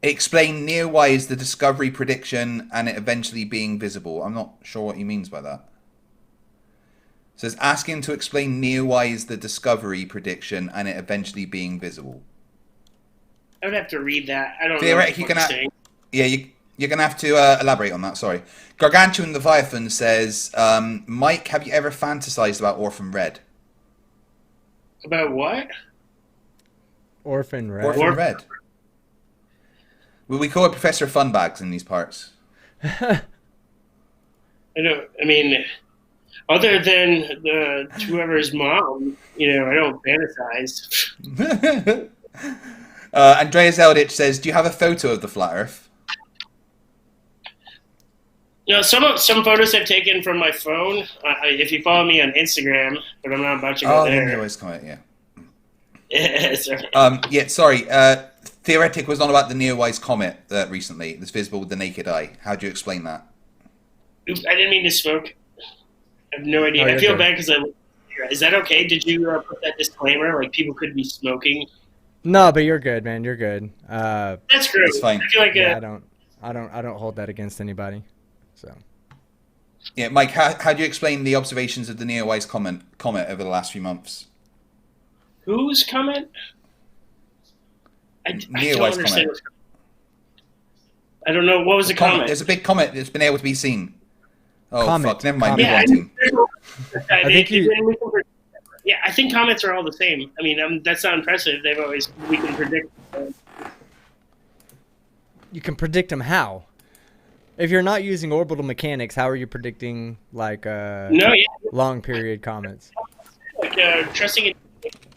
explain near-wise the discovery prediction and it eventually being visible. I'm not sure what he means by that. It says, ask him to explain near-wise the discovery prediction and it eventually being visible. I would have to read that. I don't Theoretic, know you're what gonna, you're saying. yeah, you're gonna have to elaborate on that. Sorry. Gargantuan Leviathan says, Mike, have you ever fantasized about Orphan Red? About what? Orphan Red. Orphan Red. We call it Professor Funbags in these parts. I mean, other than whoever's mom, I don't fantasize. Andreas Eldritch says, "Do you have a photo of the flat Earth?" Some photos I've taken from my phone. If you follow me on Instagram, but I'm not about to go there. Oh, you always comment, yeah. Sorry. Sorry. Theoretic was on about the Neowise comet recently. That's visible with the naked eye. How do you explain that? Oops, I didn't mean to smoke. I have no idea. Oh, I feel good. bad because is that okay? Did you put that disclaimer? Like people could be smoking. No, but you're good, man. You're good. That's great. It's fine. I feel like Yeah, I don't hold that against anybody. So. Yeah, Mike, how do you explain the observations of the Neowise comet over the last few months? whose comment? I don't Neowise understand. comet. I don't know. What was the comment? There's a big comet that's been able to be seen. Oh, Comet. fuck. Never mind. Comet. Move on, team. Yeah, I think comments are all the same. I mean, that's not impressive. We can predict. You can predict them how? If you're not using orbital mechanics, how are you predicting long period comets? Trusting in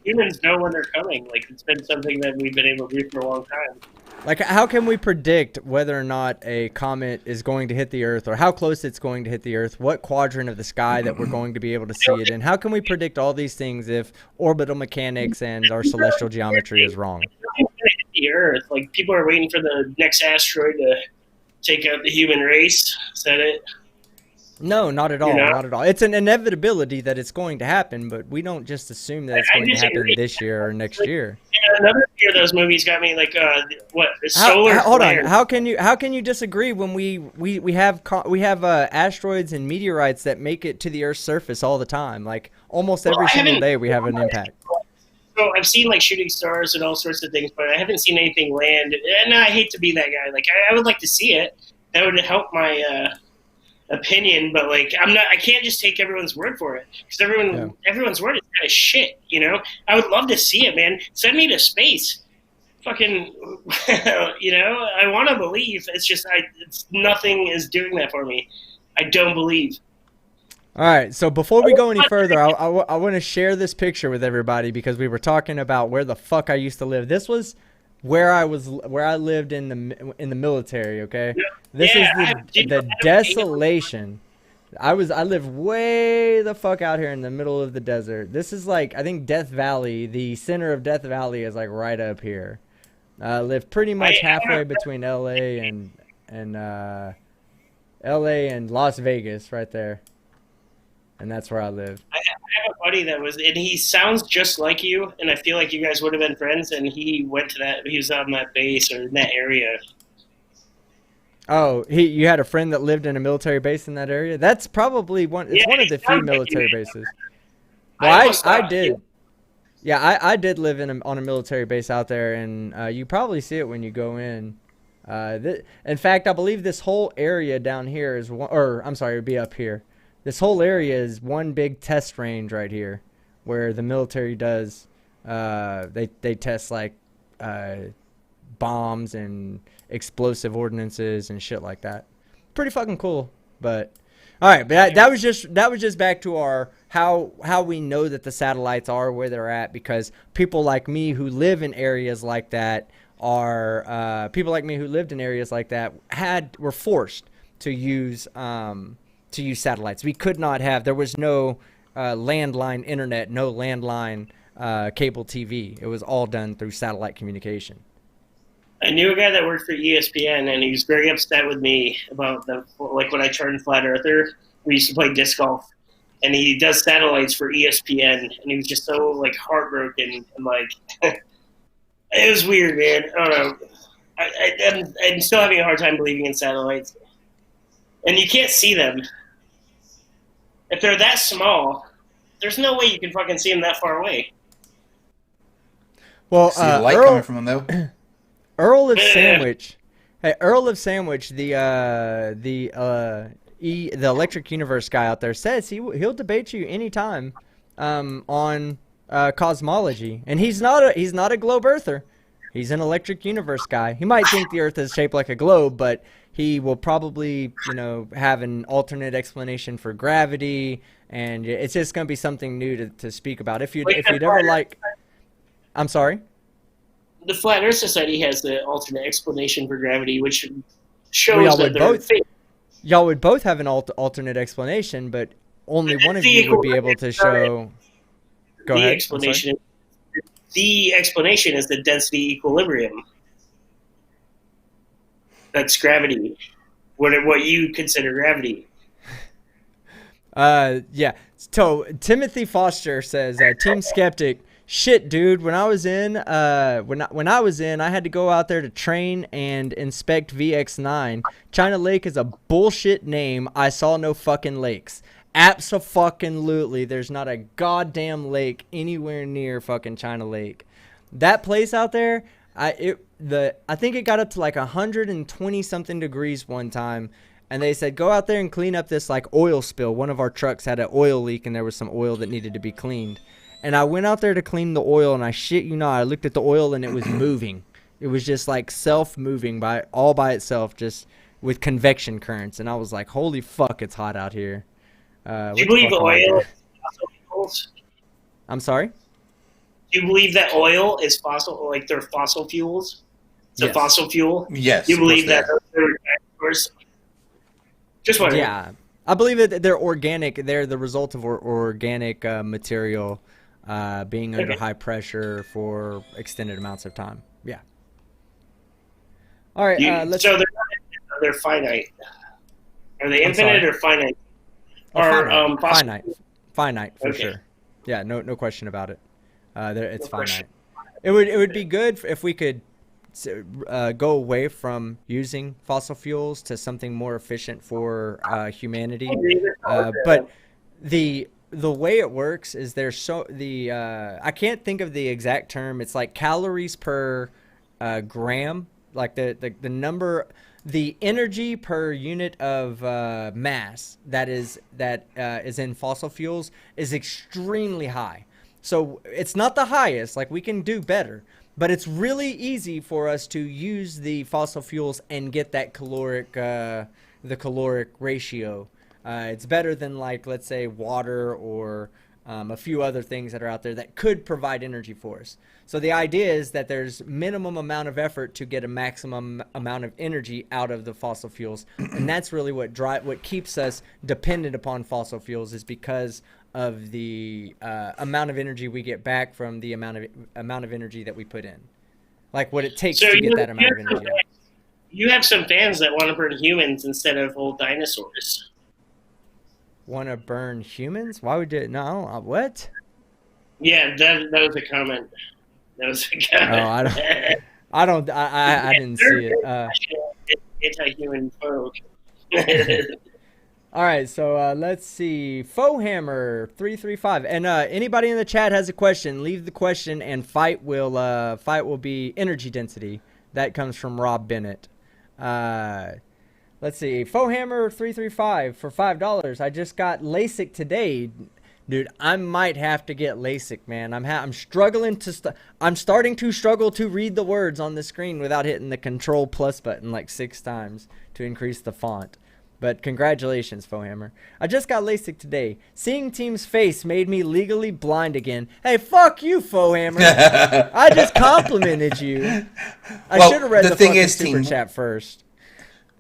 humans know when they're coming. Like it's been something that we've been able to do for a long time. Like, how can we predict whether or not a comet is going to hit the Earth, or how close it's going to hit the Earth, what quadrant of the sky that we're going to be able to see it in? How can we predict all these things if orbital mechanics and our celestial geometry is wrong? The Earth, like people are waiting for the next asteroid to take out the human race. Is that it? No, not at all. Not at all. It's an inevitability that it's going to happen, but we don't just assume that it's going to happen this year or next year. Another few of those movies got me like, solar flare. Hold on. How can you disagree when we have asteroids and meteorites that make it to the Earth's surface all the time? Like almost every single day we have an impact. So I've seen like shooting stars and all sorts of things, but I haven't seen anything land. And I hate to be that guy. Like I would like to see it. That would help my opinion, but like I can't just take everyone's word for it because everyone's word is kind of shit. I would love to see it, man. Send me to space. Fucking, I want to believe. It's just nothing is doing that for me. I don't believe. All right, so before we go any further, I want to share this picture with everybody because we were talking about where the fuck I used to live. This was where I lived in the military. Okay, this is the desolation. I lived way the fuck out here in the middle of the desert. This is like, I think Death Valley, the center of Death Valley is like right up here. I live pretty much halfway between LA and Las Vegas, right there. And that's where I live. I have a buddy and he sounds just like you, and I feel like you guys would have been friends, and he was on that base or in that area. Oh, you had a friend that lived in a military base in that area? That's probably one of the few military bases. Well, I did. Yeah, I did live on a military base out there, and you probably see it when you go in. In fact, I believe this whole area down here is it'd be up here. This whole area is one big test range right here, where the military does. They test like bombs and explosive ordinances and shit like that. Pretty fucking cool. But all right, but that was just back to our how we know that the satellites are where they're at, because people like me who live in areas like that were forced to use satellites. We could not have. There was no landline internet, no landline cable TV. It was all done through satellite communication. I knew a guy that worked for ESPN, and he was very upset with me about when I turned flat earther. We used to play disc golf, and he does satellites for ESPN, and he was just so like heartbroken and like it was weird, man. I don't know. I'm still having a hard time believing in satellites, and you can't see them. If they're that small, there's no way you can fucking see them that far away. Well, see the light coming from them though. Earl of Sandwich. Hey, Earl of Sandwich, the Electric Universe guy out there, says he'll debate you anytime on cosmology, and he's not a globe earther. He's an electric universe guy. He might think the Earth is shaped like a globe, but he will probably, have an alternate explanation for gravity, and it's just going to be something new to speak about. If you'd ever like, I'm sorry. The Flat Earth Society has the alternate explanation for gravity, which shows that they're fake. Y'all would both have an alternate explanation, but only one of you would be able to show. Go ahead. The explanation is the density equilibrium. That's gravity. What you consider gravity. Yeah. So Timothy Foster says, Team Skeptic. Shit, dude. When I was in, I had to go out there to train and inspect VX9. China Lake is a bullshit name. I saw no fucking lakes. Abso-fucking-lutely, there's not a goddamn lake anywhere near fucking China Lake. That place out there, I think it got up to like 120 something degrees one time, and they said go out there and clean up this like oil spill. One of our trucks had an oil leak, and there was some oil that needed to be cleaned. And I went out there to clean the oil, and I shit you not, I looked at the oil and it was moving. It was just like self-moving all by itself, just with convection currents, and I was like, holy fuck, it's hot out here. Do you believe oil is fossil fuels? I'm sorry? Do you believe that oil is fossil, like they're fossil fuels? It's a fossil fuel? Yes. Do you believe that they're just wondering. Yeah. I believe that they're organic. They're the result of organic material being under high pressure for extended amounts of time. Yeah. All right. So they're finite. Are they infinite or finite? Finite for sure. Yeah, no question about it. It's finite. It would be good if we could go away from using fossil fuels to something more efficient for humanity. But the way it works is I can't think of the exact term. It's like calories per gram, like the number. The energy per unit of mass that is in fossil fuels is extremely high. So it's not the highest, like we can do better, but it's really easy for us to use the fossil fuels and get that caloric ratio. It's better than, like, let's say water or a few other things that are out there that could provide energy for us. So the idea is that there's minimum amount of effort to get a maximum amount of energy out of the fossil fuels, and that's really what keeps us dependent upon fossil fuels, is because of the amount of energy we get back from the amount of energy that we put in, like what it takes to get that amount of energy. You have some fans that want to burn humans instead of old dinosaurs. Want to burn humans? Why would you? No, what? Yeah, that was a comment. That was a comment. Oh, I didn't see it. Anti-human folk. All right, so let's see. Fohammer 335, and anybody in the chat has a question, leave the question, and fight will be energy density. That comes from Rob Bennett. Let's see. Fohammer 335 for $5. I just got LASIK today. Dude, I might have to get LASIK, man. I'm struggling I'm starting to struggle to read the words on the screen without hitting the Control Plus button like 6 times to increase the font. But congratulations, Fohammer. I just got LASIK today. Seeing Team's face made me legally blind again. Hey, fuck you, Fohammer. I just complimented you. I should have read the fucking super chat first.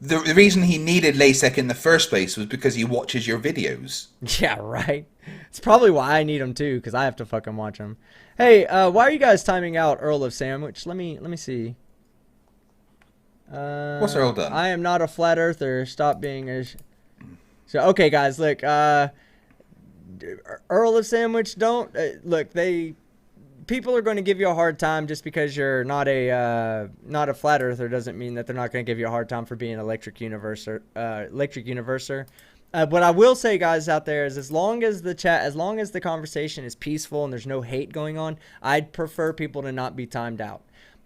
The reason he needed LASIK in the first place was because he watches your videos. Yeah, right. It's probably why I need them too, because I have to fucking watch them. Hey, why are you guys timing out Earl of Sandwich? Let me see. What's Earl done? I am not a flat earther. Stop being a. So okay, guys, look. Earl of Sandwich, don't look. People are going to give you a hard time just because you're not a flat earther. Doesn't mean that they're not going to give you a hard time for being an electric universer. What I will say, guys out there, is as long as the conversation is peaceful and there's no hate going on, I'd prefer people to not be timed out.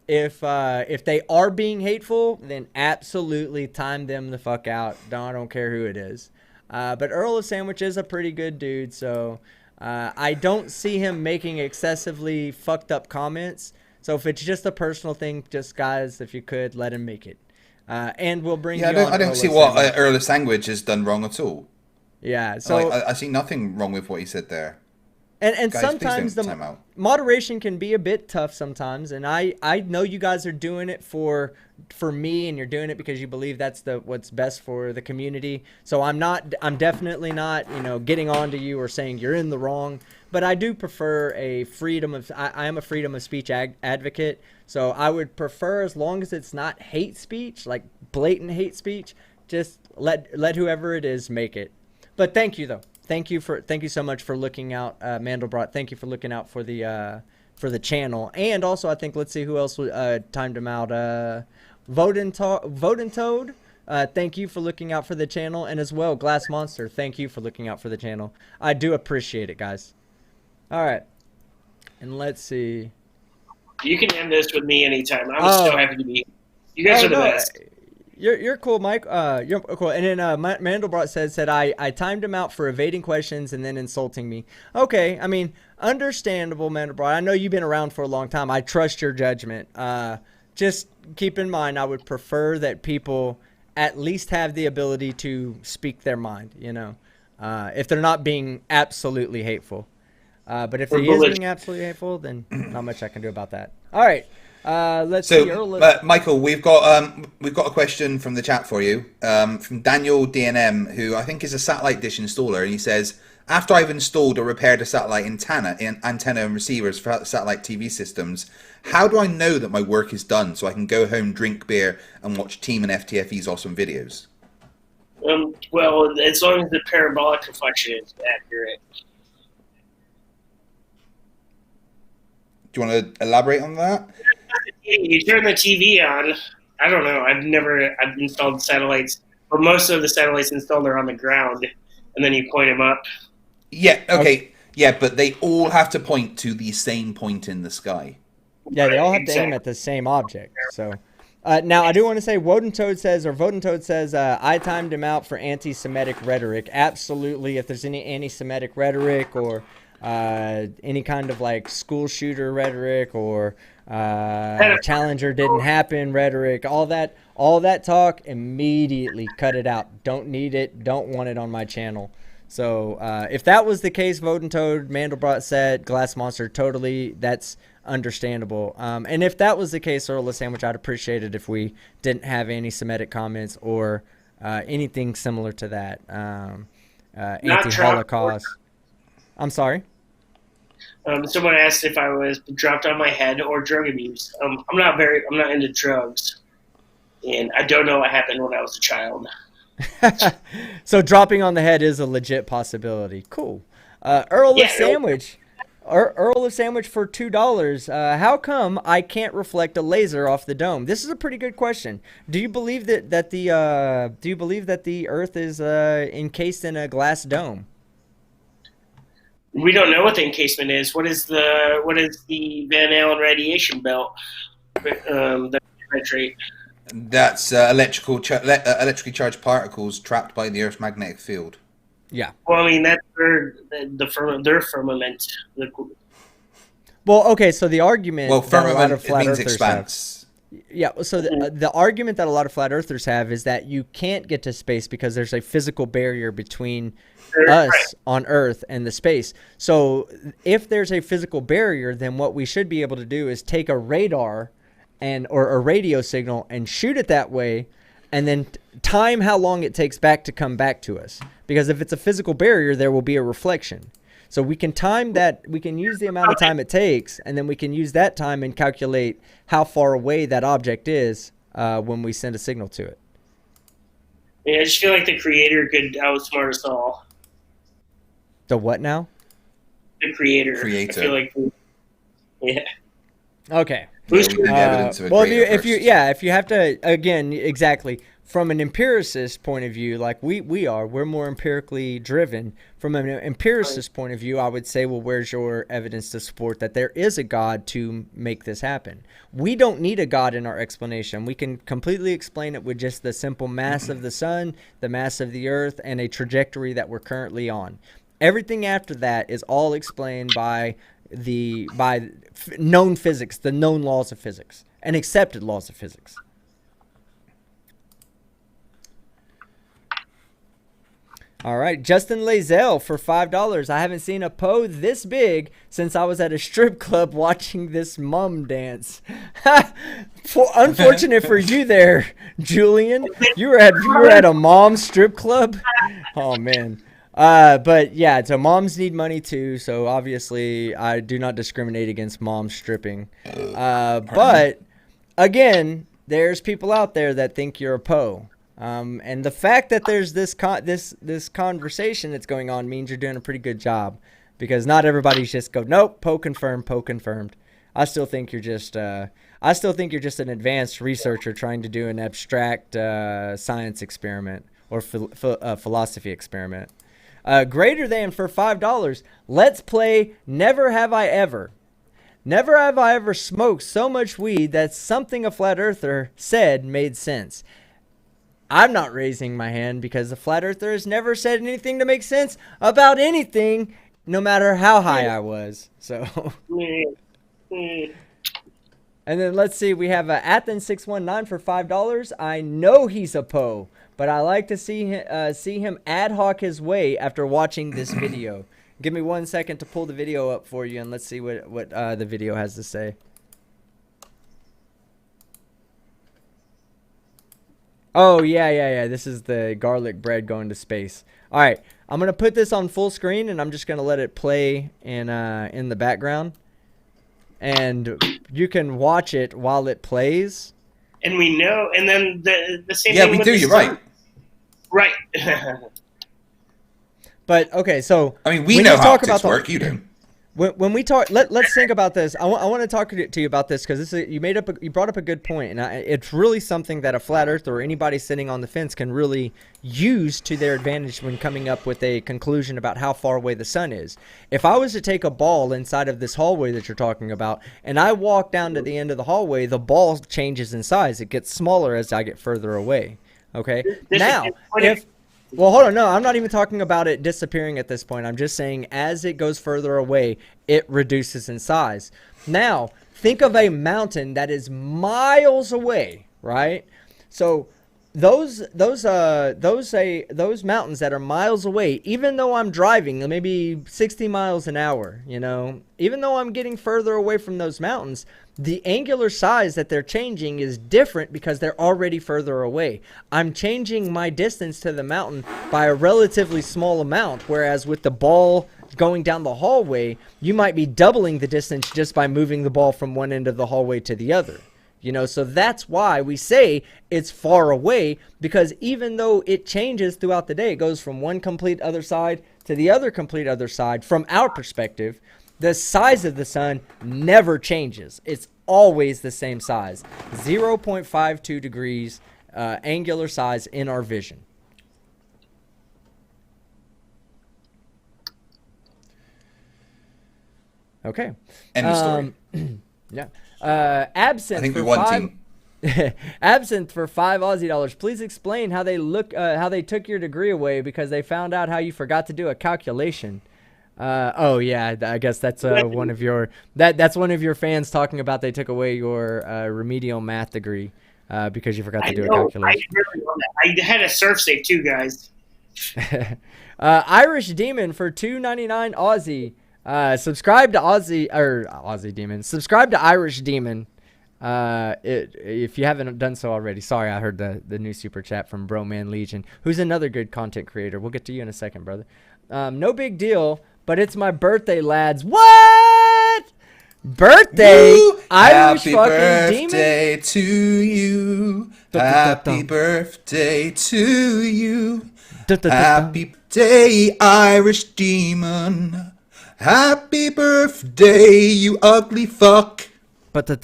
If they are being hateful, then absolutely time them the fuck out. I don't care who it is. But Earl of Sandwich is a pretty good dude, so I don't see him making excessively fucked up comments. So if it's just a personal thing, just guys, if you could let him make it, and we'll bring. Yeah, you I don't see what Earl of Sandwich has done wrong at all. Yeah, so I see nothing wrong with what he said there. And Guys, sometimes please don't time out. moderation can be a bit tough sometimes, and I know you guys are doing it for me, and you're doing it because you believe that's what's best for the community. So I'm definitely not, getting on to you or saying you're in the wrong, but I do prefer I am a freedom of speech advocate. So I would prefer, as long as it's not hate speech, like blatant hate speech, just let whoever it is make it. But thank you though. Thank you so much for looking out, Mandelbrot. Thank you for looking out for the channel, and also I think, let's see who else timed him out. Voden Toad. Thank you for looking out for the channel, and as well, Glass Monster. Thank you for looking out for the channel. I do appreciate it, guys. All right, and let's see. You can end this with me anytime. I'm so happy to be here. You guys are the best. You're cool, Mike. You're cool. And then Mandelbrot said I timed him out for evading questions and then insulting me. Okay, I mean, understandable, Mandelbrot. I know you've been around for a long time. I trust your judgment. Just keep in mind, I would prefer that people at least have the ability to speak their mind, if they're not being absolutely hateful. But if he is being absolutely hateful, then not much I can do about that. All right. Let's see. Michael, we've got a question from the chat for you, from Daniel DNM, who I think is a satellite dish installer, and he says, after I've installed or repaired a satellite antenna and receivers for satellite TV systems, how do I know that my work is done so I can go home, drink beer, and watch Team and FTFE's awesome videos? Well, as long as the parabolic reflection is accurate. Do you want to elaborate on that? You turn the TV on. I don't know. I've installed satellites, but most of the satellites installed are on the ground, and then you point them up. Yeah. Okay. Yeah, but they all have to point to the same point in the sky. Yeah, they all have to aim at the same object. So, now I do want to say, Voden Toad says, I timed him out for anti-Semitic rhetoric. Absolutely. If there's any anti-Semitic rhetoric or any kind of like school shooter rhetoric or Challenger didn't happen rhetoric, all that talk, immediately cut it out. Don't need it. Don't want it on my channel. So if that was the case, Voden Toad, Mandelbrot said, Glass Monster, totally, that's understandable. And if that was the case, Earl of Sandwich, I'd appreciate it if we didn't have anti-Semitic comments or anything similar to that. Anti-Holocaust. I'm sorry? Someone asked if I was dropped on my head or drug abuse. I'm not into drugs, and I don't know what happened when I was a child. So dropping on the head is a legit possibility. Cool. Earl of Sandwich. Earl of Sandwich for $2. How come I can't reflect a laser off the dome? This is a pretty good question. Do you believe that the Earth is encased in a glass dome? We don't know what the encasement is. What is the Van Allen radiation belt that penetrate? That's electrically charged particles trapped by the Earth's magnetic field. Yeah. Well, I mean, that's their firmament. Well, okay, so the argument that a lot of flat means earthers expanse. Yeah, so the argument that a lot of flat earthers have is that you can't get to space because there's a physical barrier between us on Earth and the space. So if there's a physical barrier, then what we should be able to do is take a radar or a radio signal and shoot it that way, and then time how long it takes back to come back to us. Because if it's a physical barrier, there will be a reflection. So we can time that, we can use the amount of time it takes, and then we can use that time and calculate how far away that object is when we send a signal to it. Yeah, I just feel like the creator could outsmart us all. The what now? The creator. I feel like, yeah. Okay. Well, if you have to, again, exactly, from an empiricist point of view, like we're more empirically driven. From an empiricist point of view, I would say, well, where's your evidence to support that there is a God to make this happen? We don't need a God in our explanation. We can completely explain it with just the simple mass of the sun, the mass of the earth, and a trajectory that we're currently on. Everything after that is all explained by known physics, the known laws of physics, and accepted laws of physics. All right, Justin Lazelle for $5. I haven't seen a Poe this big since I was at a strip club watching this mum dance. Unfortunate for you there, Julian. You were at a mom strip club. Oh man. But yeah, so moms need money too. So obviously, I do not discriminate against mom stripping. But again, there's people out there that think you're a Poe. And the fact that there's this conversation that's going on means you're doing a pretty good job, because not everybody's just go, nope, Poe confirmed, Poe confirmed. I still think you're just an advanced researcher trying to do an abstract science experiment or philosophy experiment. Greater than for $5. Let's play Never Have I Ever. Never have I ever smoked so much weed that something a flat earther said made sense. I'm not raising my hand because the flat earther has never said anything to make sense about anything, no matter how high I was. So, and then let's see, we have Athens619 for $5. I know he's a Poe, but I like to see him ad hoc his way after watching this video. Give me 1 second to pull the video up for you, and let's see what the video has to say. Oh, yeah. This is the garlic bread going to space. All right. I'm going to put this on full screen, and I'm just going to let it play in the background. And you can watch it while it plays. And we know, and then the same Yeah, thing we with do. the You're sun. right. Right. But, okay, so... I mean, we know how optics work. You don't. When we talk, let's think about this. I want to talk to you about this because you brought up a good point, and it's really something that a flat earther or anybody sitting on the fence can really use to their advantage when coming up with a conclusion about how far away the sun is. If I was to take a ball inside of this hallway that you're talking about, and I walk down to the end of the hallway, the ball changes in size. It gets smaller as I get further away. Okay. Now, well, hold on. No, I'm not even talking about it disappearing at this point. I'm just saying as it goes further away, it reduces in size. Now, think of a mountain that is miles away, right? So those mountains that are miles away, even though I'm driving maybe 60 miles an hour, even though I'm getting further away from those mountains, the angular size that they're changing is different because they're already further away. I'm changing my distance to the mountain by a relatively small amount, whereas with the ball going down the hallway, you might be doubling the distance just by moving the ball from one end of the hallway to the other. So that's why we say it's far away, because even though it changes throughout the day, it goes from one complete other side to the other complete other side, from our perspective, the size of the sun never changes. It's always the same size. 0.52 degrees angular size in our vision. Okay. End of story. Yeah. Absinthe. I think we for won, team. Absinthe for $5 Aussie. Please explain how they took your degree away because they found out how you forgot to do a calculation. Oh yeah, I guess that's one of your fans talking about they took away your remedial math degree because you forgot to do a calculation. I really love that. I had a surf safe too, guys. Irish Demon for $2.99 Aussie. Subscribe to Aussie Demon. Subscribe to Irish Demon. If you haven't done so already. Sorry, I heard the new super chat from Broman Legion, who's another good content creator. We'll get to you in a second, brother. No big deal, but it's my birthday, lads. What? Birthday? Woo! Irish Happy fucking birthday demon? to you. Happy birthday to you. Happy day, Irish demon. Happy birthday, you ugly fuck. Trent's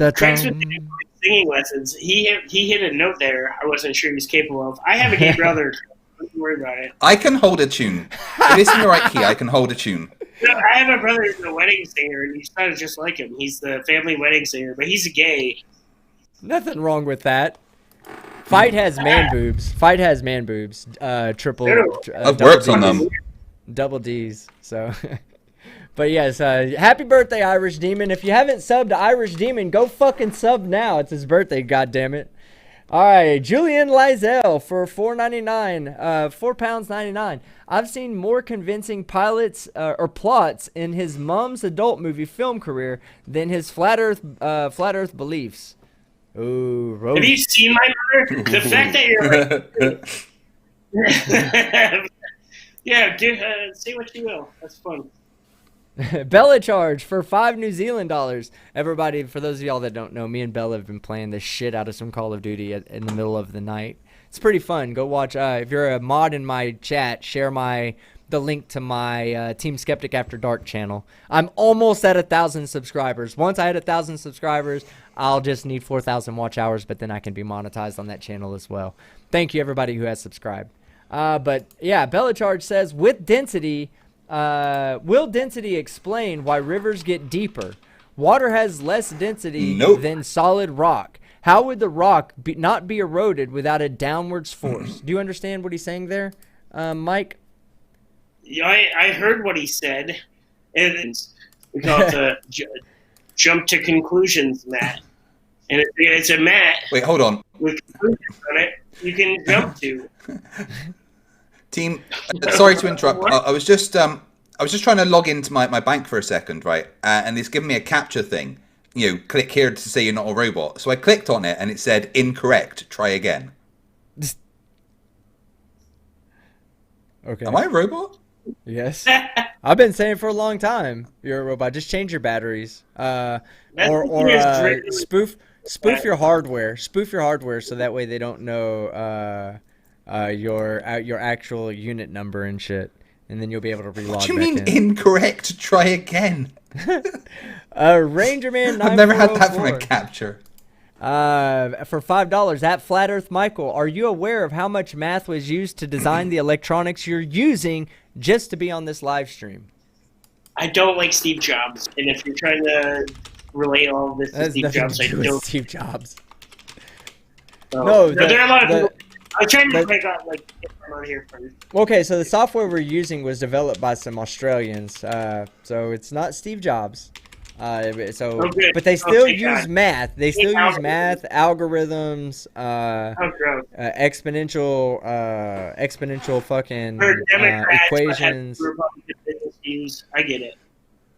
been taking singing lessons. He hit a note there I wasn't sure he was capable of. I have a gay brother. Don't worry about it. I can hold a tune. If it's in the right key, I can hold a tune. No, I have a brother who's a wedding singer, and he sounds just like him. He's the family wedding singer, but he's gay. Nothing wrong with that. Fight has man boobs. Fight has man boobs. Triple. I've worked on them. Double D's. So, But yes, happy birthday, Irish Demon. If you haven't subbed to Irish Demon, go fucking sub now. It's his birthday, goddammit. All right, Julian Lizell for $4.99, £4.99. I've seen more convincing pilots or plots in his mom's adult movie film career than his flat Earth beliefs. Ooh, Rose. Have you seen my mother? The fact that you're like, yeah, say what you will. That's fun. Bella charge for $5 New Zealand dollars. Everybody, for those of y'all that don't know, me and Bella have been playing the shit out of some Call of Duty in the middle of the night. It's pretty fun. Go watch. If you're a mod in my chat, share the link to my Team Skeptic After Dark channel. I'm almost at 1,000 subscribers. Once I hit 1,000 subscribers, I'll just need 4,000 watch hours, but then I can be monetized on that channel as well. Thank you, everybody who has subscribed. But yeah, Bella charge says, with density... will density explain why rivers get deeper? Water has less density than solid rock. How would the rock not be eroded without a downwards force? Do you understand what he's saying there, Mike? Yeah, I heard what he said. And we call it the jump to conclusions mat. And it's a mat. Wait, hold on. With conclusions on it, you can jump to. Team, sorry to interrupt. I was just trying to log into my bank for a second, right? And it's giving me a captcha thing. You know, click here to say you're not a robot. So I clicked on it and it said incorrect. Try again. Okay. Am I a robot? Yes. I've been saying for a long time you're a robot. Just change your batteries. Or spoof your hardware. Spoof your hardware so that way they don't know your actual unit number and shit, and then you'll be able to relog. What do you back mean in. incorrect? Try again. Ranger Man. I've never had that from a capture. For $5 at Flat Earth Michael, are you aware of how much math was used to design the electronics you're using just to be on this live stream? I don't like Steve Jobs, and if you're trying to relate all of this to Steve Jobs, I don't. Steve Jobs. No, there are a lot of people. I'm trying to get them on here first. Okay, so the software we're using was developed by some Australians, so it's not Steve Jobs. But they still use math. They still use math, algorithms, exponential fucking equations. I get it.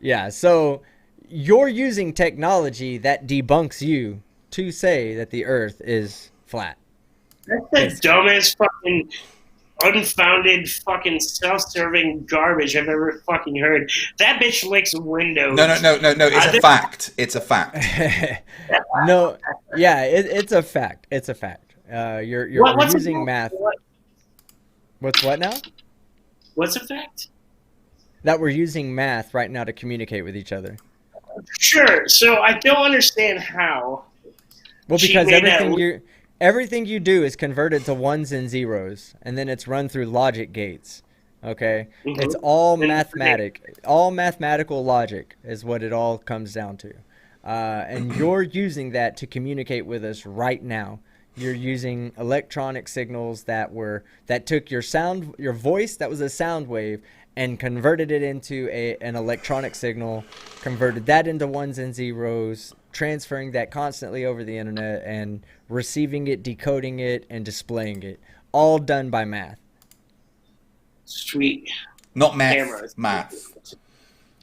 Yeah, so you're using technology that debunks you to say that the Earth is flat. That's the dumbest fucking unfounded fucking self-serving garbage I've ever fucking heard. That bitch licks windows. No. It's a fact. It's a fact. No, yeah, it's a fact. It's a fact. You're using math. What's what now? What's a fact? That we're using math right now to communicate with each other. Sure. So I don't understand how. Well, because everything you do is converted to ones and zeros, and then it's run through logic gates. Okay, It's all mathematical logic is what it all comes down to, and you're using that to communicate with us right now. You're using electronic signals that took your voice that was a sound wave and converted it into an electronic signal, converted that into ones and zeros, transferring that constantly over the internet and receiving it, decoding it, and displaying it. All done by math. Sweet. Not math. Math.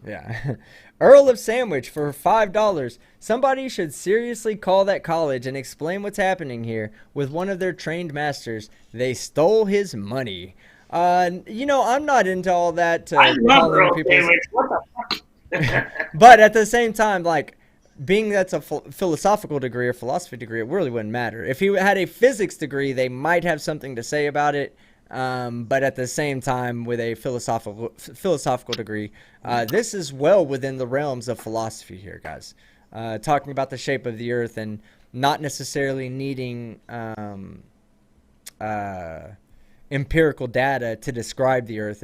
Yeah. Earl of Sandwich for $5. Somebody should seriously call that college and explain what's happening here with one of their trained masters. They stole his money. I'm not into all that. I love Earl Sandwich. What the fuck? But at the same time, being that's a philosophical degree or philosophy degree, it really wouldn't matter. If he had a physics degree, they might have something to say about it. But at the same time, with a philosophical degree, this is well within the realms of philosophy here, guys. Talking about the shape of the Earth and not necessarily needing empirical data to describe the Earth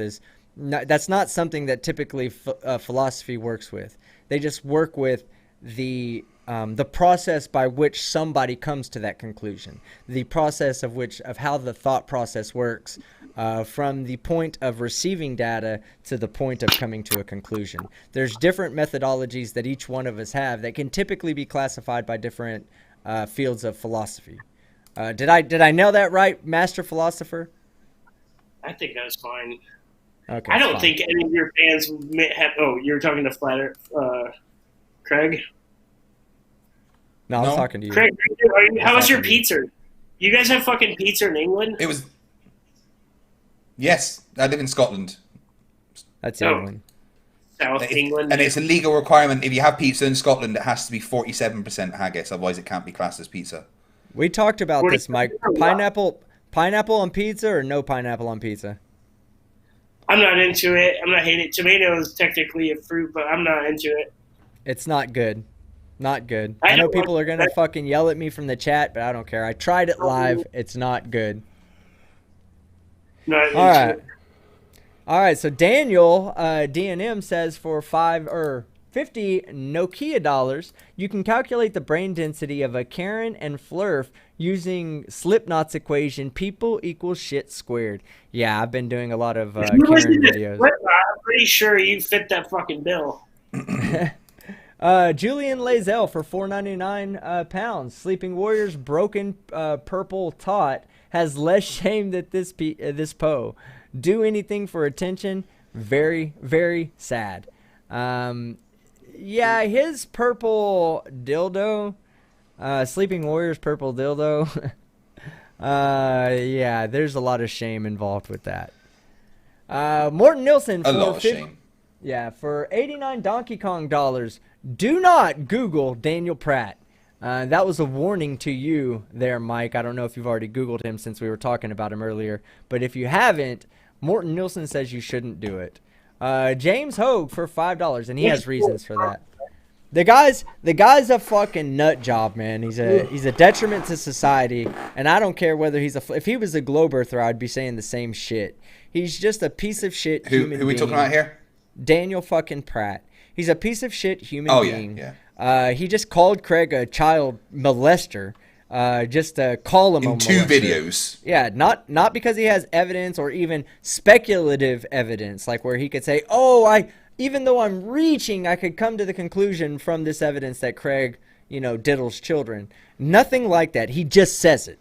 that's not something that typically philosophy works with. They just work with the the process by which somebody comes to that conclusion, the process of how the thought process works, from the point of receiving data to the point of coming to a conclusion. There's different methodologies that each one of us have that can typically be classified by different fields of philosophy. Did I nail that right, Master Philosopher? I think that was fine. Okay. I don't fine. think any of your fans may have. Oh, you're talking to Flat Earth, Craig. No, I was No. talking to you. Craig, how was your talking to you. pizza? You guys have fucking pizza in England? It was. Yes, I live in Scotland. That's Oh. England. South England. And it's a legal requirement. If you have pizza in Scotland, it has to be 47% haggis, otherwise it can't be classed as pizza. We talked about What this, is- Mike. Pineapple on pizza or no pineapple on pizza? I'm not into it. I'm not hating it. Tomato is technically a fruit, but I'm not into it. It's not good. Not good. I I know don't people like are going to that. fucking yell at me from the chat, but I don't care. I tried it live. It's not good. Not into All right. it. All right, so Daniel, DNM says for 50 Nokia dollars, you can calculate the brain density of a Karen and Flurf using Slipknot's equation, people equals shit squared. Yeah, I've been doing a lot of If you listen Karen to videos. Slipknot, I'm pretty sure you fit that fucking bill. Julian Lazelle for £4.99 pounds. Sleeping Warriors broken purple tot has less shame than this Poe. Do anything for attention. Very, very sad. Yeah, his purple dildo, Sleeping Warriors purple dildo. Yeah, there's a lot of shame involved with that. Morton Nilsson A for lot of shame. Yeah, for 89 Donkey Kong dollars, do not Google Daniel Pratt. That was a warning to you there, Mike. I don't know if you've already Googled him since we were talking about him earlier. But if you haven't, Morton Nilsson says you shouldn't do it. James Hogue for $5, and he has reasons for that. The guy's a fucking nut job, man. He's a detriment to society, and I don't care whether if he was a globe earther, I'd be saying the same shit. He's just a piece of shit human Who are we talking about here? Daniel fucking Pratt. He's a piece of shit human being. Yeah. He just called Craig a child molester. Just to call him a In two molester. videos. Yeah, not because he has evidence or even speculative evidence, like where he could say, "Oh, even though I'm reaching, I could come to the conclusion from this evidence that Craig, diddles children." Nothing like that. He just says it.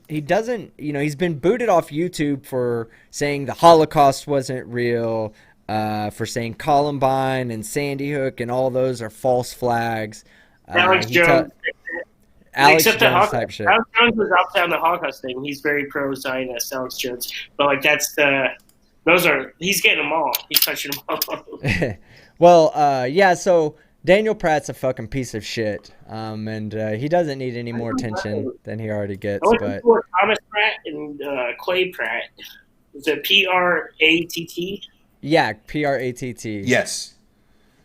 He doesn't, he's been booted off YouTube for saying the Holocaust wasn't real, for saying Columbine and Sandy Hook and all those are false flags. Alex Jones. Alex Except Jones type shit. Alex Jones was up down the Holocaust thing. He's very pro-Zionist, Alex Jones. But he's getting them all. He's touching them all. Well, yeah, so Daniel Pratt's a fucking piece of shit. And he doesn't need any more attention than he already gets. I went But for Thomas Pratt and Clay Pratt. Is it Pratt? yeah, Pratt. Yes.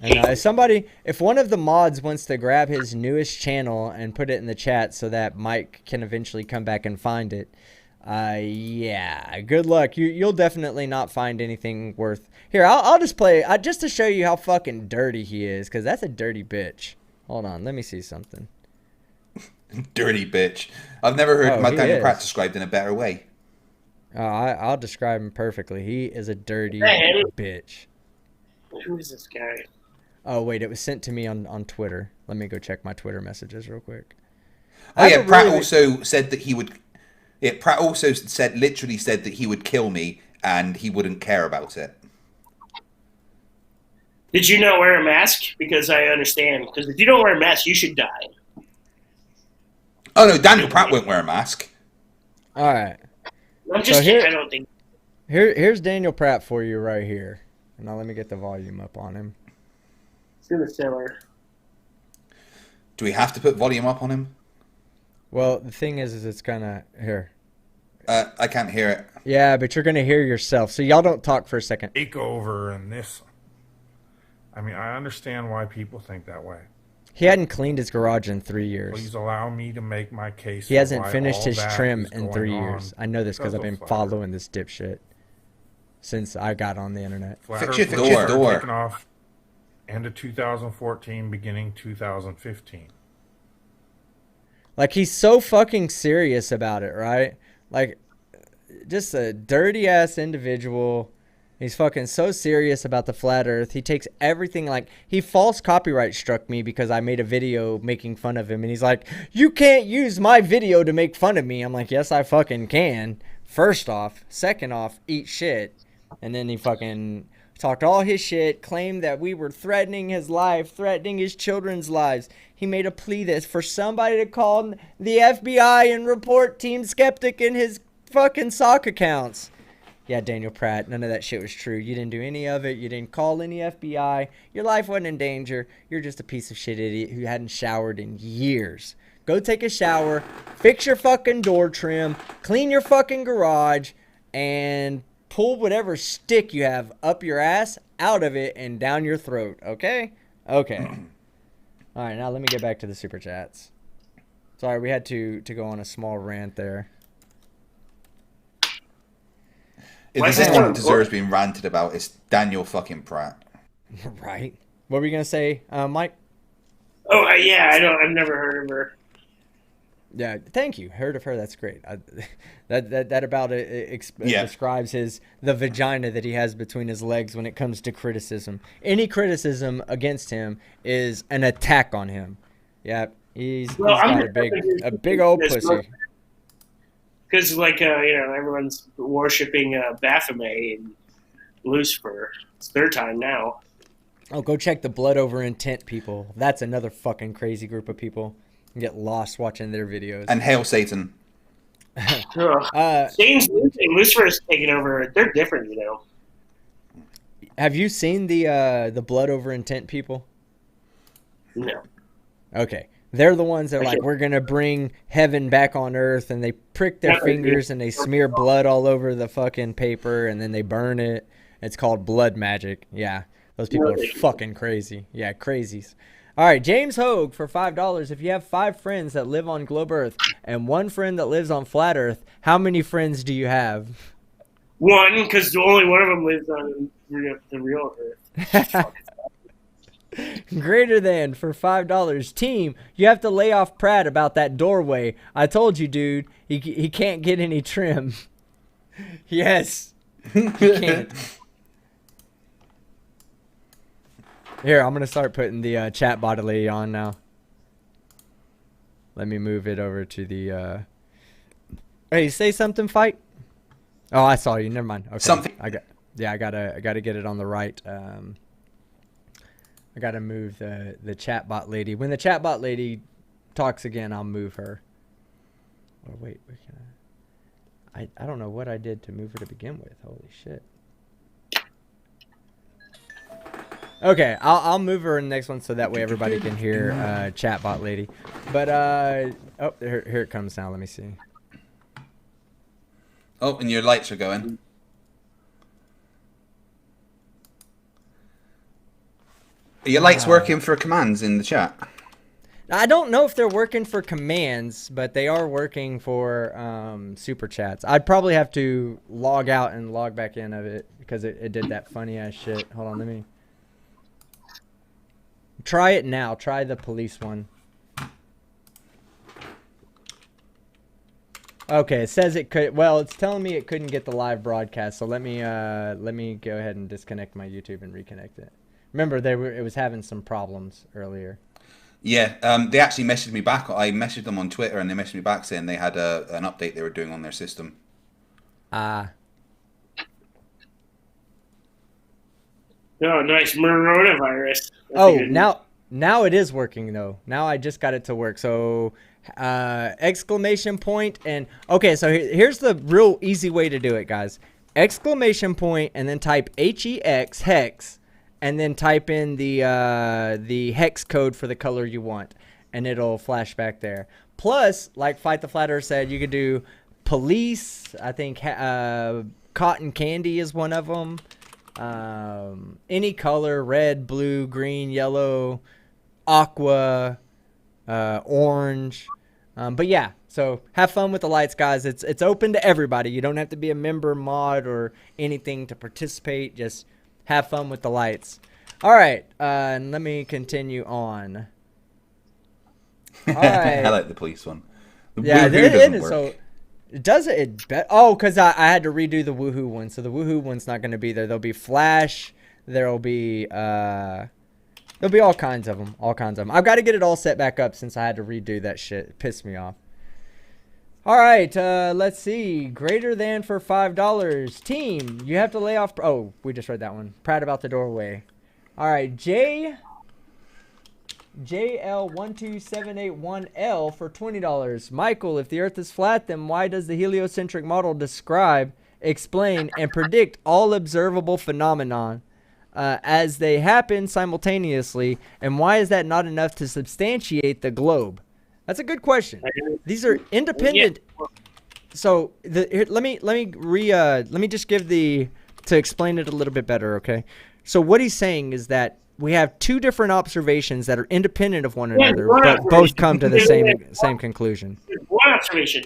And if one of the mods wants to grab his newest channel and put it in the chat so that Mike can eventually come back and find it, yeah, good luck. You'll definitely not find anything worth. Here, I'll just play just to show you how fucking dirty he is, because that's a dirty bitch. Hold on, let me see something. Dirty bitch. I've never heard He Daniel is. Pratt described in a better way. I'll describe him perfectly. He is a dirty Hey. bitch. Who is this guy? Oh wait, it was sent to me on Twitter. Let me go check my Twitter messages real quick. Oh I yeah, have a Pratt really- also said that he would. Yeah, Pratt also literally said that he would kill me and he wouldn't care about it. Did you not wear a mask? Because I understand. Because if you don't wear a mask, you should die. Oh no, Daniel Pratt won't wear a mask. All right. I'm just So here- kidding. I don't think. Here's Daniel Pratt for you right here. Now let me get the volume up on him. It's in the cellar. Do we have to put volume up on him? Well, the thing is it's gonna here. I can't hear it. Yeah, but you're gonna hear yourself. So y'all don't talk for a second. Takeover and this. I mean, I understand why people think that way. He hadn't cleaned his garage in 3 years. Please allow me to make my case. He for hasn't why finished all his that trim is in going 3 on years. I know this because I've been of Flat Earth. following this dipshit since I got on the internet. Flat Fix Earth your looks door. taking off. End of 2014, beginning 2015. Like, he's so fucking serious about it, right? Like, just a dirty ass individual. He's fucking so serious about the flat earth. He takes everything, like, he false copyright struck me because I made a video making fun of him. And he's like, you can't use my video to make fun of me. I'm like, yes, I fucking can. First off. Second off, eat shit. And then he fucking talked all his shit, claimed that we were threatening his life, threatening his children's lives. He made a plea that for somebody to call the FBI and report Team Skeptic in his fucking sock accounts. Yeah, Daniel Pratt, none of that shit was true. You didn't do any of it. You didn't call any FBI. Your life wasn't in danger. You're just a piece of shit idiot who hadn't showered in years. Go take a shower, fix your fucking door trim, clean your fucking garage, and pull whatever stick you have up your ass, out of it, and down your throat, okay? Okay. All right, now let me get back to the super chats. Sorry, we had to go on a small rant there. If there's anyone who deserves being ranted about, it's Daniel fucking Pratt. Right. What were you gonna say, Mike? Oh, yeah, I've never heard of her. Yeah, thank you. Heard of her. That's great. That about describes the vagina that he has between his legs when it comes to criticism. Any criticism against him is an attack on him. Yeah, he's got a big old pussy. Because, like, everyone's worshiping Baphomet and Lucifer. It's their time now. Oh, go check the Blood Over Intent people. That's another fucking crazy group of people. You get lost watching their videos. And Hail Satan. Satan's losing. Lucifer's taking over. They're different, you know. Have you seen the Blood Over Intent people? No. Okay. They're the ones that are like, we're going to bring heaven back on earth, and they prick their fingers and they smear blood all over the fucking paper, and then they burn it. It's called blood magic. Yeah, those people are fucking crazy. Yeah, crazies. All right, James Hogue for $5. If you have 5 friends that live on globe Earth and 1 friend that lives on flat Earth, how many friends do you have? 1, because only one of them lives on the real Earth. Greater than for $5. Team, you have to lay off Pratt about that doorway. I told you, dude, he can't get any trim. Yes, he can't. Here, I'm going to start putting the chat bodily on now. Let me move it over to the... Hey, say something, fight? Oh, I saw you. Never mind. Okay. Something. I gotta get it on the right. I gotta move the chatbot lady. When the chatbot lady talks again, I'll move her. Oh wait, I don't know what I did to move her to begin with. Holy shit. Okay, I'll move her in the next one so that way everybody can hear chatbot lady. But oh, here it comes now. Let me see. Oh, and your lights are going. Are your lights working for commands in the chat? I don't know if they're working for commands, but they are working for super chats. I'd probably have to log out and log back in of it because it did that funny ass shit. Hold on, let me try it now. Try the police one. Okay, it says it could. Well, it's telling me it couldn't get the live broadcast. So let me go ahead and disconnect my YouTube and reconnect it. Remember, it was having some problems earlier. Yeah, they actually messaged me back. I messaged them on Twitter, and they messaged me back saying they had an update they were doing on their system. Oh, nice coronavirus. Now it is working though. Now I just got it to work. So exclamation point and okay. So here's the real easy way to do it, guys. Exclamation point and then type hex. And then type in the hex code for the color you want, and it'll flash back there. Plus, like Fight the Flat Earth said, you could do police. I think cotton candy is one of them. Any color: red, blue, green, yellow, aqua, orange. But yeah, so have fun with the lights, guys. It's open to everybody. You don't have to be a member, mod, or anything to participate. Just have fun with the lights. All right, and let me continue on. All I right. like the police one. The Yeah, woohoo it doesn't is. work. So, does it? Oh, because I had to redo the woohoo one. So the woohoo one's not going to be there. There'll be Flash. There'll be all kinds of them. All kinds of them. I've got to get it all set back up since I had to redo that shit. It pissed me off. All right, let's see. Greater than for $5. Team, you have to lay off. Oh, we just read that one. Proud about the doorway. All right, JL12781L for $20. Michael, if the Earth is flat, then why does the heliocentric model describe, explain, and predict all observable phenomenon as they happen simultaneously, and why is that not enough to substantiate the globe? That's a good question. These are independent. So let me just give to explain it a little bit better, okay? So what he's saying is that we have two different observations that are independent of one another, but both come to the same conclusion. One observation.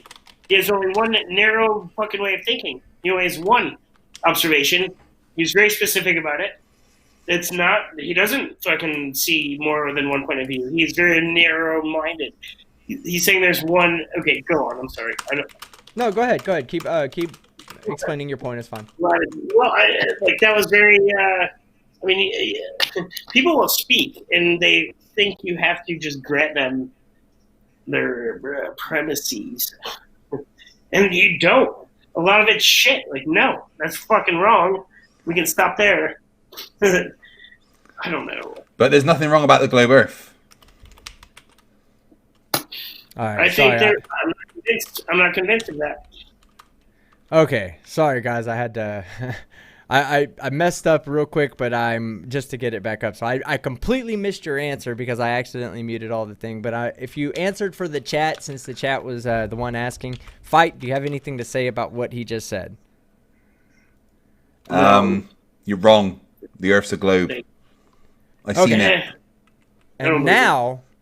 He has only one narrow fucking way of thinking. He only has one observation. He's very specific about it. It's not. He doesn't fucking see more than one point of view. He's very narrow-minded. He's saying there's one. Okay, go on. I'm sorry. I don't. No, go ahead. Keep explaining your point. It's fine. Well, that was very. I mean, people will speak and they think you have to just grant them their premises, and you don't. A lot of it's shit. Like, no, that's fucking wrong. We can stop there. I don't know. But there's nothing wrong about the globe Earth. All right. I think I'm not convinced of that. Okay, sorry guys, I had to. I messed up real quick, but I'm just to get it back up. So I completely missed your answer because I accidentally muted all the thing. But if you answered for the chat, since the chat was the one asking, Fight, do you have anything to say about what he just said? You're wrong. The Earth's a globe. I've seen it. And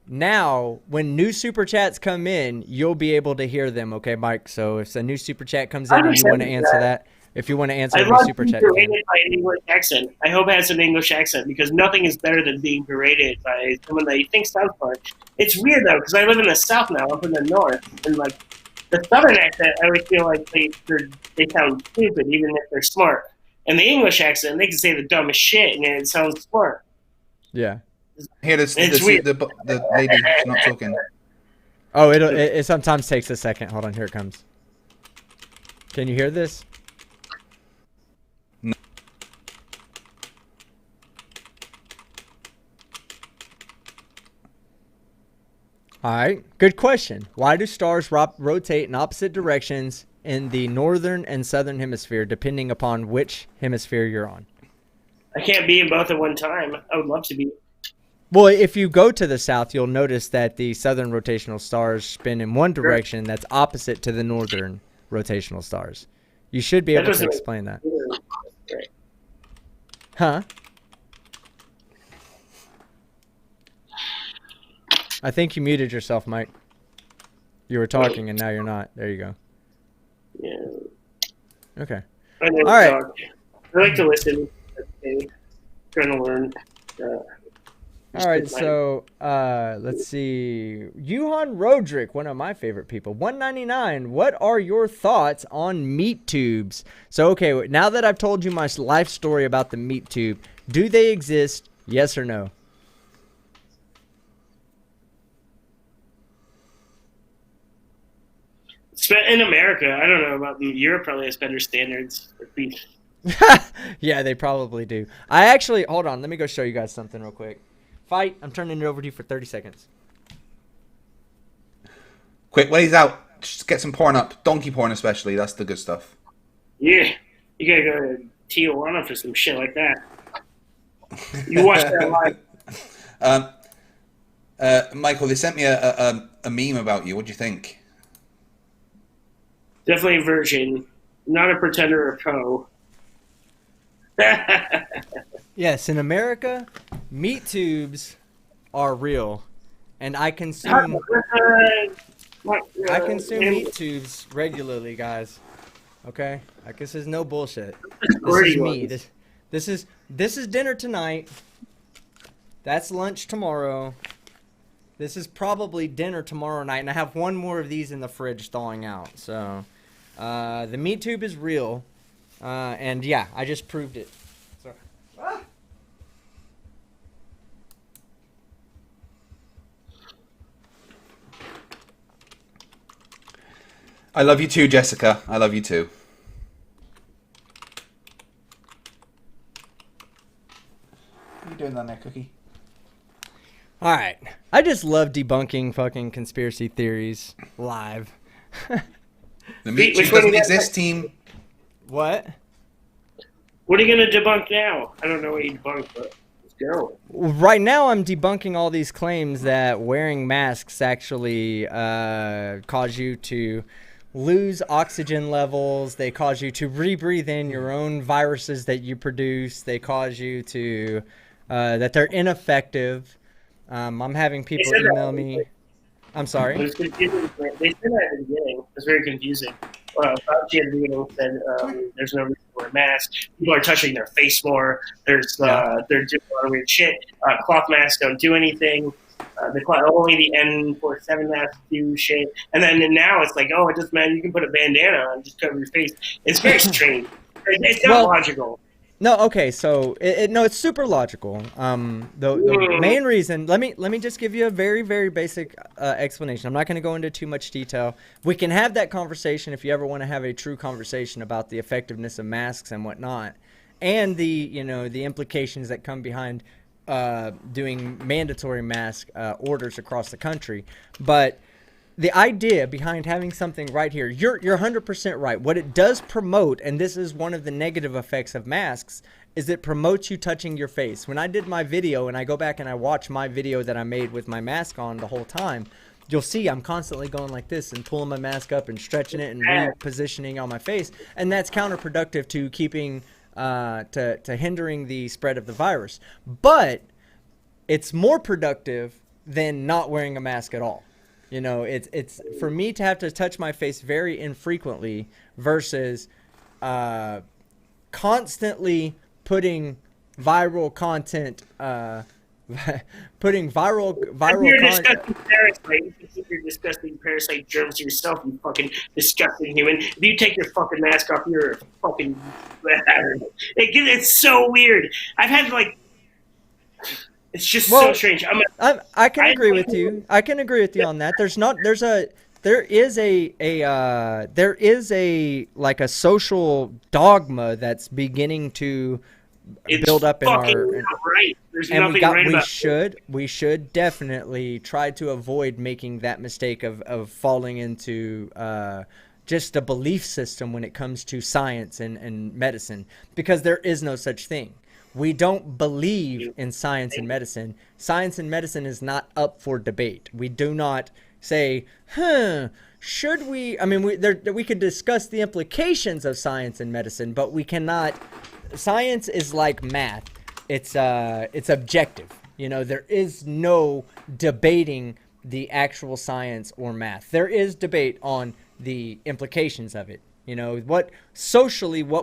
now, when new super chats come in, you'll be able to hear them, okay, Mike? So if a new super chat comes in and you want to answer that, if you want to answer a new super chat, berated by an English accent. I hope it has an English accent because nothing is better than being berated by someone that you think sounds smart. It's weird though because I live in the South now, up in the North, and like the Southern accent, I always feel like they sound stupid even if they're smart. And the English accent, they can say the dumbest shit and it sounds smart. Yeah. Here, the lady's not talking. Oh, it sometimes takes a second. Hold on, here it comes. Can you hear this? No. All right, good question. Why do stars rotate in opposite directions in the northern and southern hemisphere, depending upon which hemisphere you're on? I can't be in both at one time. I would love to be. Well, if you go to the south, you'll notice that the southern rotational stars spin in one direction that's opposite to the northern rotational stars. You should be able to explain that. Huh? I think you muted yourself, Mike. You were talking and now you're not. There you go. Yeah. Okay. I know. All right. I like to listen. Okay. Trying to learn. All right, so let's see. Johan Roderick, one of my favorite people. 199. What are your thoughts on meat tubes? So, okay, now that I've told you my life story about the meat tube, do they exist? Yes or no? In America, I don't know about Europe. Probably has better standards for beef. Yeah, they probably do. I actually, hold on, let me go show you guys something real quick. Fight, I'm turning it over to you for 30 seconds. Quick, when he's out, just get some porn up. Donkey porn especially, that's the good stuff. Yeah, you gotta go to Tijuana for some shit like that. You watch that live. Michael, they sent me a meme about you. What do you think? Definitely a virgin, not a pretender or a co. Yes, in America, meat tubes are real, and I consume meat tubes regularly, guys. Okay, this is no bullshit. This is me. This is dinner tonight. That's lunch tomorrow. This is probably dinner tomorrow night, and I have one more of these in the fridge thawing out. So, the meat tube is real, and yeah, I just proved it. So, I love you too, Jessica. I love you too. What are you doing down there, Cookie? all right. I just love debunking fucking conspiracy theories live. The meat Which tube one doesn't you got? exist, team. What? What are you going to debunk now? I don't know what you debunked, but let's go. Right now, I'm debunking all these claims that wearing masks actually cause you to lose oxygen levels. They cause you to rebreathe in your own viruses that you produce. They cause you to that they're ineffective. I'm having people said that. email me. I'm It sorry. was confusing. They said that at the beginning. It was very confusing. Fauci at the beginning said there's no reason to wear masks. People are touching their face more. They're doing a lot of weird shit. Cloth masks don't do anything. Only the N47 masks do shit. And then now it's like, oh, it doesn't matter. You can put a bandana on and just cover your face. It's very strange. It's not logical. No, okay, so it's super logical. The main reason, let me just give you a very, very basic explanation. I'm not going to go into too much detail. We can have that conversation if you ever want to have a true conversation about the effectiveness of masks and whatnot, and the implications that come behind doing mandatory mask orders across the country. But the idea behind having something right here, you're 100% right. What it does promote, and this is one of the negative effects of masks, is it promotes you touching your face. When I did my video, and I go back and I watch my video that I made with my mask on the whole time, you'll see I'm constantly going like this and pulling my mask up and stretching it and repositioning on my face, and that's counterproductive to keeping to hindering the spread of the virus. But it's more productive than not wearing a mask at all. It's for me to have to touch my face very infrequently versus constantly putting viral content, putting viral You're a content. disgusting parasite. You keep your disgusting parasite germs to yourself, you fucking disgusting human. If you take your fucking mask off, you're a fucking. It's so weird. I've had it's just so strange. I can agree with you. I can agree with you on that. There is a like a social dogma that's beginning to build up in our. Right. There's and nothing right about we should definitely try to avoid making that mistake of falling into just a belief system when it comes to science and medicine, because there is no such thing. We don't believe in science and medicine. Science and medicine is not up for debate. We do not say, should we? I mean, we could discuss the implications of science and medicine, but we cannot. Science is like math. It's objective. There is no debating the actual science or math. There is debate on the implications of it. What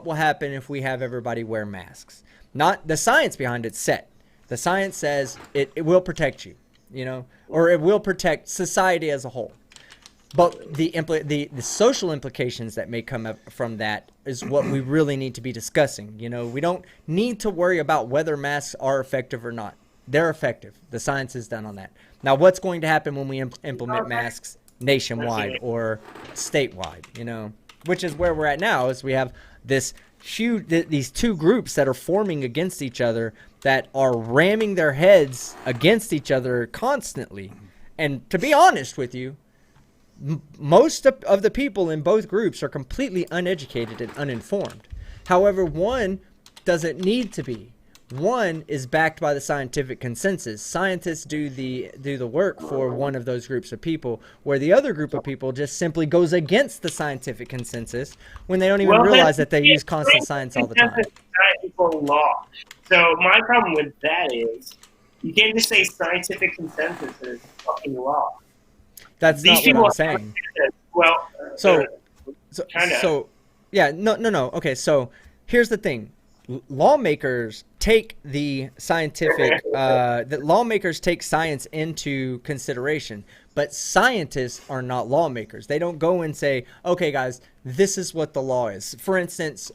will happen if we have everybody wear masks? Not the science behind it set. The science says it will protect you, or it will protect society as a whole. But the social implications that may come up from that is what we really need to be discussing. We don't need to worry about whether masks are effective or not. They're effective. The science is done on that. Now, what's going to happen when we implement masks nationwide or statewide? Which is where we're at now, is we have these two groups that are forming against each other, that are ramming their heads against each other constantly. And to be honest with you, most of the people in both groups are completely uneducated and uninformed. However, one doesn't need to be. One is backed by the scientific consensus. Scientists do the work for one of those groups of people, where the other group of people just simply goes against the scientific consensus when they don't even realize that they use constant science all the time. Law. So my problem with that is you can't just say scientific consensus is fucking law. That's not what I'm saying. Well, yeah, no. Okay, so here's the thing. Lawmakers take the scientific, that lawmakers take science into consideration, but scientists are not lawmakers. They don't go and say, okay, guys, this is what the law is. For instance,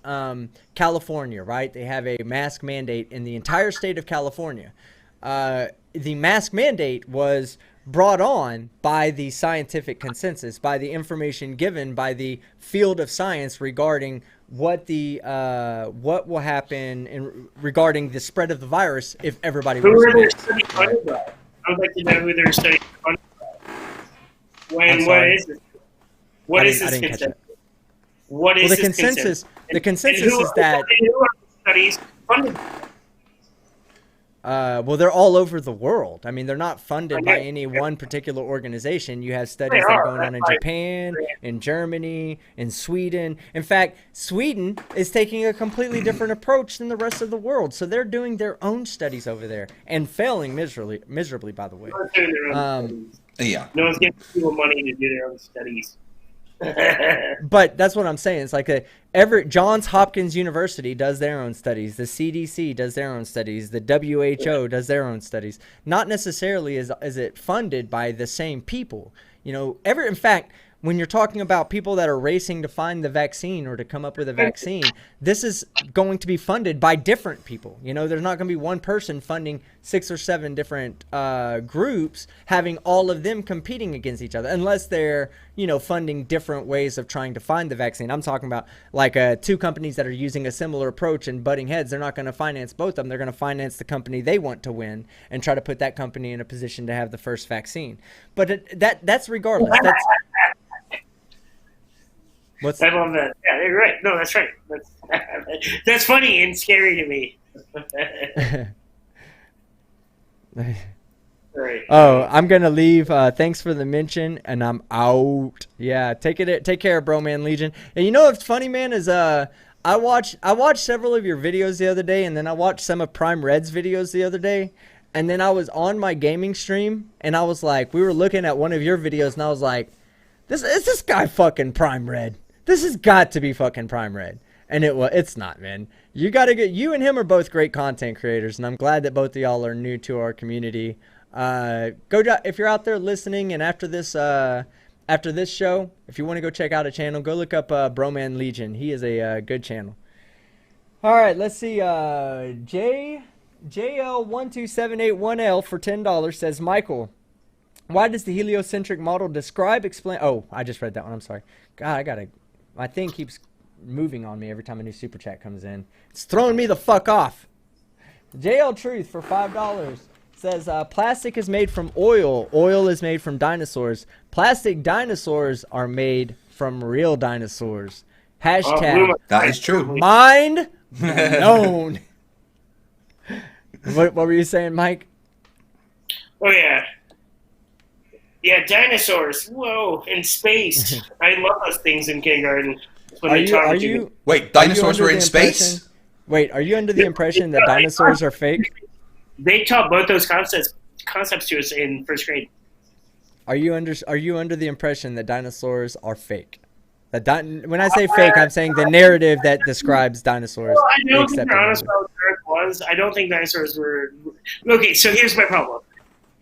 California, right? They have a mask mandate in the entire state of California. The mask mandate was brought on by the scientific consensus, by the information given by the field of science regarding what will happen regarding the spread of the virus if everybody Who wears are a their mask. study funded by? I would like to know who they're studying funded by. I'm What sorry. is it? What is I this didn't catch consensus? that. What is Well, this consensus? the consensus is that who are the studies funded by? well, they're all over the world. I mean, they're not funded by Okay. any one particular organization. You have They studies that are are. going on in That's right. Japan, in Germany, in Sweden. In fact, Sweden is taking a completely different approach than the rest of the world. So they're doing their own studies over there and failing miserably, by the way. No one's doing their own studies. Yeah. No one's giving people money to do their own studies. But that's what I'm saying. It's like Johns Hopkins University does their own studies. The CDC does their own studies. The WHO does their own studies. Not necessarily is it funded by the same people. In fact, when you're talking about people that are racing to find the vaccine or to come up with a vaccine, this is going to be funded by different people. There's not going to be one person funding 6 or 7 different groups, having all of them competing against each other, unless they're, funding different ways of trying to find the vaccine. I'm talking about like 2 companies that are using a similar approach and butting heads. They're not going to finance both of them. They're going to finance the company they want to win and try to put that company in a position to have the first vaccine. But that's regardless. I love that. Yeah, you're right. No, that's right. That's funny and scary to me. Right. Oh, I'm gonna leave. Thanks for the mention, and I'm out. Yeah, take care, bro, man, Legion. And what's funny, man, is I watched several of your videos the other day, and then I watched some of Prime Red's videos the other day, and then I was on my gaming stream, and I was like, we were looking at one of your videos, and I was like, is this guy fucking Prime Red? This has got to be fucking Prime Red. And it's not, man. You and him are both great content creators, and I'm glad that both of y'all are new to our community. If you're out there listening, and after this show, if you want to go check out a channel, go look up Broman Legion. He is a good channel. All right, let's see. JL12781L for $10 says, Michael, why does the heliocentric model explain? Oh, I just read that one. I'm sorry. God, my thing keeps moving on me every time a new super chat comes in. It's throwing me the fuck off. JL Truth for $5 says, plastic is made from oil. Oil is made from dinosaurs. Plastic dinosaurs are made from real dinosaurs. Hashtag That is true. mind blown. What were you saying, Mike? Oh, yeah. Yeah, dinosaurs. Whoa, in space. I love those things in kindergarten. Wait, dinosaurs were in space? Wait, are you under the impression that dinosaurs are fake? They taught both those concepts to us in first grade. Are you under the impression that dinosaurs are fake? When I say fake, I'm saying the narrative that describes dinosaurs. Well, I don't think dinosaurs was. I don't think dinosaurs were. Okay, so here's my problem.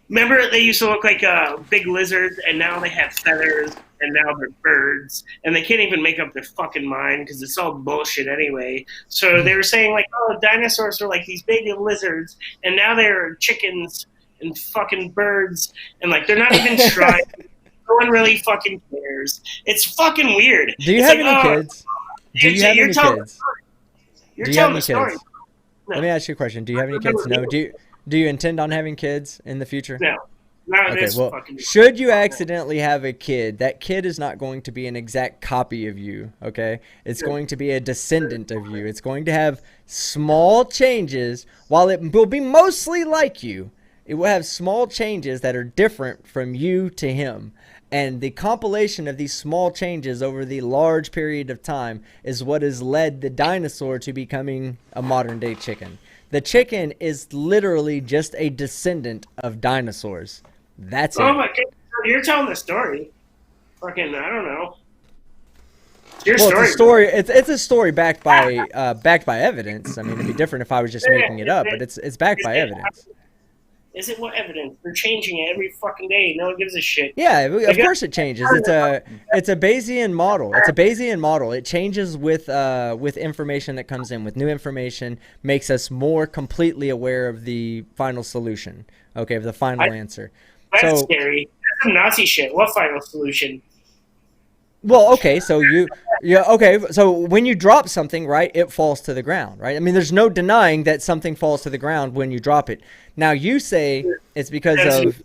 Remember, they used to look like big lizards, and now they have feathers, and now they're birds, and they can't even make up their fucking mind because it's all bullshit anyway. So they were saying, like, oh, dinosaurs were like these big lizards, and now they're chickens and fucking birds, and, like, they're not even trying. No one really fucking cares. It's fucking weird. Do you have any kids? Do you have any kids? You're telling the story. No. Let me ask you a question. Do you have any kids? No. Do you intend on having kids in the future? No. Okay, well, should you accidentally have a kid, that kid is not going to be an exact copy of you, okay? It's going to be a descendant of you. It's going to have small changes. While it will be mostly like you, it will have small changes that are different from you to him. And the compilation of these small changes over the large period of time is what has led the dinosaur to becoming a modern-day chicken. The chicken is literally just a descendant of dinosaurs. That's it. Oh my god, you're telling the story. Fucking, I don't know. It's your Well, story. it's a story. It's a story backed by evidence. I mean, it'd be different if I was just making it up, but it's backed by evidence. Is it what evidence? They're changing it every fucking day. No one gives a shit. Yeah, of course it changes. It's a Bayesian model. It's a Bayesian model. It changes with information that comes in. With new information, makes us more completely aware of the final solution. Okay, of the final answer. That's scary. That's some Nazi shit. What final solution? Well, okay, so so when you drop something, right, it falls to the ground, right? I mean, there's no denying that something falls to the ground when you drop it. Now, you say it's because of,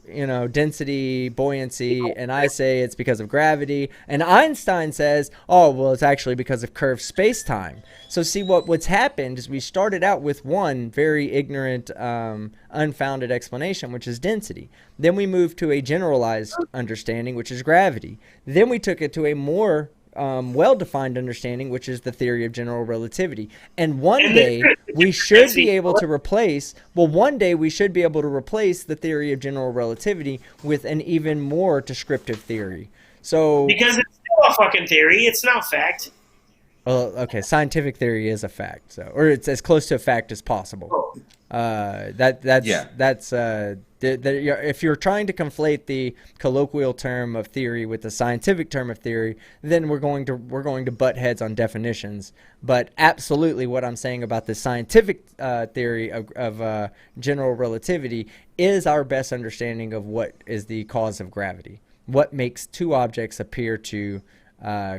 density, buoyancy, and I say it's because of gravity, and Einstein says, oh, well, it's actually because of curved space-time. So see, what's happened is we started out with one very ignorant, unfounded explanation, which is density. Then we moved to a generalized understanding, which is gravity. Then we took it to a more well-defined understanding, which is the theory of general relativity. And one day we should be able to replace the theory of general relativity with an even more descriptive theory. So because it's still a fucking theory, it's not fact. Well, okay, scientific theory is a fact, so, or it's as close to a fact as possible. If you're trying to conflate the colloquial term of theory with the scientific term of theory, then we're going to butt heads on definitions. But absolutely, what I'm saying about the scientific theory of general relativity is our best understanding of what is the cause of gravity. What makes two objects appear to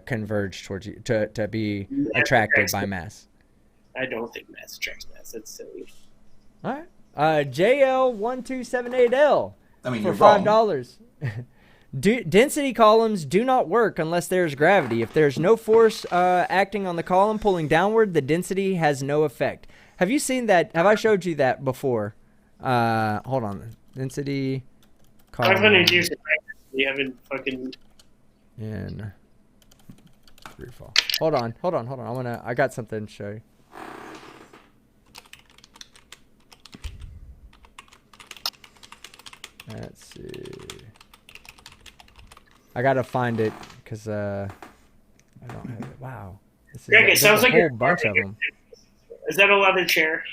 converge towards you, to be attracted by mass. I don't think mass attracts mass. That's silly. All right. JL1278L for $5. Density columns do not work unless there is gravity. If there's no force acting on the column pulling downward, the density has no effect. Have you seen that? Have I showed you that before? Hold on. Density column. 500 years of practice. We haven't fucking... In free fall. Hold on. I got something to show you. Let's see. I gotta find it because I don't have it. Wow. Greg, it sounds like a whole bunch of them. Is that a leather chair?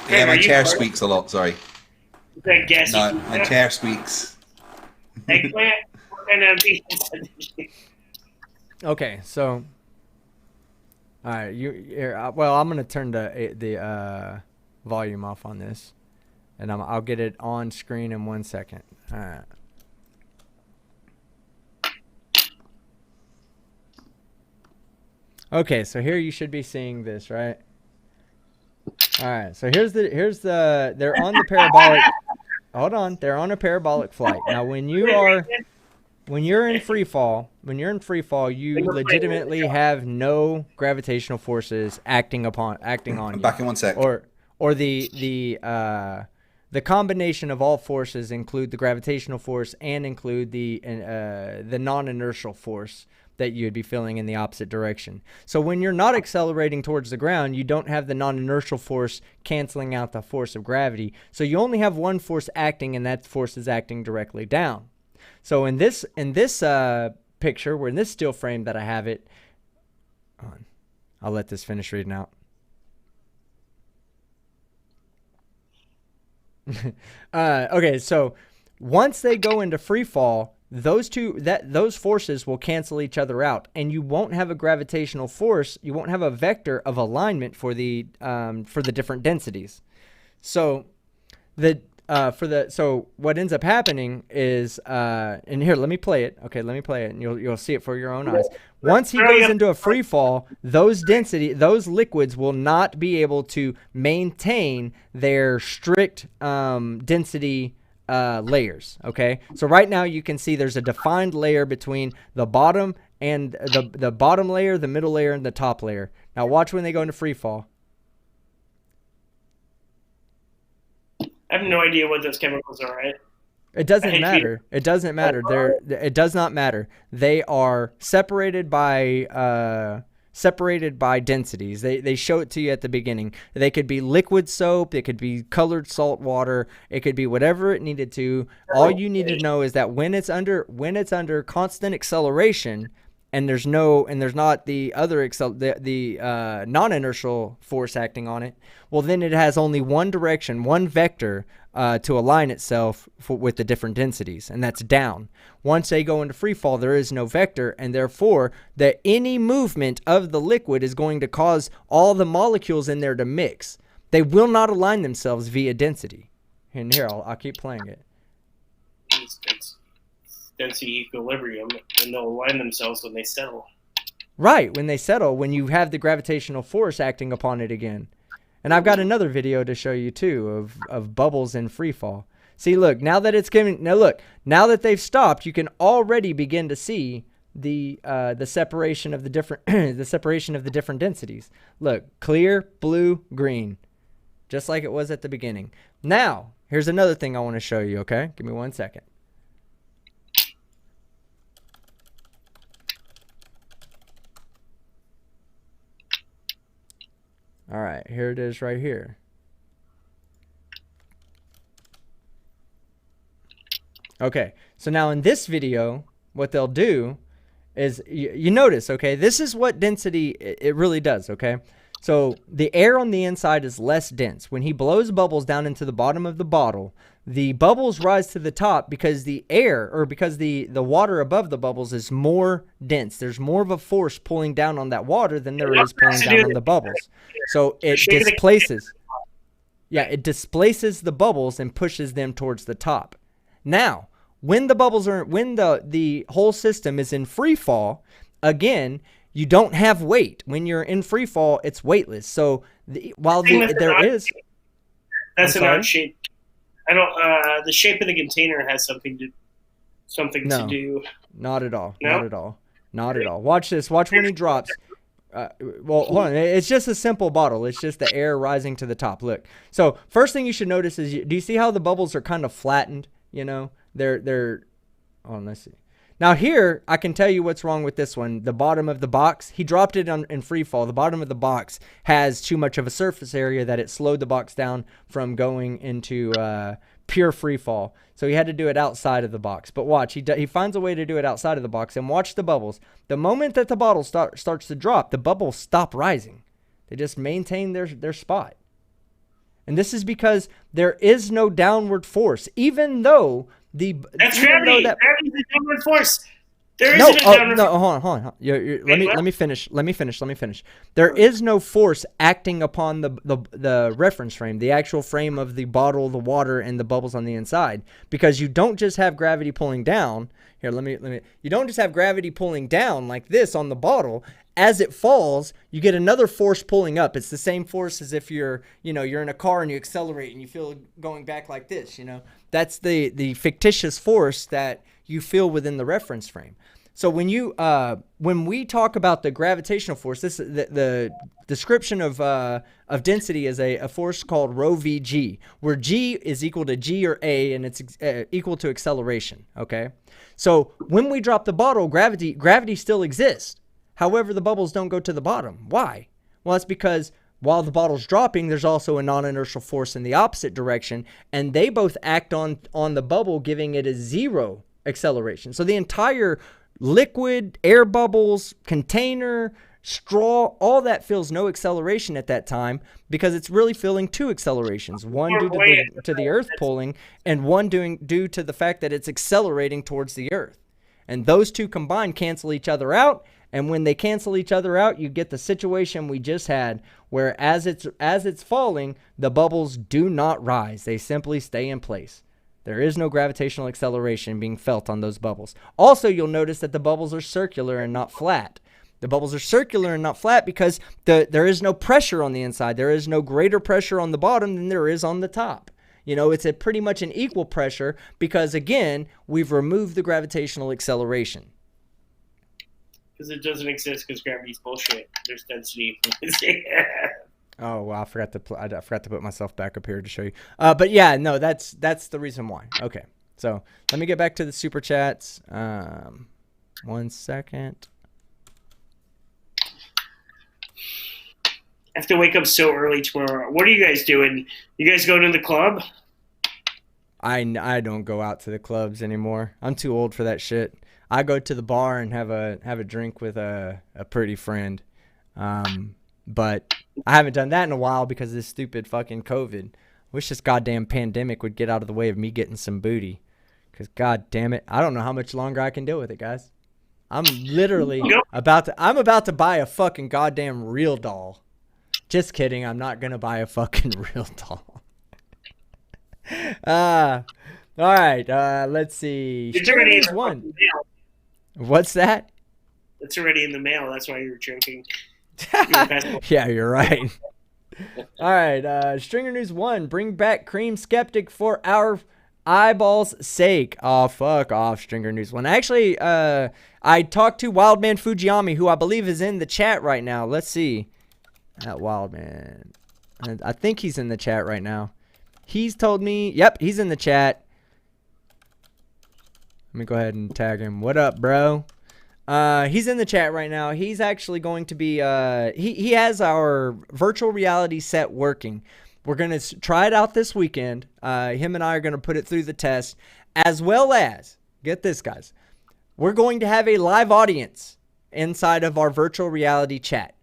Yeah, my chair squeaks a lot. Sorry. Is that gassy? No, my chair squeaks. Eggplant? Okay, so all right, well, I'm gonna turn the volume off on this, and I'll get it on screen in 1 second. All right. Okay, so here you should be seeing this, right? All right, so here's the they're on the parabolic. Hold on, they're on a parabolic flight. Now, when you're in free fall, you legitimately have no gravitational forces acting on you. Back in 1 sec. Or the combination of all forces include the gravitational force and include the non-inertial force that you would be feeling in the opposite direction. So when you're not accelerating towards the ground, you don't have the non-inertial force canceling out the force of gravity. So you only have one force acting, and that force is acting directly down. So in this picture, or in this still frame that I have it, I'll let this finish reading out. Okay, so once they go into free fall, those forces will cancel each other out, and you won't have a gravitational force. You won't have a vector of alignment for the different densities. So so what ends up happening is and here, let me play it. Okay, let me play it, and you'll see it for your own eyes. Once he goes into a free fall, those liquids will not be able to maintain their strict density layers. Okay, so right now you can see there's a defined layer between the bottom and the bottom layer, the middle layer, and the top layer. Now watch when they go into free fall. I have no idea what those chemicals are, right? It doesn't matter. It doesn't matter. It does not matter. They are separated by separated by densities. They show it to you at the beginning. They could be liquid soap. It could be colored salt water. It could be whatever it needed to. All you need to know is that when it's under constant acceleration, and there's not the other non-inertial force acting on it, well, then it has only one direction, one vector to align itself with the different densities, and that's down. Once they go into free fall, there is no vector, and therefore that any movement of the liquid is going to cause all the molecules in there to mix. They will not align themselves via density. And here, I'll keep playing it. It's density equilibrium, and they'll align themselves when they settle. Right, when they settle, when you have the gravitational force acting upon it again. And I've got another video to show you too of bubbles in free fall. See, look, now that they've stopped, you can already begin to see the separation of the different different densities. Look, clear, blue, green, just like it was at the beginning. Now, here's another thing I want to show you. Okay, give me 1 second. All right, here it is right here. Okay, so now in this video, what they'll do is, you notice, okay, this is what density it really does, okay? So the air on the inside is less dense. When he blows bubbles down into the bottom of the bottle, the bubbles rise to the top because the air, or because the water above the bubbles is more dense. There's more of a force pulling down on that water than there is pulling down on the bubbles. So it displaces. Yeah, it displaces the bubbles and pushes them towards the top. Now, when the whole system is in free fall, again, you don't have weight. When you're in free fall, it's weightless. So there is. That's an odd shape. I don't. The shape of the container has something to do. Not at all. No? Not at all. Not at all. Watch this. Watch when he drops. Well, hold on. It's just a simple bottle. It's just the air rising to the top. Look. So first thing you should notice is, do you see how the bubbles are kind of flattened? You know, they're. Oh, let's see. Now here, I can tell you what's wrong with this one. The bottom of the box, he dropped it in free fall. The bottom of the box has too much of a surface area that it slowed the box down from going into pure free fall. So he had to do it outside of the box. But watch, he finds a way to do it outside of the box, and watch the bubbles. The moment that the bottle starts to drop, the bubbles stop rising. They just maintain their spot. And this is because there is no downward force, even though that's gravity. Gravity is a downward force. There isn't a downward force. Hold on. Let me finish. There is no force acting upon the reference frame, the actual frame of the bottle, the water, and the bubbles on the inside, because you don't just have gravity pulling down. Here, you don't just have gravity pulling down like this on the bottle. As it falls, you get another force pulling up. It's the same force as if you're in a car and you accelerate and you feel going back like this, That's the fictitious force that you feel within the reference frame. So when we talk about the gravitational force, this the description of density is a force called rho vg, where g is equal to g or a, and it's equal to acceleration. Okay, so when we drop the bottle, gravity still exists. However, the bubbles don't go to the bottom. Why? Well, it's because while the bottle's dropping, there's also a non-inertial force in the opposite direction, and they both act on the bubble, giving it a zero acceleration. So the entire liquid, air bubbles, container, straw, all that feels no acceleration at that time, because it's really feeling two accelerations, one due to the earth pulling, and one due to the fact that it's accelerating towards the earth. And those two combined cancel each other out. And when they cancel each other out, you get the situation we just had, where as it's falling, the bubbles do not rise. They simply stay in place. There is no gravitational acceleration being felt on those bubbles. Also, you'll notice that the bubbles are circular and not flat. The bubbles are circular and not flat because there is no pressure on the inside. There is no greater pressure on the bottom than there is on the top. It's pretty much an equal pressure because, again, we've removed the gravitational acceleration. Because it doesn't exist, because gravity's bullshit. There's density. Oh, well, I forgot to put myself back up here to show you. But yeah, no, that's the reason why. Okay, so let me get back to the super chats. 1 second. I have to wake up so early tomorrow. What are you guys doing? You guys going to the club? I don't go out to the clubs anymore. I'm too old for that shit. I go to the bar and have a drink with a pretty friend. But I haven't done that in a while because of this stupid fucking COVID. Wish this goddamn pandemic would get out of the way of me getting some booty. Because god damn it, I don't know how much longer I can deal with it, guys. I'm literally about to buy a fucking goddamn real doll. Just kidding, I'm not gonna buy a fucking real doll. All right, let's see. It's already in the one. mail. What's that? It's already in the mail. That's why you're drinking. Yeah, you're right. All right, Stringer News 1. Bring back Cream Skeptic for our eyeballs' sake. Oh, fuck off, Stringer News 1. Actually, I talked to Wildman Fujiyami, who I believe is in the chat right now. Let's see. That Wildman. I think he's in the chat right now. He's told me, yep, he's in the chat. Let me go ahead and tag him. What up, bro? He's in the chat right now. He's actually going to be, he has our virtual reality set working. We're going to try it out this weekend. Him and I are going to put it through the test, as well as, get this, guys, we're going to have a live audience inside of our virtual reality chat.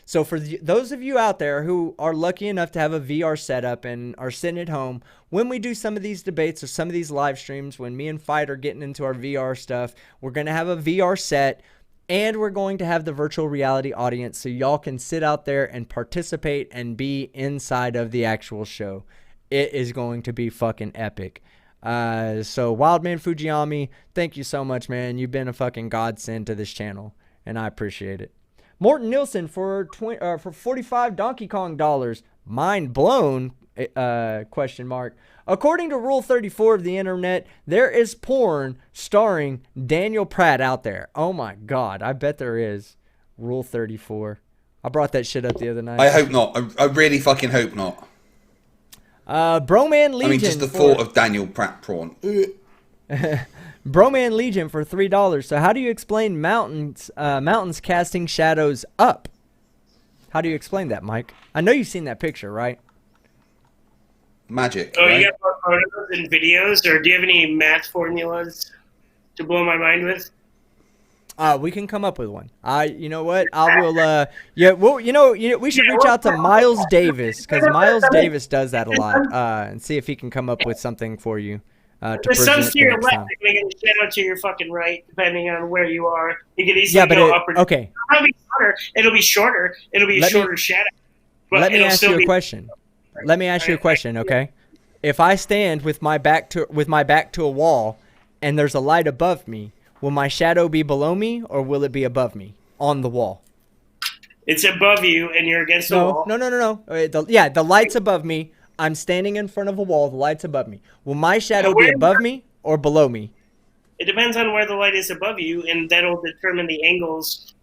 So for those of you out there who are lucky enough to have a VR setup and are sitting at home, when we do some of these debates or some of these live streams, when me and Fight are getting into our VR stuff, we're going to have a VR set and we're going to have the virtual reality audience so y'all can sit out there and participate and be inside of the actual show. It is going to be fucking epic. So Wildman Fujiyami, thank you so much, man. You've been a fucking godsend to this channel and I appreciate it. Morton Nielsen for 45 Donkey Kong dollars. Mind blown? Question mark. According to Rule 34 of the internet, there is porn starring Daniel Pratt out there. Oh my god, I bet there is. Rule 34. I brought that shit up the other night. I hope not. I really fucking hope not. Broman Legion. I mean, just the thought of Daniel Pratt prawn. Broman Legion for $3. So how do you explain mountains casting shadows up? How do you explain that, Mike? I know you've seen that picture, right? Magic. Oh, right? you got more photos and videos, or do you have any math formulas to blow my mind with? We can come up with one. You know what? I will. Yeah. Well, we should reach out to Miles Davis because Miles Davis does that a lot. And see if he can come up with something for you. To The sun's present to your next left, time. you're going to get a shadow to your fucking right, depending on where you are. You can easily go up or down. Okay. It'll be shorter. It'll be a shorter shadow. But Let me it'll ask still you a be- question. Let me ask you a question, okay? If I stand with my back to a wall, and there's a light above me, will my shadow be below me or will it be above me on the wall? It's above you, and you're against the wall. No. The light's above me. I'm standing in front of a wall. The light's above me. Will my shadow be above me or below me? It depends on where the light is above you, and that'll determine the angles.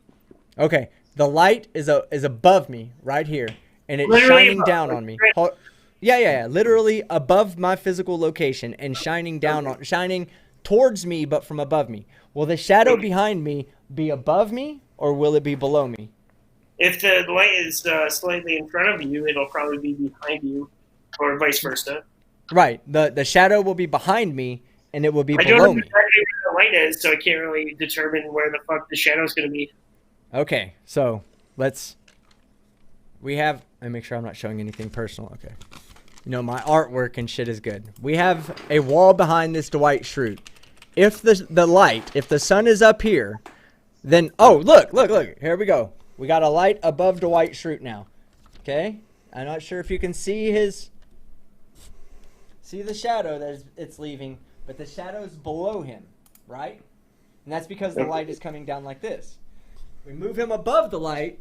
Okay, the light is above me right here, and it's Literally shining above, down on me. Yeah, literally above my physical location and shining towards me, but from above me. Will the shadow behind me be above me or will it be below me? If the light is slightly in front of you, it'll probably be behind you, or vice versa. Right. The shadow will be behind me and it will be I don't below know me. exactly where the light is, so I can't really determine where the fuck the shadow's going to be. Okay, so let me make sure I'm not showing anything personal. Okay. My artwork and shit is good. We have a wall behind this Dwight Schrute. If if the sun is up here, then, oh, look, here we go. We got a light above Dwight Schrute now. Okay? I'm not sure if you can see the shadow that it's leaving, but the shadow's below him, right? And that's because the light is coming down like this. We move him above the light,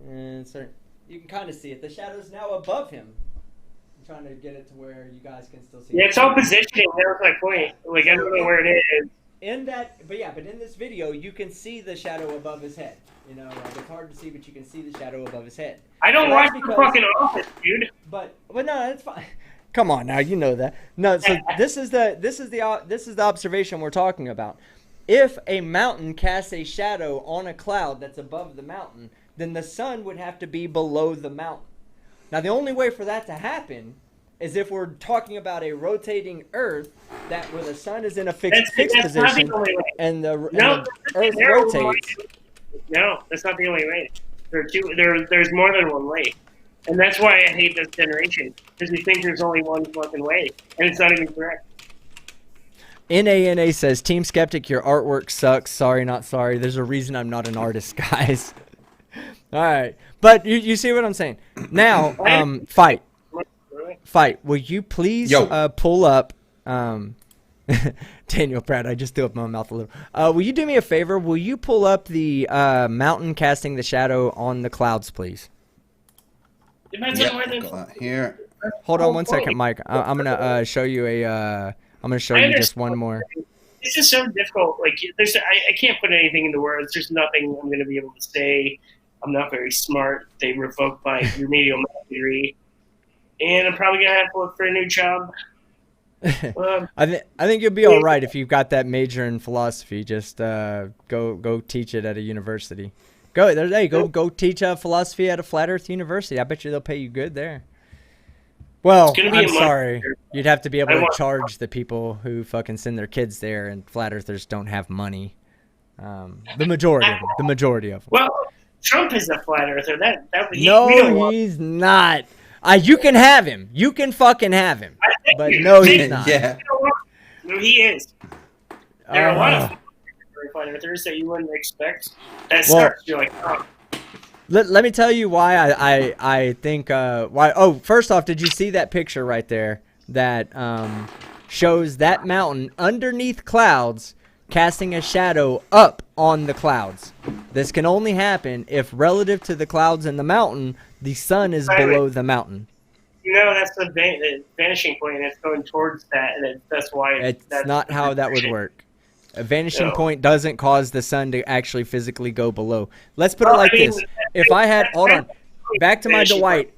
and you can kind of see it. The shadow's now above him. I'm trying to get it to where you guys can still see it. Yeah, it's all positioning. That was my point. Like, I don't know where it is. But in this video, you can see the shadow above his head. It's hard to see, but you can see the shadow above his head. I don't watch the fucking Office, dude. But no, that's fine. Come on now, you know that. No, so this is the observation we're talking about. If a mountain casts a shadow on a cloud that's above the mountain, then the sun would have to be below the mountain. Now, the only way for that to happen is if we're talking about a rotating Earth where the sun is in a fixed position and the Earth rotates. No, that's not the only way. There's more than one way. And that's why I hate this generation, because we think there's only one fucking way, and it's not even correct. NANA says, Team Skeptic, your artwork sucks. Sorry, not sorry. There's a reason I'm not an artist, guys. All right. But you see what I'm saying. Now, Fight. Will you please pull up... Daniel Pratt, I just threw up my mouth a little. Will you do me a favor? Will you pull up the mountain casting the shadow on the clouds, please? Here. Hold on one second, Mike. I'm gonna show you I'm gonna show you just one more. It's just so difficult. Like, I can't put anything into words. There's nothing I'm gonna be able to say. I'm not very smart. They revoked my remedial math degree, and I'm probably gonna have to look for a new job. I think you'll be all right if you've got that major in philosophy. Just go teach it at a university. Go teach philosophy at a flat Earth university. I bet you they'll pay you good there. Well, I'm sorry. You'd have to be able to charge the people who fucking send their kids there, and flat earthers don't have money. The majority of them. Well, Trump is a flat earther. He's not. You can have him. You can fucking have him. But no, he's not. Yeah. No, he is. There are a lot of flat earthers that you wouldn't expect. That starts, you're like, oh. Let me tell you why I think why. Oh, first off, did you see that picture right there that shows that mountain underneath clouds casting a shadow up on the clouds? This can only happen if relative to the clouds and the mountain, the sun is below the mountain. No, that's the vanishing point, and it's going towards that, and that's why. That's not how that would work. A vanishing point doesn't cause the sun to actually physically go below. Let's put it like this. If I had, hold on, back to my Dwight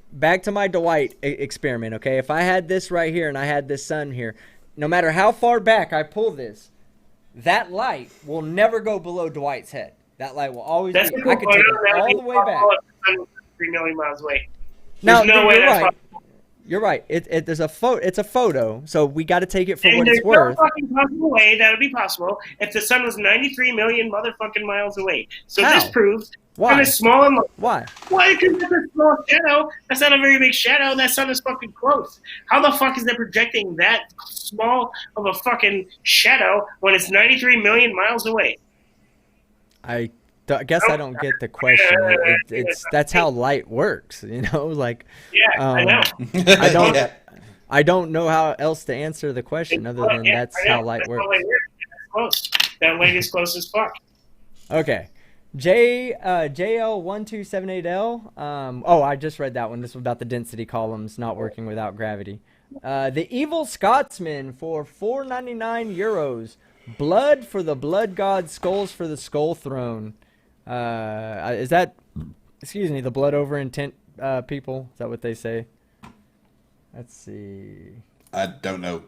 experiment, okay? If I had this right here and I had this sun here, no matter how far back I pull this, that light will never go below Dwight's head. That light will always be. I could take it all the way back. 3 million miles away. There's no way that's possible. You're right. It's a photo, so we got to take it for what it's worth. There's no fucking possible way that would be possible if the sun was 93 million motherfucking miles away. So this proves why it's small and why? Why? Because it's a small shadow. That's not a very big shadow. That sun is fucking close. How the fuck is it projecting that small of a fucking shadow when it's 93 million miles away? I guess I don't get the question. That's how light works, you know. Like, I know. I don't know how else to answer the question other than that's how light works. Close. That light is close as fuck. Okay, JL1278L. I just read that one. This was about the density columns not working without gravity. The Evil Scotsman for €4.99. Blood for the blood god, skulls for the skull throne. Is that, the blood over intent people? Is that what they say? Let's see. I don't know.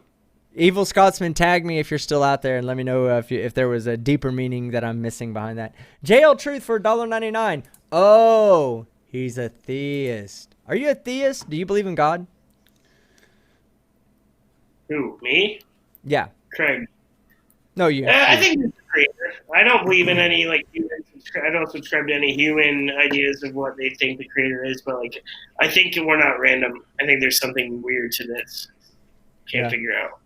Evil Scotsman, tag me if you're still out there and let me know if there was a deeper meaning that I'm missing behind that. JL Truth for $1.99. Oh, he's a theist. Are you a theist? Do you believe in God? Who, me? Yeah. Craig. No, you. I think he's the creator. I don't believe in any I don't subscribe to any human ideas of what they think the creator is, but I think we're not random. I think there's something weird to this. Can't figure out.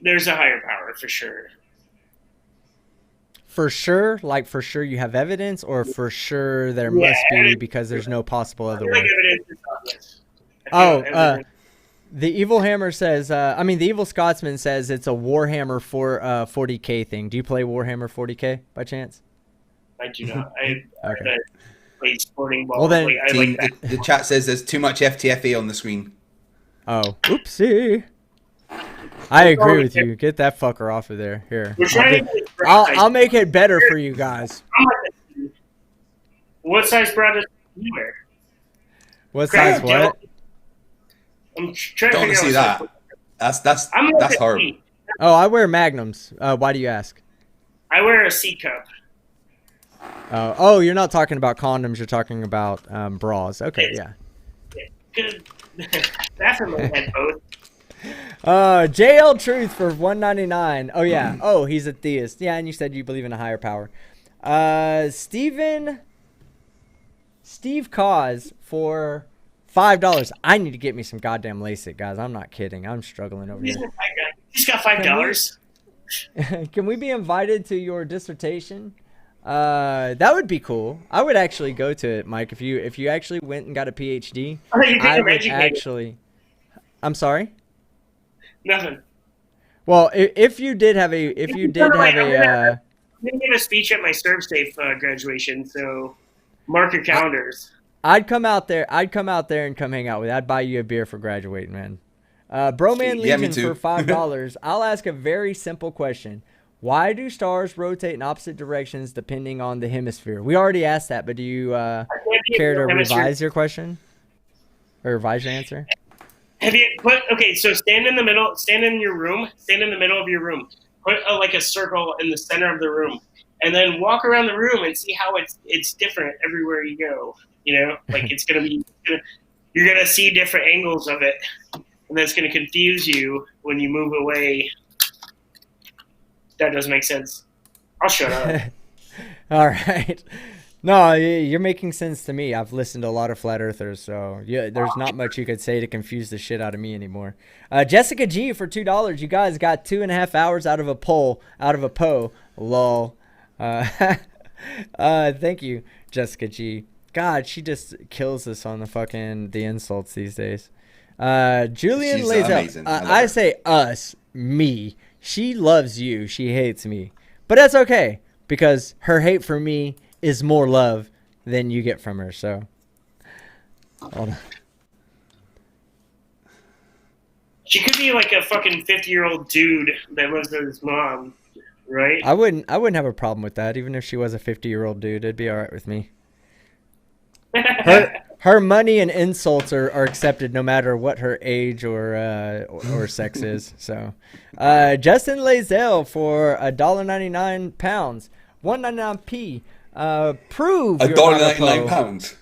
There's a higher power for sure. For sure, for sure you have evidence, or for sure there must be because there's no possible other way. Evidence is obvious. The Evil Hammer says, the Evil Scotsman says it's a Warhammer 40K thing. Do you play Warhammer 40K by chance? I do not. I play sporting ball. Well, then, the chat says there's too much FTFE on the screen. Oh, oopsie. I agree with you. Get that fucker off of there. Here. I'll make it better for you guys. What size bra does you wear? What size what? I'm trying to see that. That's horrible. Oh, I wear Magnums. Why do you ask? I wear a C cup. Oh, you're not talking about condoms. You're talking about bras. Okay, yeah. Good. That's in my head both. JL Truth for $1.99. Oh yeah. Oh, he's a theist. Yeah, and you said you believe in a higher power. Steve Cause for $5. I need to get me some goddamn LASIK, guys. I'm not kidding. I'm struggling over here. He's got $5. Can we be invited to your dissertation? That would be cool. I would actually go to it, Mike. If you actually went and got a PhD, I would actually. I'm sorry. Nothing. Well, if you did have a, I'm gonna give a speech at my ServSafe graduation, so mark your calendars. I'd come out there and come hang out with you. I'd buy you a beer for graduating, man. Broman Legion for $5. I'll ask a very simple question. Why do stars rotate in opposite directions depending on the hemisphere? We already asked that, but do you care to revise your question? Or revise your answer? So stand in the middle, stand in the middle of your room. Put like a circle in the center of the room. And then walk around the room and see how it's different everywhere you go. You know, like you're going to see different angles of it. And that's going to confuse you when you move away. That doesn't make sense. I'll shut up. All right. No, you're making sense to me. I've listened to a lot of flat earthers, so yeah, there's not much you could say to confuse the shit out of me anymore. Jessica G for $2. You guys got 2.5 hours out of a poll, lol. Thank you, Jessica G. God, she just kills us on the insults these days. Julian She's lays amazing. out. I say us, me. She loves you. She hates me. But that's okay, because her hate for me is more love than you get from her. So, hold on. She could be like a fucking 50-year-old dude that lives with his mom, right? I wouldn't have a problem with that. Even if she was a 50-year-old dude, it'd be all right with me. Her money and insults are accepted no matter what her age or sex is. So, Justin Lazelle for $1.99 pounds, 1.99p. Prove £1.99.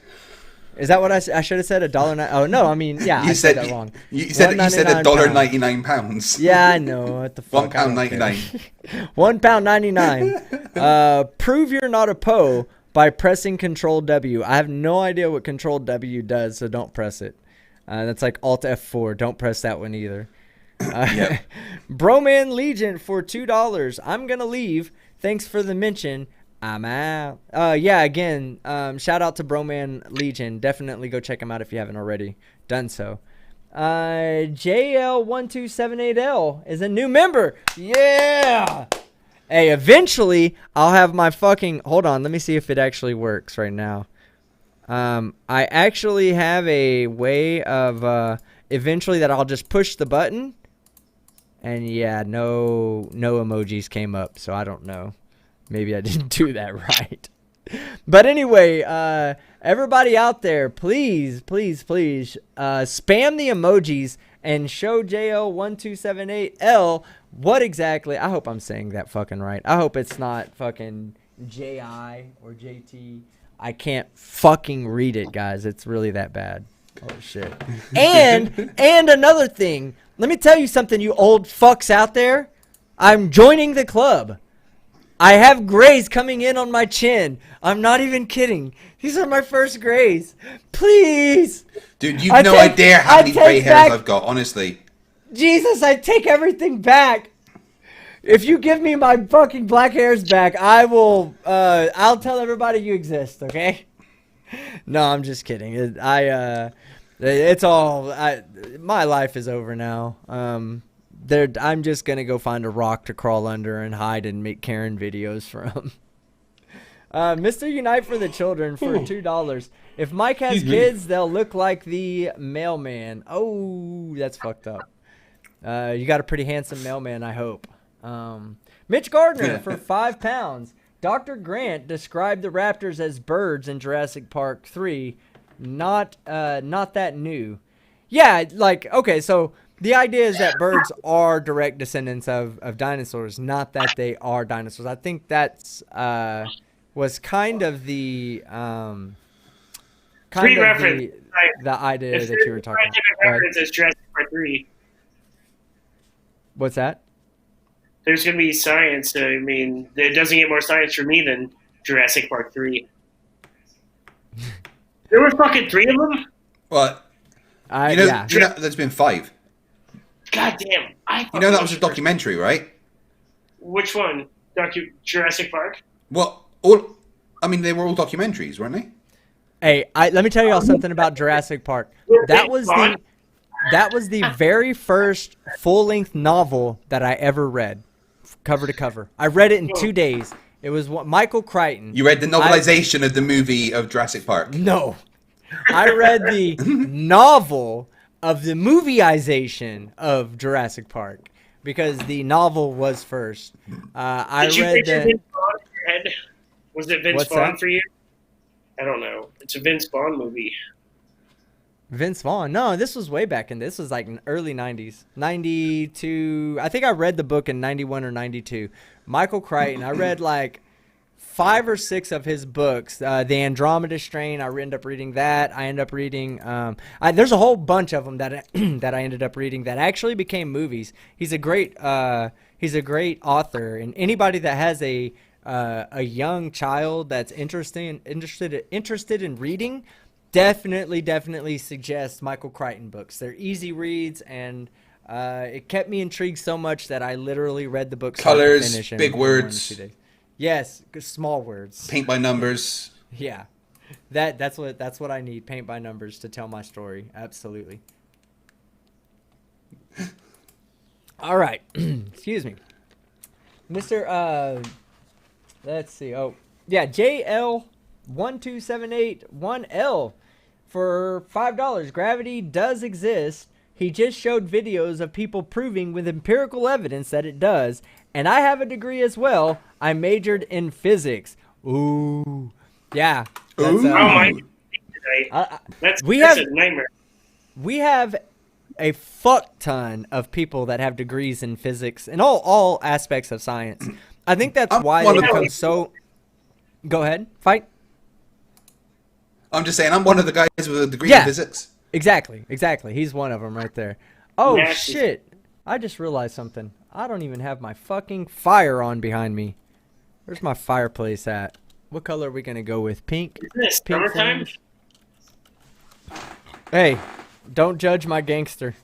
Is that what I should have said? $1.99. Oh no, I mean I said that wrong. You said £1.99. Yeah, I know what the fuck. £1.99. £1.99. Prove you're not a Poe by pressing Control W. I have no idea what Control W does, so don't press it. That's like Alt F4. Don't press that one either. Yep. Broman Legion for $2. I'm gonna leave. Thanks for the mention. I'm out. Yeah, again, shout out to Broman Legion. Definitely go check him out if you haven't already done so. JL1278L is a new member. Yeah! Hey, eventually, I'll have my fucking... Hold on, let me see if it actually works right now. I actually have a way of... eventually that I'll just push the button. And yeah, no emojis came up, so I don't know. Maybe I didn't do that right. But anyway, everybody out there, please, please, please, spam the emojis and show JL1278L what exactly. I hope I'm saying that fucking right. I hope it's not fucking JI or JT. I can't fucking read it, guys. It's really that bad. Oh shit. And another thing. Let me tell you something, you old fucks out there. I'm joining the club. I have grays coming in on my chin. I'm not even kidding. These are my first grays. Please. Dude, you've no idea how many gray hairs I've got, honestly. Jesus, I take everything back. If you give me my fucking black hairs back, I will, I'll tell everybody you exist, okay? No, I'm just kidding. It's all, my life is over now. I'm just going to go find a rock to crawl under and hide and make Karen videos from. Mr. Unite for the Children for $2. If Mike has kids, they'll look like the mailman. Oh, that's fucked up. You got a pretty handsome mailman, I hope. Mitch Gardner for £5. Dr. Grant described the raptors as birds in Jurassic Park 3. Not that new. Yeah, like, okay, so the idea is that birds are direct descendants of dinosaurs, not that they are dinosaurs. I think that's was kind of the kind Free of reference. the idea If that there's you were a talking scientific about. Go ahead. reference, it's Jurassic Park 3. What's that? There's going to be science. I mean, it doesn't get more science for me than Jurassic Park 3. There were fucking 3 of them? Well, Yeah. there's been 5. God damn. That was a documentary, right? Which one? Jurassic Park? Well, they were all documentaries, weren't they? Hey, let me tell y'all something about Jurassic Park. That was the very first full-length novel that I ever read, cover to cover. I read it in 2 days. It was Michael Crichton. You read the novelization of the movie of Jurassic Park? No. I read the novel of the movieization of Jurassic Park because the novel was first. Did you picture Vince Vaughn in your head? Was it Vince Vaughn for you? I don't know. It's a Vince Vaughn movie. Vince Vaughn? No, this was way back in. This was like in early 90s. 92. I think I read the book in 91 or 92. Michael Crichton. I read like 5 or 6 of his books. The Andromeda Strain. I ended up reading that. I ended up reading. There's a whole bunch of them that that I ended up reading that actually became movies. He's a great author, and anybody that has a young child that's interested in reading, definitely suggest Michael Crichton books. They're easy reads, and it kept me intrigued so much that I literally read the book. Colors, big words. Yes, small words. Paint by numbers. Yeah, that's what I need. Paint by numbers to tell my story. Absolutely. All right, excuse me, Mr. Let's see. Oh, yeah, JL12781L for $5. Gravity does exist. He just showed videos of people proving with empirical evidence that it does. And I have a degree as well. I majored in physics. Ooh. Yeah. That's, that's a nightmare. We have a fuck ton of people that have degrees in physics and all aspects of science. I think that's why they become so... Go ahead. Fight. I'm just saying, I'm one of the guys with a degree in physics. Exactly. He's one of them right there. Oh, Nasty. shit. I just realized something. I don't even have my fucking fire on behind me. Where's my fireplace at? What color are we going to go with? Pink? Isn't it Pink summertime? flames? Hey, don't judge my gangster.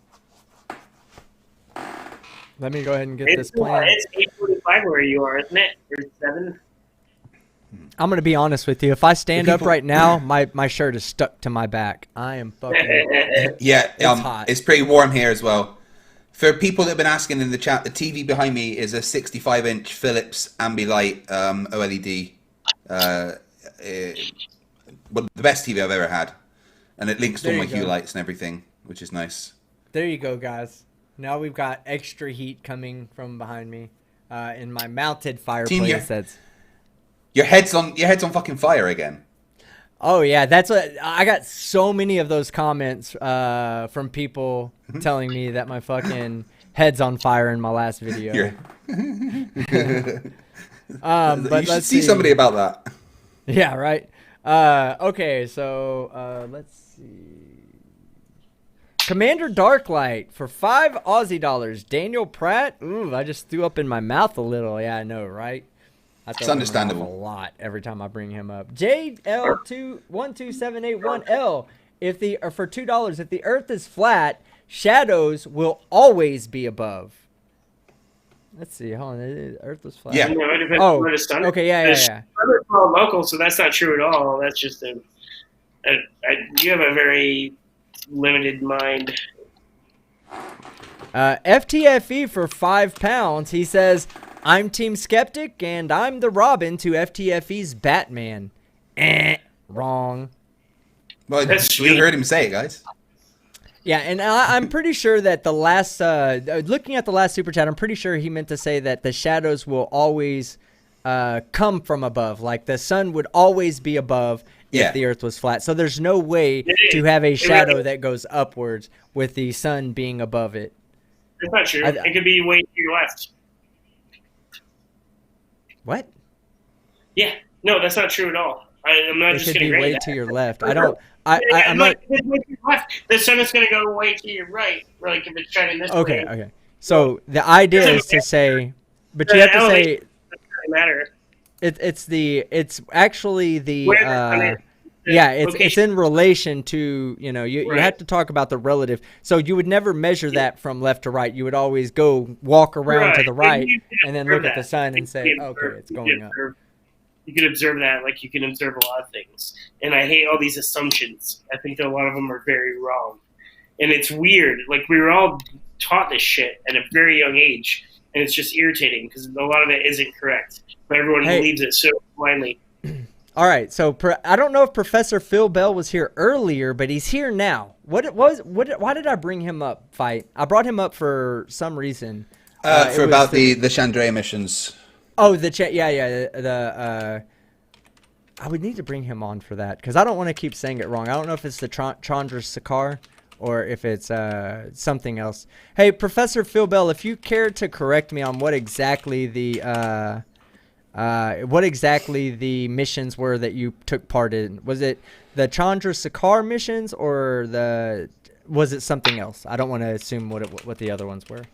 Let me go ahead and get this plan. It's 8:45 where you are, isn't it? Or 7? I'm going to be honest with you. If I stand up right now, my shirt is stuck to my back. I am fucking... Yeah, It's hot. It's pretty warm here as well. For people that have been asking in the chat, the TV behind me is a 65-inch Philips Ambilight OLED. Well, the best TV I've ever had. And it links to all my Hue lights and everything, which is nice. There you go, guys. Now we've got extra heat coming from behind me in my mounted fireplace. Your head's on fucking fire again. Oh yeah, that's what I got. So many of those comments from people telling me that my fucking head's on fire in my last video. But you should see somebody about that. Yeah, right. Okay, so let's see. Commander Darklight for $5 Aussie. Daniel Pratt. Ooh, I just threw up in my mouth a little. Yeah, I know, right? It's understandable. A lot every time I bring him up. JL12781L. For $2, if the Earth is flat, shadows will always be above. Let's see. Hold on. The Earth was flat. Yeah. No, it depends on where the sun is. Okay. Yeah. Sun is all local, so that's not true at all. That's just you have a very limited mind. FTFE for £5. He says, I'm Team Skeptic, and I'm the Robin to FTFE's Batman. Wrong. Well, you heard him say it, guys. Yeah, and I'm pretty sure that the last, looking at the last Super Chat, I'm pretty sure he meant to say that the shadows will always come from above. Like the sun would always be above if the Earth was flat. So there's no way to have a shadow that goes upwards with the sun being above it. That's not true. It could be way to your left. What? Yeah. No, that's not true at all. I'm not It just could going to be grade way that. to your left. I don't. I'm not. The sun is going to go way to your right. Like if it's shining this Okay. way. Okay. So the idea is to say, but you have to say doesn't matter. it's actually the Where the sun is. yeah, it's Location. in relation to, you know, you Right. have to talk about the relative. So you would never measure that from left to right. You would always go walk around to the right and then look at the sun and say, okay, it's going up. You can observe that like you can observe a lot of things. And I hate all these assumptions. I think that a lot of them are very wrong. And it's weird. Like we were all taught this shit at a very young age. And it's just irritating because a lot of it isn't correct. But everyone believes it so blindly. All right, so I don't know if Professor Phil Bell was here earlier, but he's here now. Why did I bring him up, Fight? I brought him up for some reason. For about the Chandra missions. Oh, I would need to bring him on for that because I don't want to keep saying it wrong. I don't know if it's the Chandra Sakar or if it's something else. Hey, Professor Phil Bell, if you care to correct me on what exactly the missions were that you took part in. Was it the Chandra Sakar missions or was it something else? I don't want to assume what the other ones were.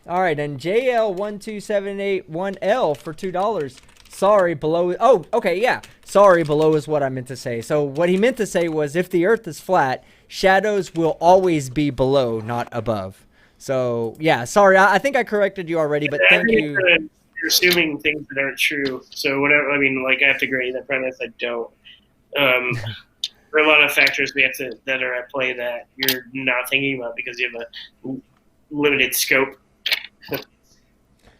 All right, and JL12781L for $2. Sorry, below. Oh, okay, yeah. Sorry, below is what I meant to say. So what he meant to say was if the earth is flat, shadows will always be below, not above. So, yeah, sorry. I think I corrected you already, but thank you. You're assuming things that aren't true. So whatever, I mean, like I have to grade that premise. I don't. There are a lot of factors that are at play that you're not thinking about because you have a limited scope.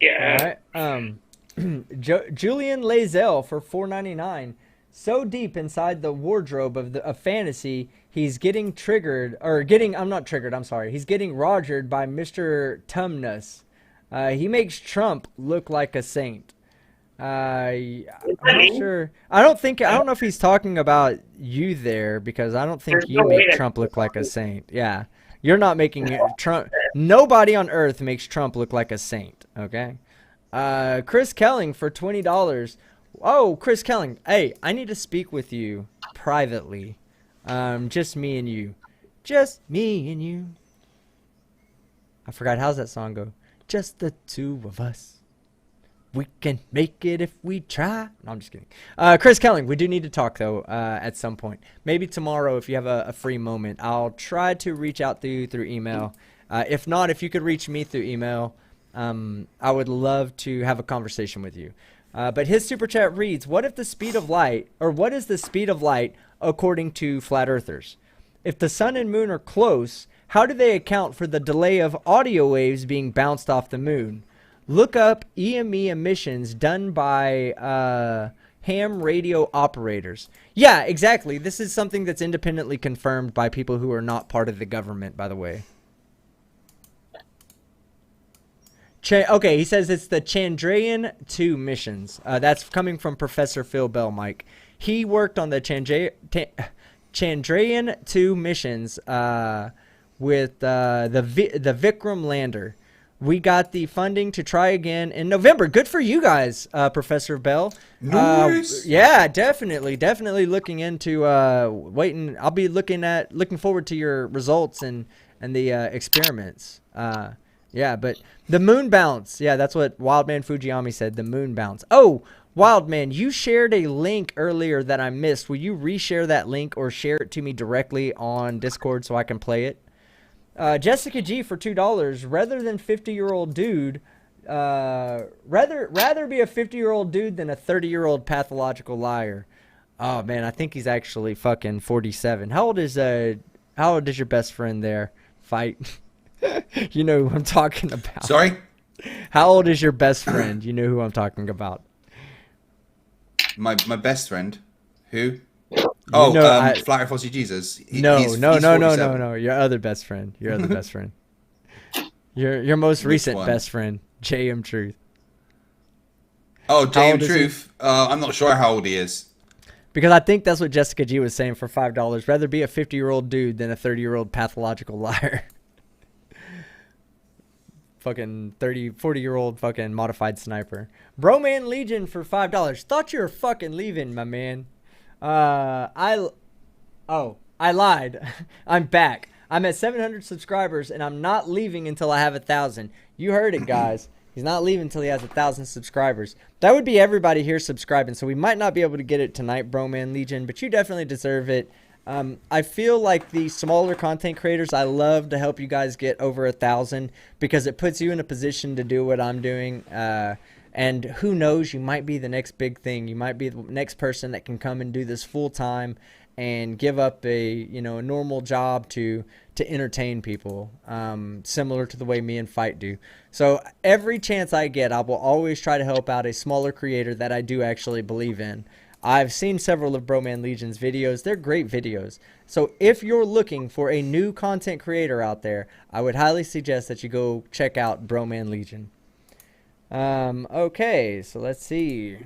Yeah. All right. Julian Lazelle for $4.99. So deep inside the wardrobe of fantasy, he's getting triggered I'm not triggered. I'm sorry. He's getting rogered by Mr. Tumnus. He makes Trump look like a saint. I'm not sure. I don't know if he's talking about you there because I don't think you make Trump look like a saint. Yeah. You're not making Trump. Nobody on earth makes Trump look like a saint. Okay. Chris Kelling for $20. Oh, Chris Kelling. Hey, I need to speak with you privately. Just me and you. Just me and you. I forgot. How's that song go? Just the two of us. We can make it if we try. No, I'm just kidding. Chris Kelling, we do need to talk, though, at some point. Maybe tomorrow if you have a free moment. I'll try to reach out to you through email. If not, if you could reach me through email, I would love to have a conversation with you. But his super chat reads, what is the speed of light according to flat earthers? If the sun and moon are close, how do they account for the delay of audio waves being bounced off the moon? Look up EME emissions done by ham radio operators. Yeah, exactly. This is something that's independently confirmed by people who are not part of the government, by the way. Okay, he says it's the Chandrayaan-2 missions. That's coming from Professor Phil Bell, Mike. He worked on the Chandrayaan-2 missions with the Vikram lander. We got the funding to try again in November. Good for you guys, Professor Bell. Nice. Yeah, definitely looking into waiting. I'll be looking forward to your results and the experiments. Yeah, but the moon bounce. Yeah, that's what Wildman Fujiyami said. The moon bounce. Oh, Wildman, you shared a link earlier that I missed. Will you reshare that link or share it to me directly on Discord so I can play it? Jessica G for $2. Rather than 50-year-old dude, rather be a 50-year-old dude than a 30-year-old pathological liar. Oh man, I think he's actually fucking 47. How old is your best friend there? Fight. You know who I'm talking about. Sorry? How old is your best friend? You know who I'm talking about. My best friend? Who? Flat Earth Fuzzy Jesus. No. He's 47. Your other best friend. Your other best friend. Your most recent best friend, JM Truth. Oh, JM Truth. I'm not sure how old he is. Because I think that's what Jessica G was saying for $5. Rather be a 50-year-old dude than a 30-year-old pathological liar. fucking 40-year-old fucking modified sniper. Broman Legion for $5. Thought you were fucking leaving, my man. I lied. I'm back. I'm at 700 subscribers, and I'm not leaving until I have 1,000. You heard it, guys. He's not leaving until he has 1,000 subscribers. That would be everybody here subscribing, so we might not be able to get it tonight, Broman Legion, but you definitely deserve it. I feel like the smaller content creators, I love to help you guys get over 1,000 because it puts you in a position to do what I'm doing. And who knows, you might be the next big thing. You might be the next person that can come and do this full time and give up a normal job to entertain people, similar to the way me and Fight do. So every chance I get, I will always try to help out a smaller creator that I do actually believe in. I've seen several of Broman Legion's videos. They're great videos. So if you're looking for a new content creator out there, I would highly suggest that you go check out Broman Legion. Okay, so let's see.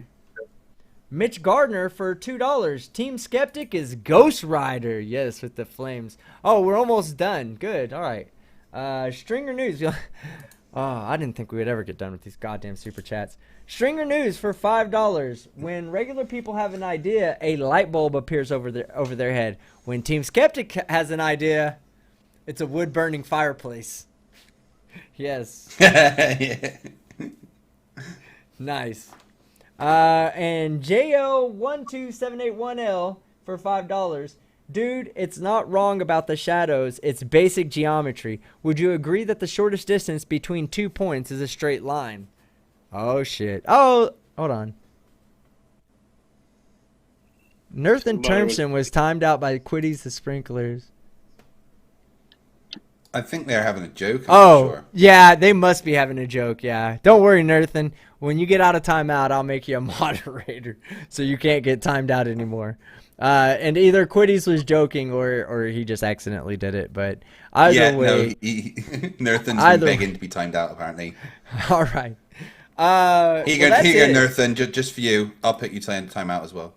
Mitch Gardner for $2. Team Skeptic is Ghost Rider. Yes, with the flames. Oh, we're almost done. Good. All right. Stringer News. Oh, I didn't think we would ever get done with these goddamn super chats. Stringer News for $5. When regular people have an idea, a light bulb appears over their head. When Team Skeptic has an idea, it's a wood-burning fireplace. Yes. Yeah. Nice. And JO12781L for $5. Dude, it's not wrong about the shadows. It's basic geometry. Would you agree that the shortest distance between 2 points is a straight line? Oh, shit. Oh, hold on. Nerthan Termson was timed out by Quiddies the Sprinklers. I think they're having a joke. I'm not sure. Yeah, they must be having a joke, yeah. Don't worry, Nerthan. When you get out of timeout, I'll make you a moderator so you can't get timed out anymore. And either Quiddies was joking or he just accidentally did it, but either way. Nerthan's been begging to be timed out, apparently. All right. Here you go, Nerthan, just for you. I'll put you time out as well.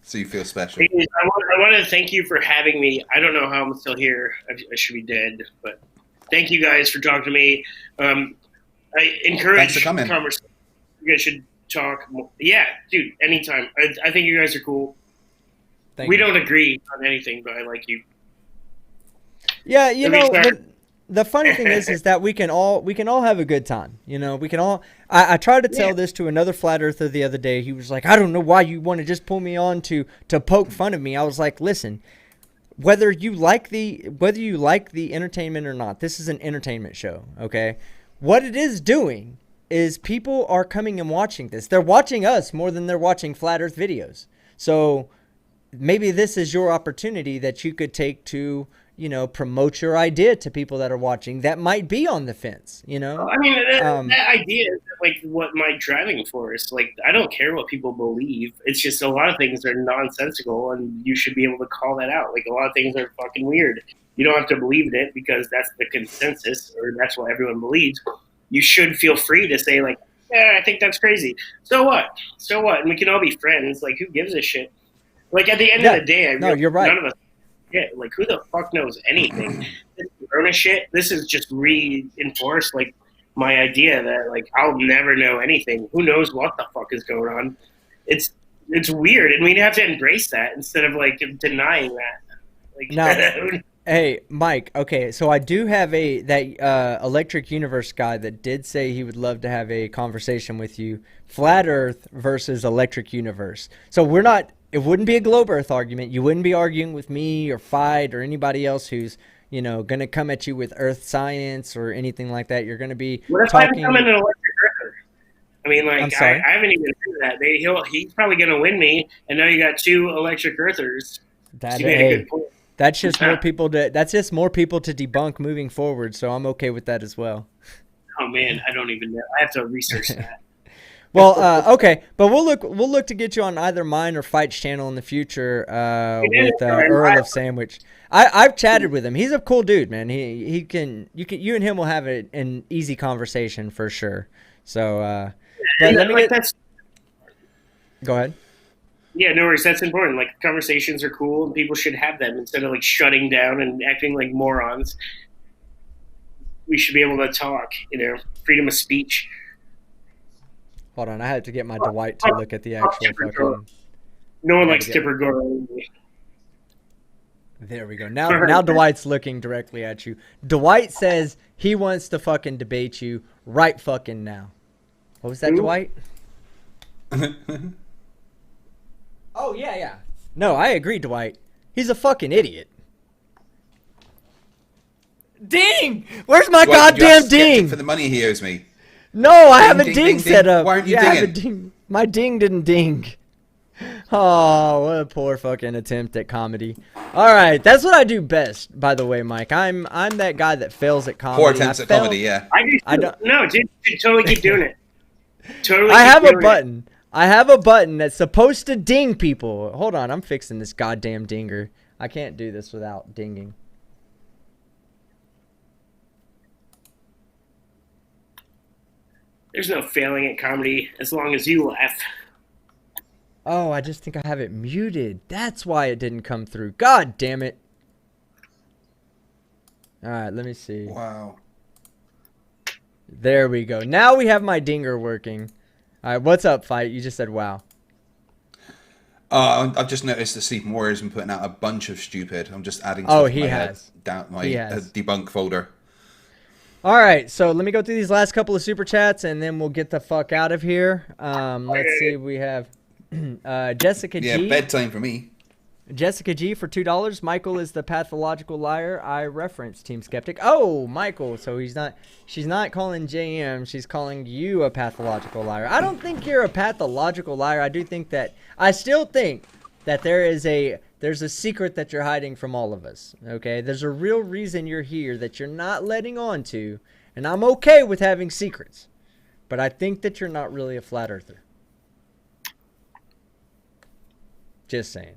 So you feel special. I want to thank you for having me. I don't know how I'm still here. I should be dead, but thank you guys for talking to me. I encourage conversation. You guys should talk more. Yeah, dude, anytime. I think you guys are cool. We don't agree on anything, but I like you. Yeah, the funny thing is that we can all have a good time. We can all. I tried to tell this to another flat earther the other day. He was like, I don't know why you want to just pull me on to poke fun of me. I was like, listen, whether you like the entertainment or not, this is an entertainment show. Okay, what it is doing is people are coming and watching this. They're watching us more than they're watching flat earth videos. So maybe this is your opportunity that you could take to promote your idea to people that are watching that might be on the fence, I mean, that idea is like what my driving force. Like, I don't care what people believe. It's just a lot of things are nonsensical, and you should be able to call that out. Like, a lot of things are fucking weird. You don't have to believe in it because that's the consensus or that's what everyone believes. You should feel free to say, like, I think that's crazy. So what? And we can all be friends. Like, who gives a shit? Like, at the end of the day, you're right. None of us. Yeah, like, who the fuck knows anything? This Corona shit, this is just reinforced, like, my idea that, like, I'll never know anything. Who knows what the fuck is going on? It's weird, and we have to embrace that instead of, like, denying that. Like, now, hey, Mike, okay, so I do have that Electric Universe guy that did say he would love to have a conversation with you. Flat Earth versus Electric Universe. So we're not... It wouldn't be a globe earth argument. You wouldn't be arguing with me or Fight or anybody else who's, going to come at you with earth science or anything like that. You're going to be what if talking... I become an electric earther? I mean, like, I haven't even heard that. He's probably going to win me, and now you got two electric earthers. That's just more people to debunk moving forward, so I'm okay with that as well. Oh, man, I don't even know. I have to research that. Well, okay, but we'll look to get you on either mine or Fight's channel in the future with Earl of Sandwich. I've chatted with him. He's a cool dude, man. You and him will have an easy conversation for sure. So, but go ahead. Yeah, no worries. That's important. Like, conversations are cool, and people should have them instead of like shutting down and acting like morons. we should be able to talk. Freedom of speech. Hold on, I had to get my Dwight to look at the actual fucking. No one likes Tipper Gore. There we go. Now Dwight's looking directly at you. Dwight says he wants to fucking debate you right fucking now. What was that, Who? Dwight? Oh, yeah. No, I agree, Dwight. He's a fucking idiot. Ding! Where's my goddamn ding? For the money he owes me. No, I have a ding, ding ding, set ding. up. Why aren't you I have a dinging? ding. My ding didn't ding. Oh, what a poor fucking attempt at comedy. All right, that's what I do best, by the way, Mike. I'm that guy that fails at comedy. Poor attempts at comedy, yeah. I don't. No, dude, you totally keep doing it. Totally. I keep have a doing it. button. I have a button that's supposed to ding people. Hold on, I'm fixing this goddamn dinger. I can't do this without dinging. There's no failing at comedy as long as you laugh. Oh, I just think I have it muted. That's why it didn't come through. God damn it. All right, let me see. Wow. There we go. Now we have my dinger working. All right, what's up, Fight? You just said wow. I've just noticed that Sleeping Warriors been putting out a bunch of stupid. I'm just adding Oh, stuff he to my has. down my He has. debunk folder. All right, so let me go through these last couple of super chats, and then we'll get the fuck out of here. Let's see. We have Jessica G. Yeah, bedtime for me. Jessica G for $2. Michael is the pathological liar. I reference Team Skeptic. Oh, Michael. So she's not calling JM. She's calling you a pathological liar. I don't think you're a pathological liar. I still think that there's a secret that you're hiding from all of us. Okay. There's a real reason you're here that you're not letting on to. And I'm okay with having secrets, but I think that you're not really a flat earther. Just saying.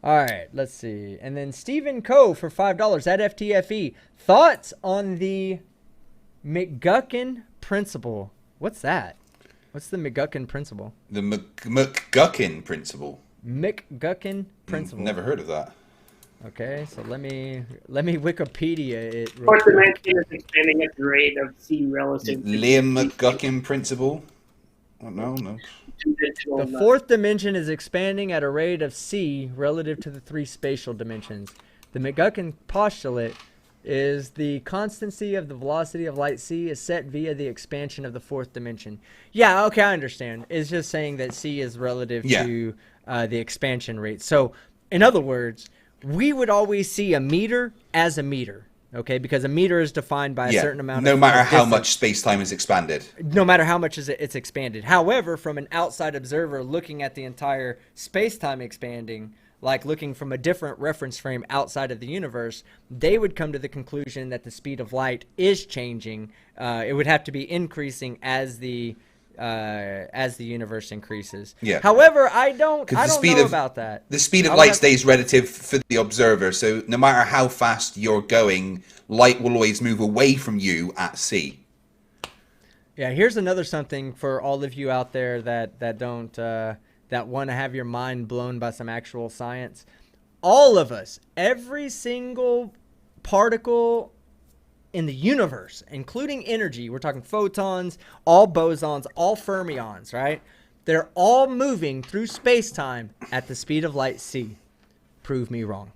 All right, let's see. And then Stephen Coe for $5 at FTFE. Thoughts on the McGuckin principle? What's that? What's the McGuckin principle? The McGuckin principle. McGuckin principle. Never heard of that. Okay, so let me Wikipedia it. Real Fourth quick. dimension is expanding at the rate of C relative to Liam McGuckin principle. Oh, no. two-dimensional The fourth dimension is expanding at a rate of c relative to the three spatial dimensions. The McGuckin postulate is the constancy of the velocity of light c is set via the expansion of the fourth dimension. Yeah, okay, I understand. It's just saying that c is relative to the expansion rate. So, in other words, we would always see a meter as a meter. Okay, because a meter is defined by a certain amount no of matter how distance. much space-time is expanded. No matter how much it's expanded. However, from an outside observer looking at the entire space-time expanding, like looking from a different reference frame outside of the universe, they would come to the conclusion that the speed of light is changing. It would have to be increasing as the universe increases. Yeah. However, I don't know of, about that. The speed of light stays relative for the observer, so no matter how fast you're going, light will always move away from you at c. Yeah, here's another something for all of you out there that don't that want to have your mind blown by some actual science. All of us, every single particle in the universe, including energy, we're talking photons, all bosons, all fermions, right? They're all moving through space-time at the speed of light c. Prove me wrong.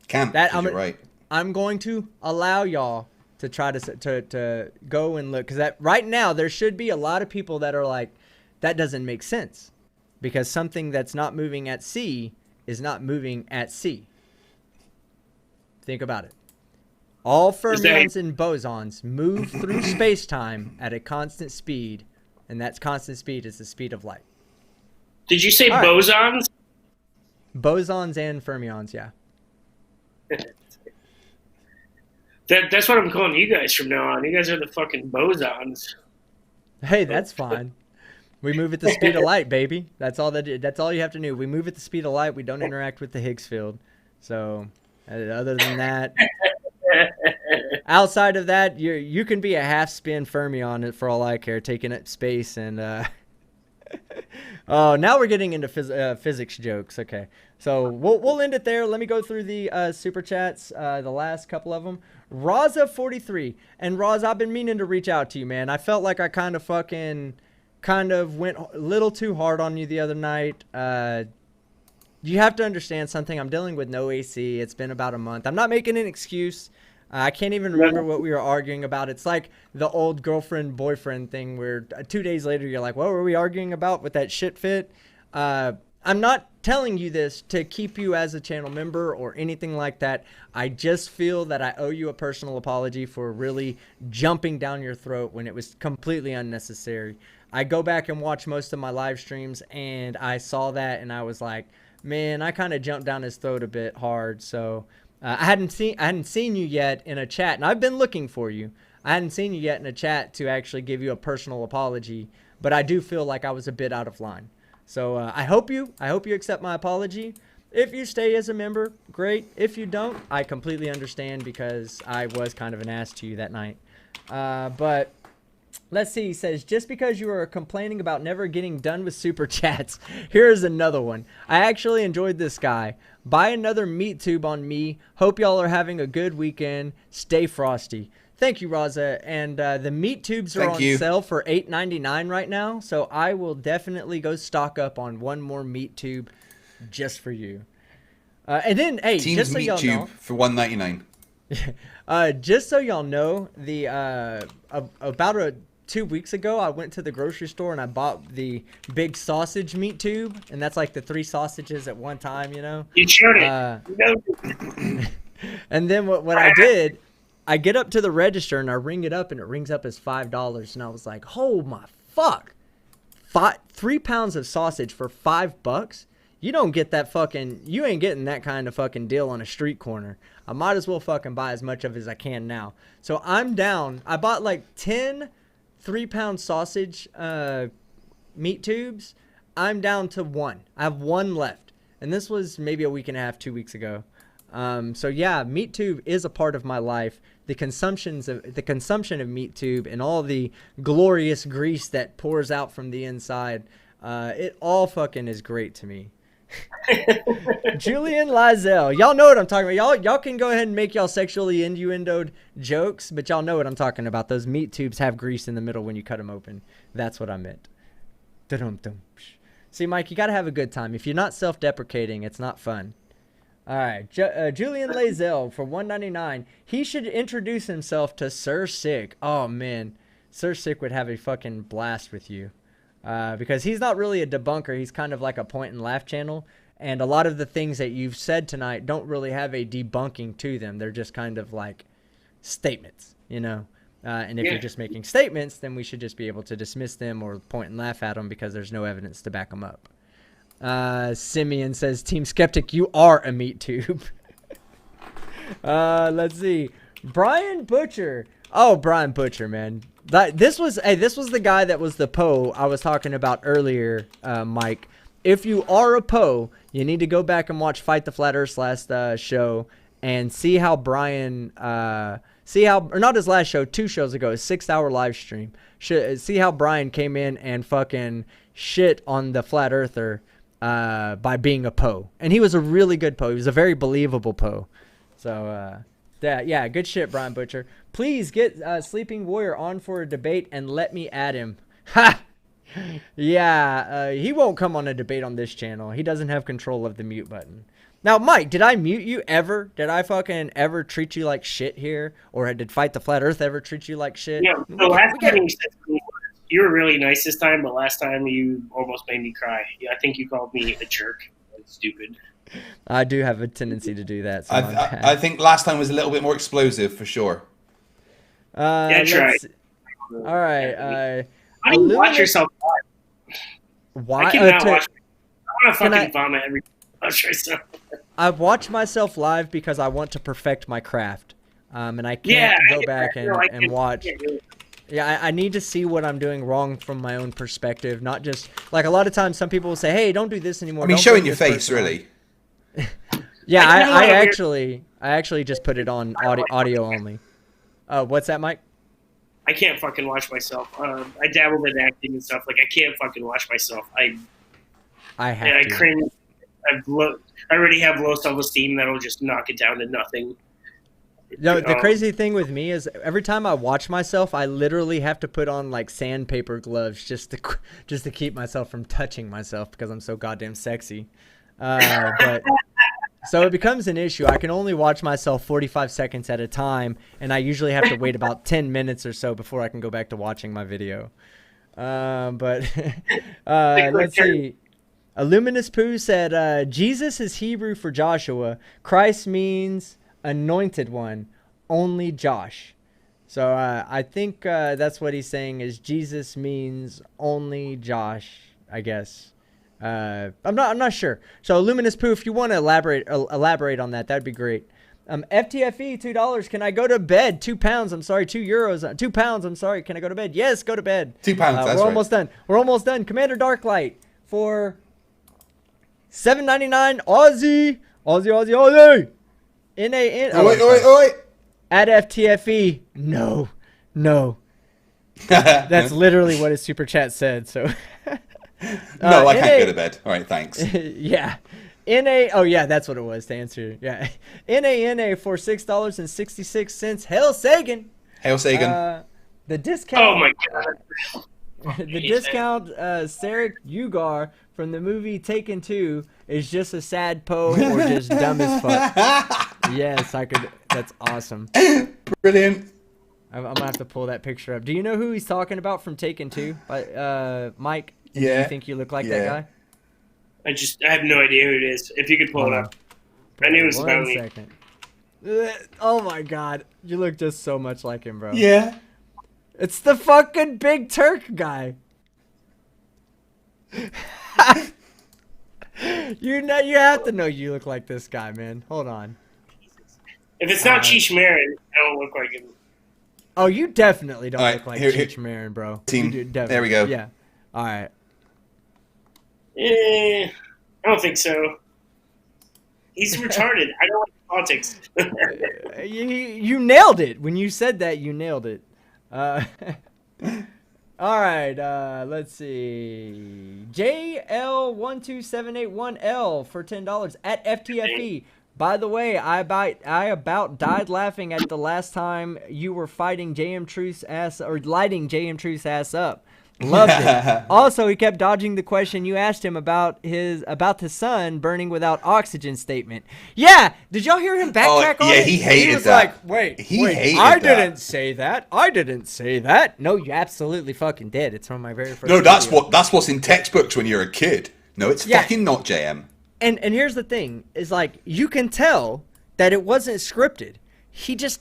Can't, you're right. I'm going to allow y'all to try to go and look, because that right now there should be a lot of people that are like, that doesn't make sense, because something that's not moving at c is not moving at c. Think about it. All fermions and bosons move through space-time at a constant speed, and that constant speed is the speed of light. Did you say All right. bosons? Bosons and fermions, yeah. That's what I'm calling you guys from now on. You guys are the fucking bosons. Hey, that's fine. We move at the speed of light, baby. That's all you have to do. We move at the speed of light. We don't interact with the Higgs field. So, other than that, outside of that, you can be a half-spin fermion for all I care, taking up space and Oh, now we're getting into physics jokes. Okay, so we'll end it there. Let me go through the super chats, the last couple of them. Raza43, and Raz, I've been meaning to reach out to you, man. I felt like I kind of went a little too hard on you the other night. You have to understand something. I'm dealing with no AC. It's been about a month. I'm not making an excuse. I can't even remember what we were arguing about. It's like the old girlfriend-boyfriend thing where 2 days later you're like, what were we arguing about with that shit fit? I'm not telling you this to keep you as a channel member or anything like that. I just feel that I owe you a personal apology for really jumping down your throat when it was completely unnecessary. I go back and watch most of my live streams, and I saw that, and I was like, man, I kind of jumped down his throat a bit hard, so... I hadn't seen you yet in a chat, and I've been looking for you. I hadn't seen you yet in a chat to actually give you a personal apology, but I do feel like I was a bit out of line. So I hope you accept my apology. If you stay as a member, great. If you don't, I completely understand because I was kind of an ass to you that night. But let's see. He says, just because you are complaining about never getting done with super chats, here's another one. I actually enjoyed this guy. Buy another meat tube on me. Hope y'all are having a good weekend. Stay frosty. Thank you, Raza. And the meat tubes are on sale for $8.99 right now. So I will definitely go stock up on one more meat tube just for you. And then, hey, Team's just so meat y'all tube know, for $1.99. just so y'all know, the about 2 weeks ago, I went to the grocery store and I bought the big sausage meat tube, and that's like the 3 sausages at one time, you know. You shared it. And then what I did, I get up to the register and I ring it up, and it rings up as $5, and I was like, oh my fuck, 3 pounds of sausage for $5? You don't get that you ain't getting that kind of fucking deal on a street corner. I might as well fucking buy as much of it as I can now. So I'm down. I bought like 10 3-pound sausage meat tubes. I'm down to 1. I have 1 left, and this was maybe a week and a half, 2 weeks ago. So yeah, meat tube is a part of my life. The consumption of meat tube and all the glorious grease that pours out from the inside, it all fucking is great to me. Julian Lizell, y'all know what I'm talking about. Y'all can go ahead and make y'all sexually innuendoed jokes, but y'all know what I'm talking about. Those meat tubes have grease in the middle when you cut them open. That's what I meant. Da-dum-dum. See, Mike, you gotta have a good time. If you're not self-deprecating, it's not fun. All right, Julian Lazell for $1.99. He should introduce himself to Sir Sick. Oh man, Sir Sick would have a fucking blast with you. Because he's not really a debunker. He's kind of like a point and laugh channel. And a lot of the things that you've said tonight don't really have a debunking to them. They're just kind of like statements, you know. And if you're just making statements, then we should just be able to dismiss them or point and laugh at them because there's no evidence to back them up. Simeon says, Team Skeptic, you are a meat tube. Let's see. Brian Butcher. Oh, Brian Butcher, man. This was the guy that was the Poe I was talking about earlier, Mike. If you are a Poe, you need to go back and watch Fight the Flat Earth's last show and see how Brian, or not his last show, 2 shows ago, his 6-hour live stream. See how Brian came in and fucking shit on the Flat Earther by being a Poe. And he was a really good Poe. He was a very believable Poe. So, yeah, good shit, Brian Butcher. Please get Sleeping Warrior on for a debate and let me add him. Ha! Yeah, he won't come on a debate on this channel. He doesn't have control of the mute button. Now, Mike, did I mute you ever? Did I fucking ever treat you like shit here? Or did Fight the Flat Earth ever treat you like shit? Yeah, the last time you said you were really nice this time, but last time you almost made me cry. Yeah, I think you called me a jerk. That's stupid. I do have a tendency to do that. So I think last time was a little bit more explosive for sure. Yeah, try. All right. How do you watch yourself live? Why? I cannot watch. I want to fucking vomit every time I watch myself. I watch myself live because I want to perfect my craft, and I can't go back and watch. Yeah, I need to see what I'm doing wrong from my own perspective, not just like a lot of times some people will say, "Hey, don't do this anymore." I mean, showing your face, really. Yeah, I actually just put it on audio only. What's that, Mike? I can't fucking watch myself. I dabbled in acting and stuff. Like I can't fucking watch myself. I have to. cringe. I already have low self-esteem that'll just knock it down to nothing. No, the crazy thing with me is every time I watch myself, I literally have to put on like sandpaper gloves just to keep myself from touching myself because I'm so goddamn sexy. But so it becomes an issue. I can only watch myself 45 seconds at a time, and I usually have to wait about 10 minutes or so before I can go back to watching my video. But let's see. Illuminous Pooh said, Jesus is Hebrew for Joshua. Christ means anointed one, only Josh. So I think that's what he's saying is Jesus means only Josh, I guess. I'm not sure. So Luminous Pooh, if you want to elaborate on that, that'd be great. FTFE $2. Can I go to bed? £2. I'm sorry, €2. £2. I'm sorry. Can I go to bed? Yes, go to bed. £2. That's we're almost done. We're almost done. Commander Darklight for $7.99 Aussie. NAN. Oh, wait. At FTFE. No. That's literally what his super chat said. So. No, I can't go to bed. All right, thanks. Yeah. Oh, yeah, that's what it was to answer. Yeah. NANA for $6.66. Hail Sagan. Hail Sagan. The discount. Oh, my God. The discount Sarek Ugar from the movie Taken 2 is just a sad Poe or just dumb as fuck. Yes, I could. That's awesome. Brilliant. I'm going to have to pull that picture up. Do you know who he's talking about from Taken 2? Mike? Yeah. Do you think you look like that guy? I have no idea who it is. If you could pull it up. I knew it was about me. 1 second. Oh my God. You look just so much like him, bro. Yeah. It's the fucking Big Turk guy. You have to know you look like this guy, man. Hold on. If it's not Cheech Marin, I don't look like him. Oh, you definitely don't right, look like here- Cheech Marin, bro. Team. You do, definitely. There we go. Yeah. All right. I don't think so. He's retarded. I don't like politics. You nailed it. When you said that, you nailed it. All right. Let's see. JL12781L for $10 at FTFE. By the way, I about died laughing at the last time you were fighting JM Truth's ass or lighting JM Truth's ass up. Loved it. Also, he kept dodging the question you asked him about the sun burning without oxygen statement. Yeah, did y'all hear him backtrack on yeah, it? he hated He was that. like, wait, hated I that. didn't say that. I didn't say that. No, you absolutely fucking did. It's from my very first No, that's video. what's in textbooks when you're a kid. No, it's fucking not, JM. And here's the thing, is like, you can tell that it wasn't scripted. He just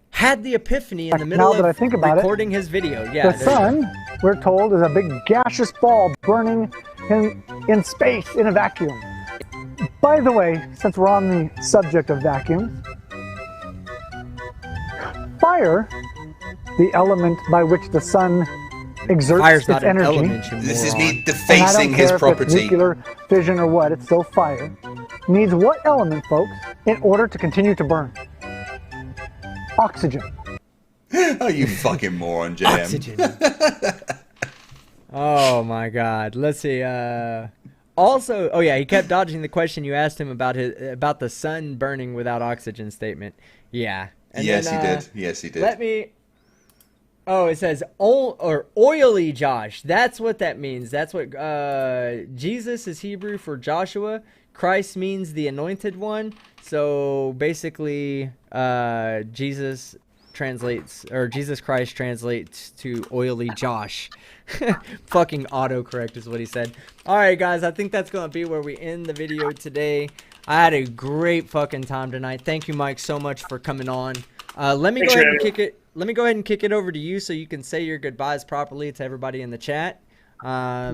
had the epiphany in the middle Now that I of think about recording his video. Yeah, The sun, we're told, is a big gaseous ball burning in space in a vacuum. By the way, since we're on the subject of vacuums, fire, the element by which the sun exerts Fire's its not an energy. element, you This is moron. me And I defacing don't his care if it's property. nuclear fission or what, it's still fire. Needs what element, folks, in order to continue to burn? Oxygen. Oh, you fucking moron, JM. Oxygen. Oh my God. Let's see. Also, oh yeah, he kept dodging the question you asked him about the sun burning without oxygen statement. Yeah. And Yes, then, he did. Yes, he did. Let me. Oh, it says oily Josh. That's what that means. That's what Jesus is Hebrew for Joshua. Christ means the anointed one. So basically, Jesus Christ translates to oily Josh. Fucking autocorrect is what he said. All right, guys, I think that's going to be where we end the video today. I had a great fucking time tonight. Thank you, Mike, so much for coming on. Let me go ahead and kick it. Let me go ahead and kick it over to you so you can say your goodbyes properly to everybody in the chat.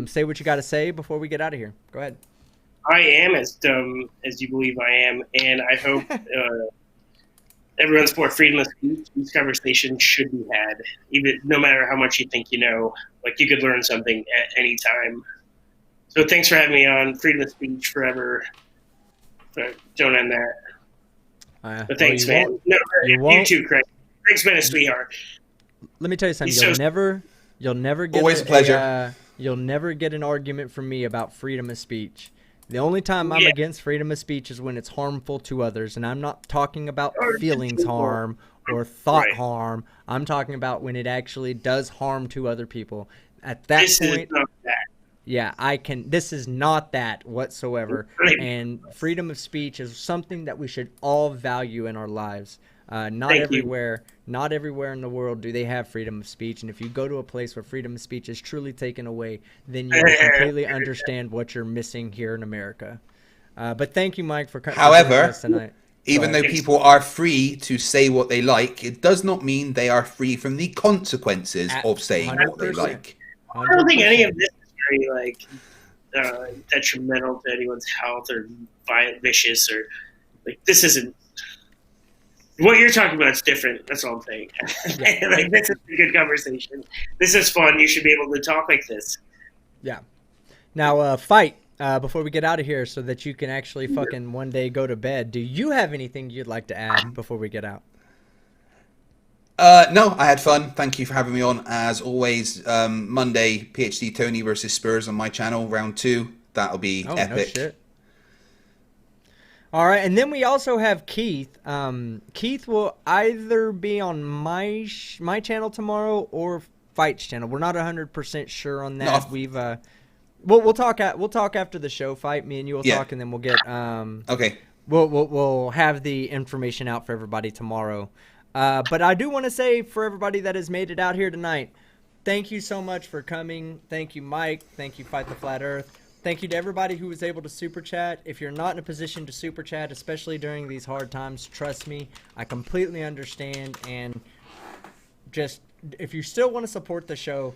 Say what you got to say before we get out of here. Go ahead. I am as dumb as you believe I am, and I hope everyone's for freedom of speech. These conversations should be had, even no matter how much you think you know. Like, you could learn something at any time. So thanks for having me on. Freedom of speech forever. But don't end that. But thanks, man. No, you too, Craig. Craig's been a sweetheart. Let me tell you something. He's You'll never get Always a pleasure. You'll never get an argument from me about freedom of speech. The only time I'm Yeah. against freedom of speech is when it's harmful to others, and I'm not talking about Or just feelings people. harm or thought Right. harm. I'm talking about when it actually does harm to other people. At that This is point, not that. yeah, this is not that whatsoever. Right. And freedom of speech is something that we should all value in our lives. Not Thank you. not everywhere in the world do they have freedom of speech. And if you go to a place where freedom of speech is truly taken away, then you will completely understand what you're missing here in America. But thank you, Mike, for coming However, us tonight. Even though people are free to say what they like, it does not mean they are free from the consequences of saying what they 100%. like. I don't think any of this is very like detrimental to anyone's health or vicious or like this isn't. What you're talking about is different. That's all I'm saying. Like this is a good conversation. This is fun. You should be able to talk like this. Yeah. Now, fight before we get out of here, so that you can actually fucking one day go to bed. Do you have anything you'd like to add before we get out? No, I had fun. Thank you for having me on. As always, Monday, PhD Tony versus Spurs on my channel, round 2. That'll be epic. No shit. All right, and then we also have Keith. Keith will either be on my channel tomorrow or Fight's channel. We're not 100% sure on that. No. We've we'll talk after the show. Fight, me and you will talk, and then we'll get Okay. We'll have the information out for everybody tomorrow. But I do want to say, for everybody that has made it out here tonight, thank you so much for coming. Thank you, Mike. Thank you, Fight the Flat Earth. Thank you to everybody who was able to super chat. If you're not in a position to super chat, especially during these hard times, trust me, I completely understand. And just, if you still want to support the show,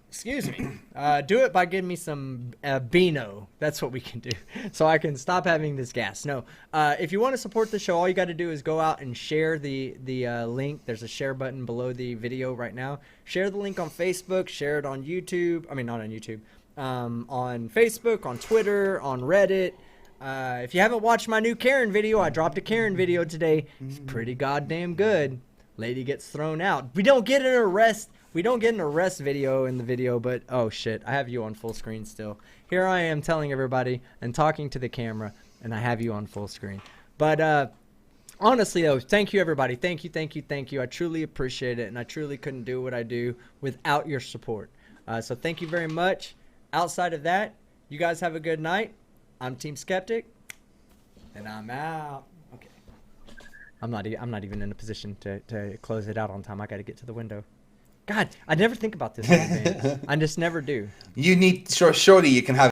excuse me, do it by giving me some Beano. That's what we can do, so I can stop having this gas. No, if you want to support the show, all you got to do is go out and share the link. There's a share button below the video right now. Share the link on Facebook. Share it on YouTube. I mean, not on YouTube. On Facebook, on Twitter, on Reddit. If you haven't watched my new Karen video, I dropped a Karen video today. It's pretty goddamn good. Lady gets thrown out. We don't get an arrest video in the video, but oh shit, I have you on full screen still. Here I am telling everybody and talking to the camera, and I have you on full screen. But honestly though, thank you everybody. Thank you. I truly appreciate it, and I truly couldn't do what I do without your support. So thank you very much. Outside of that, you guys have a good night. I'm Team Skeptic, and I'm out. Okay. I'm not even in a position to close it out on time. I got to get to the window. God, I never think about this in advance. I just never do. You need, surely you can have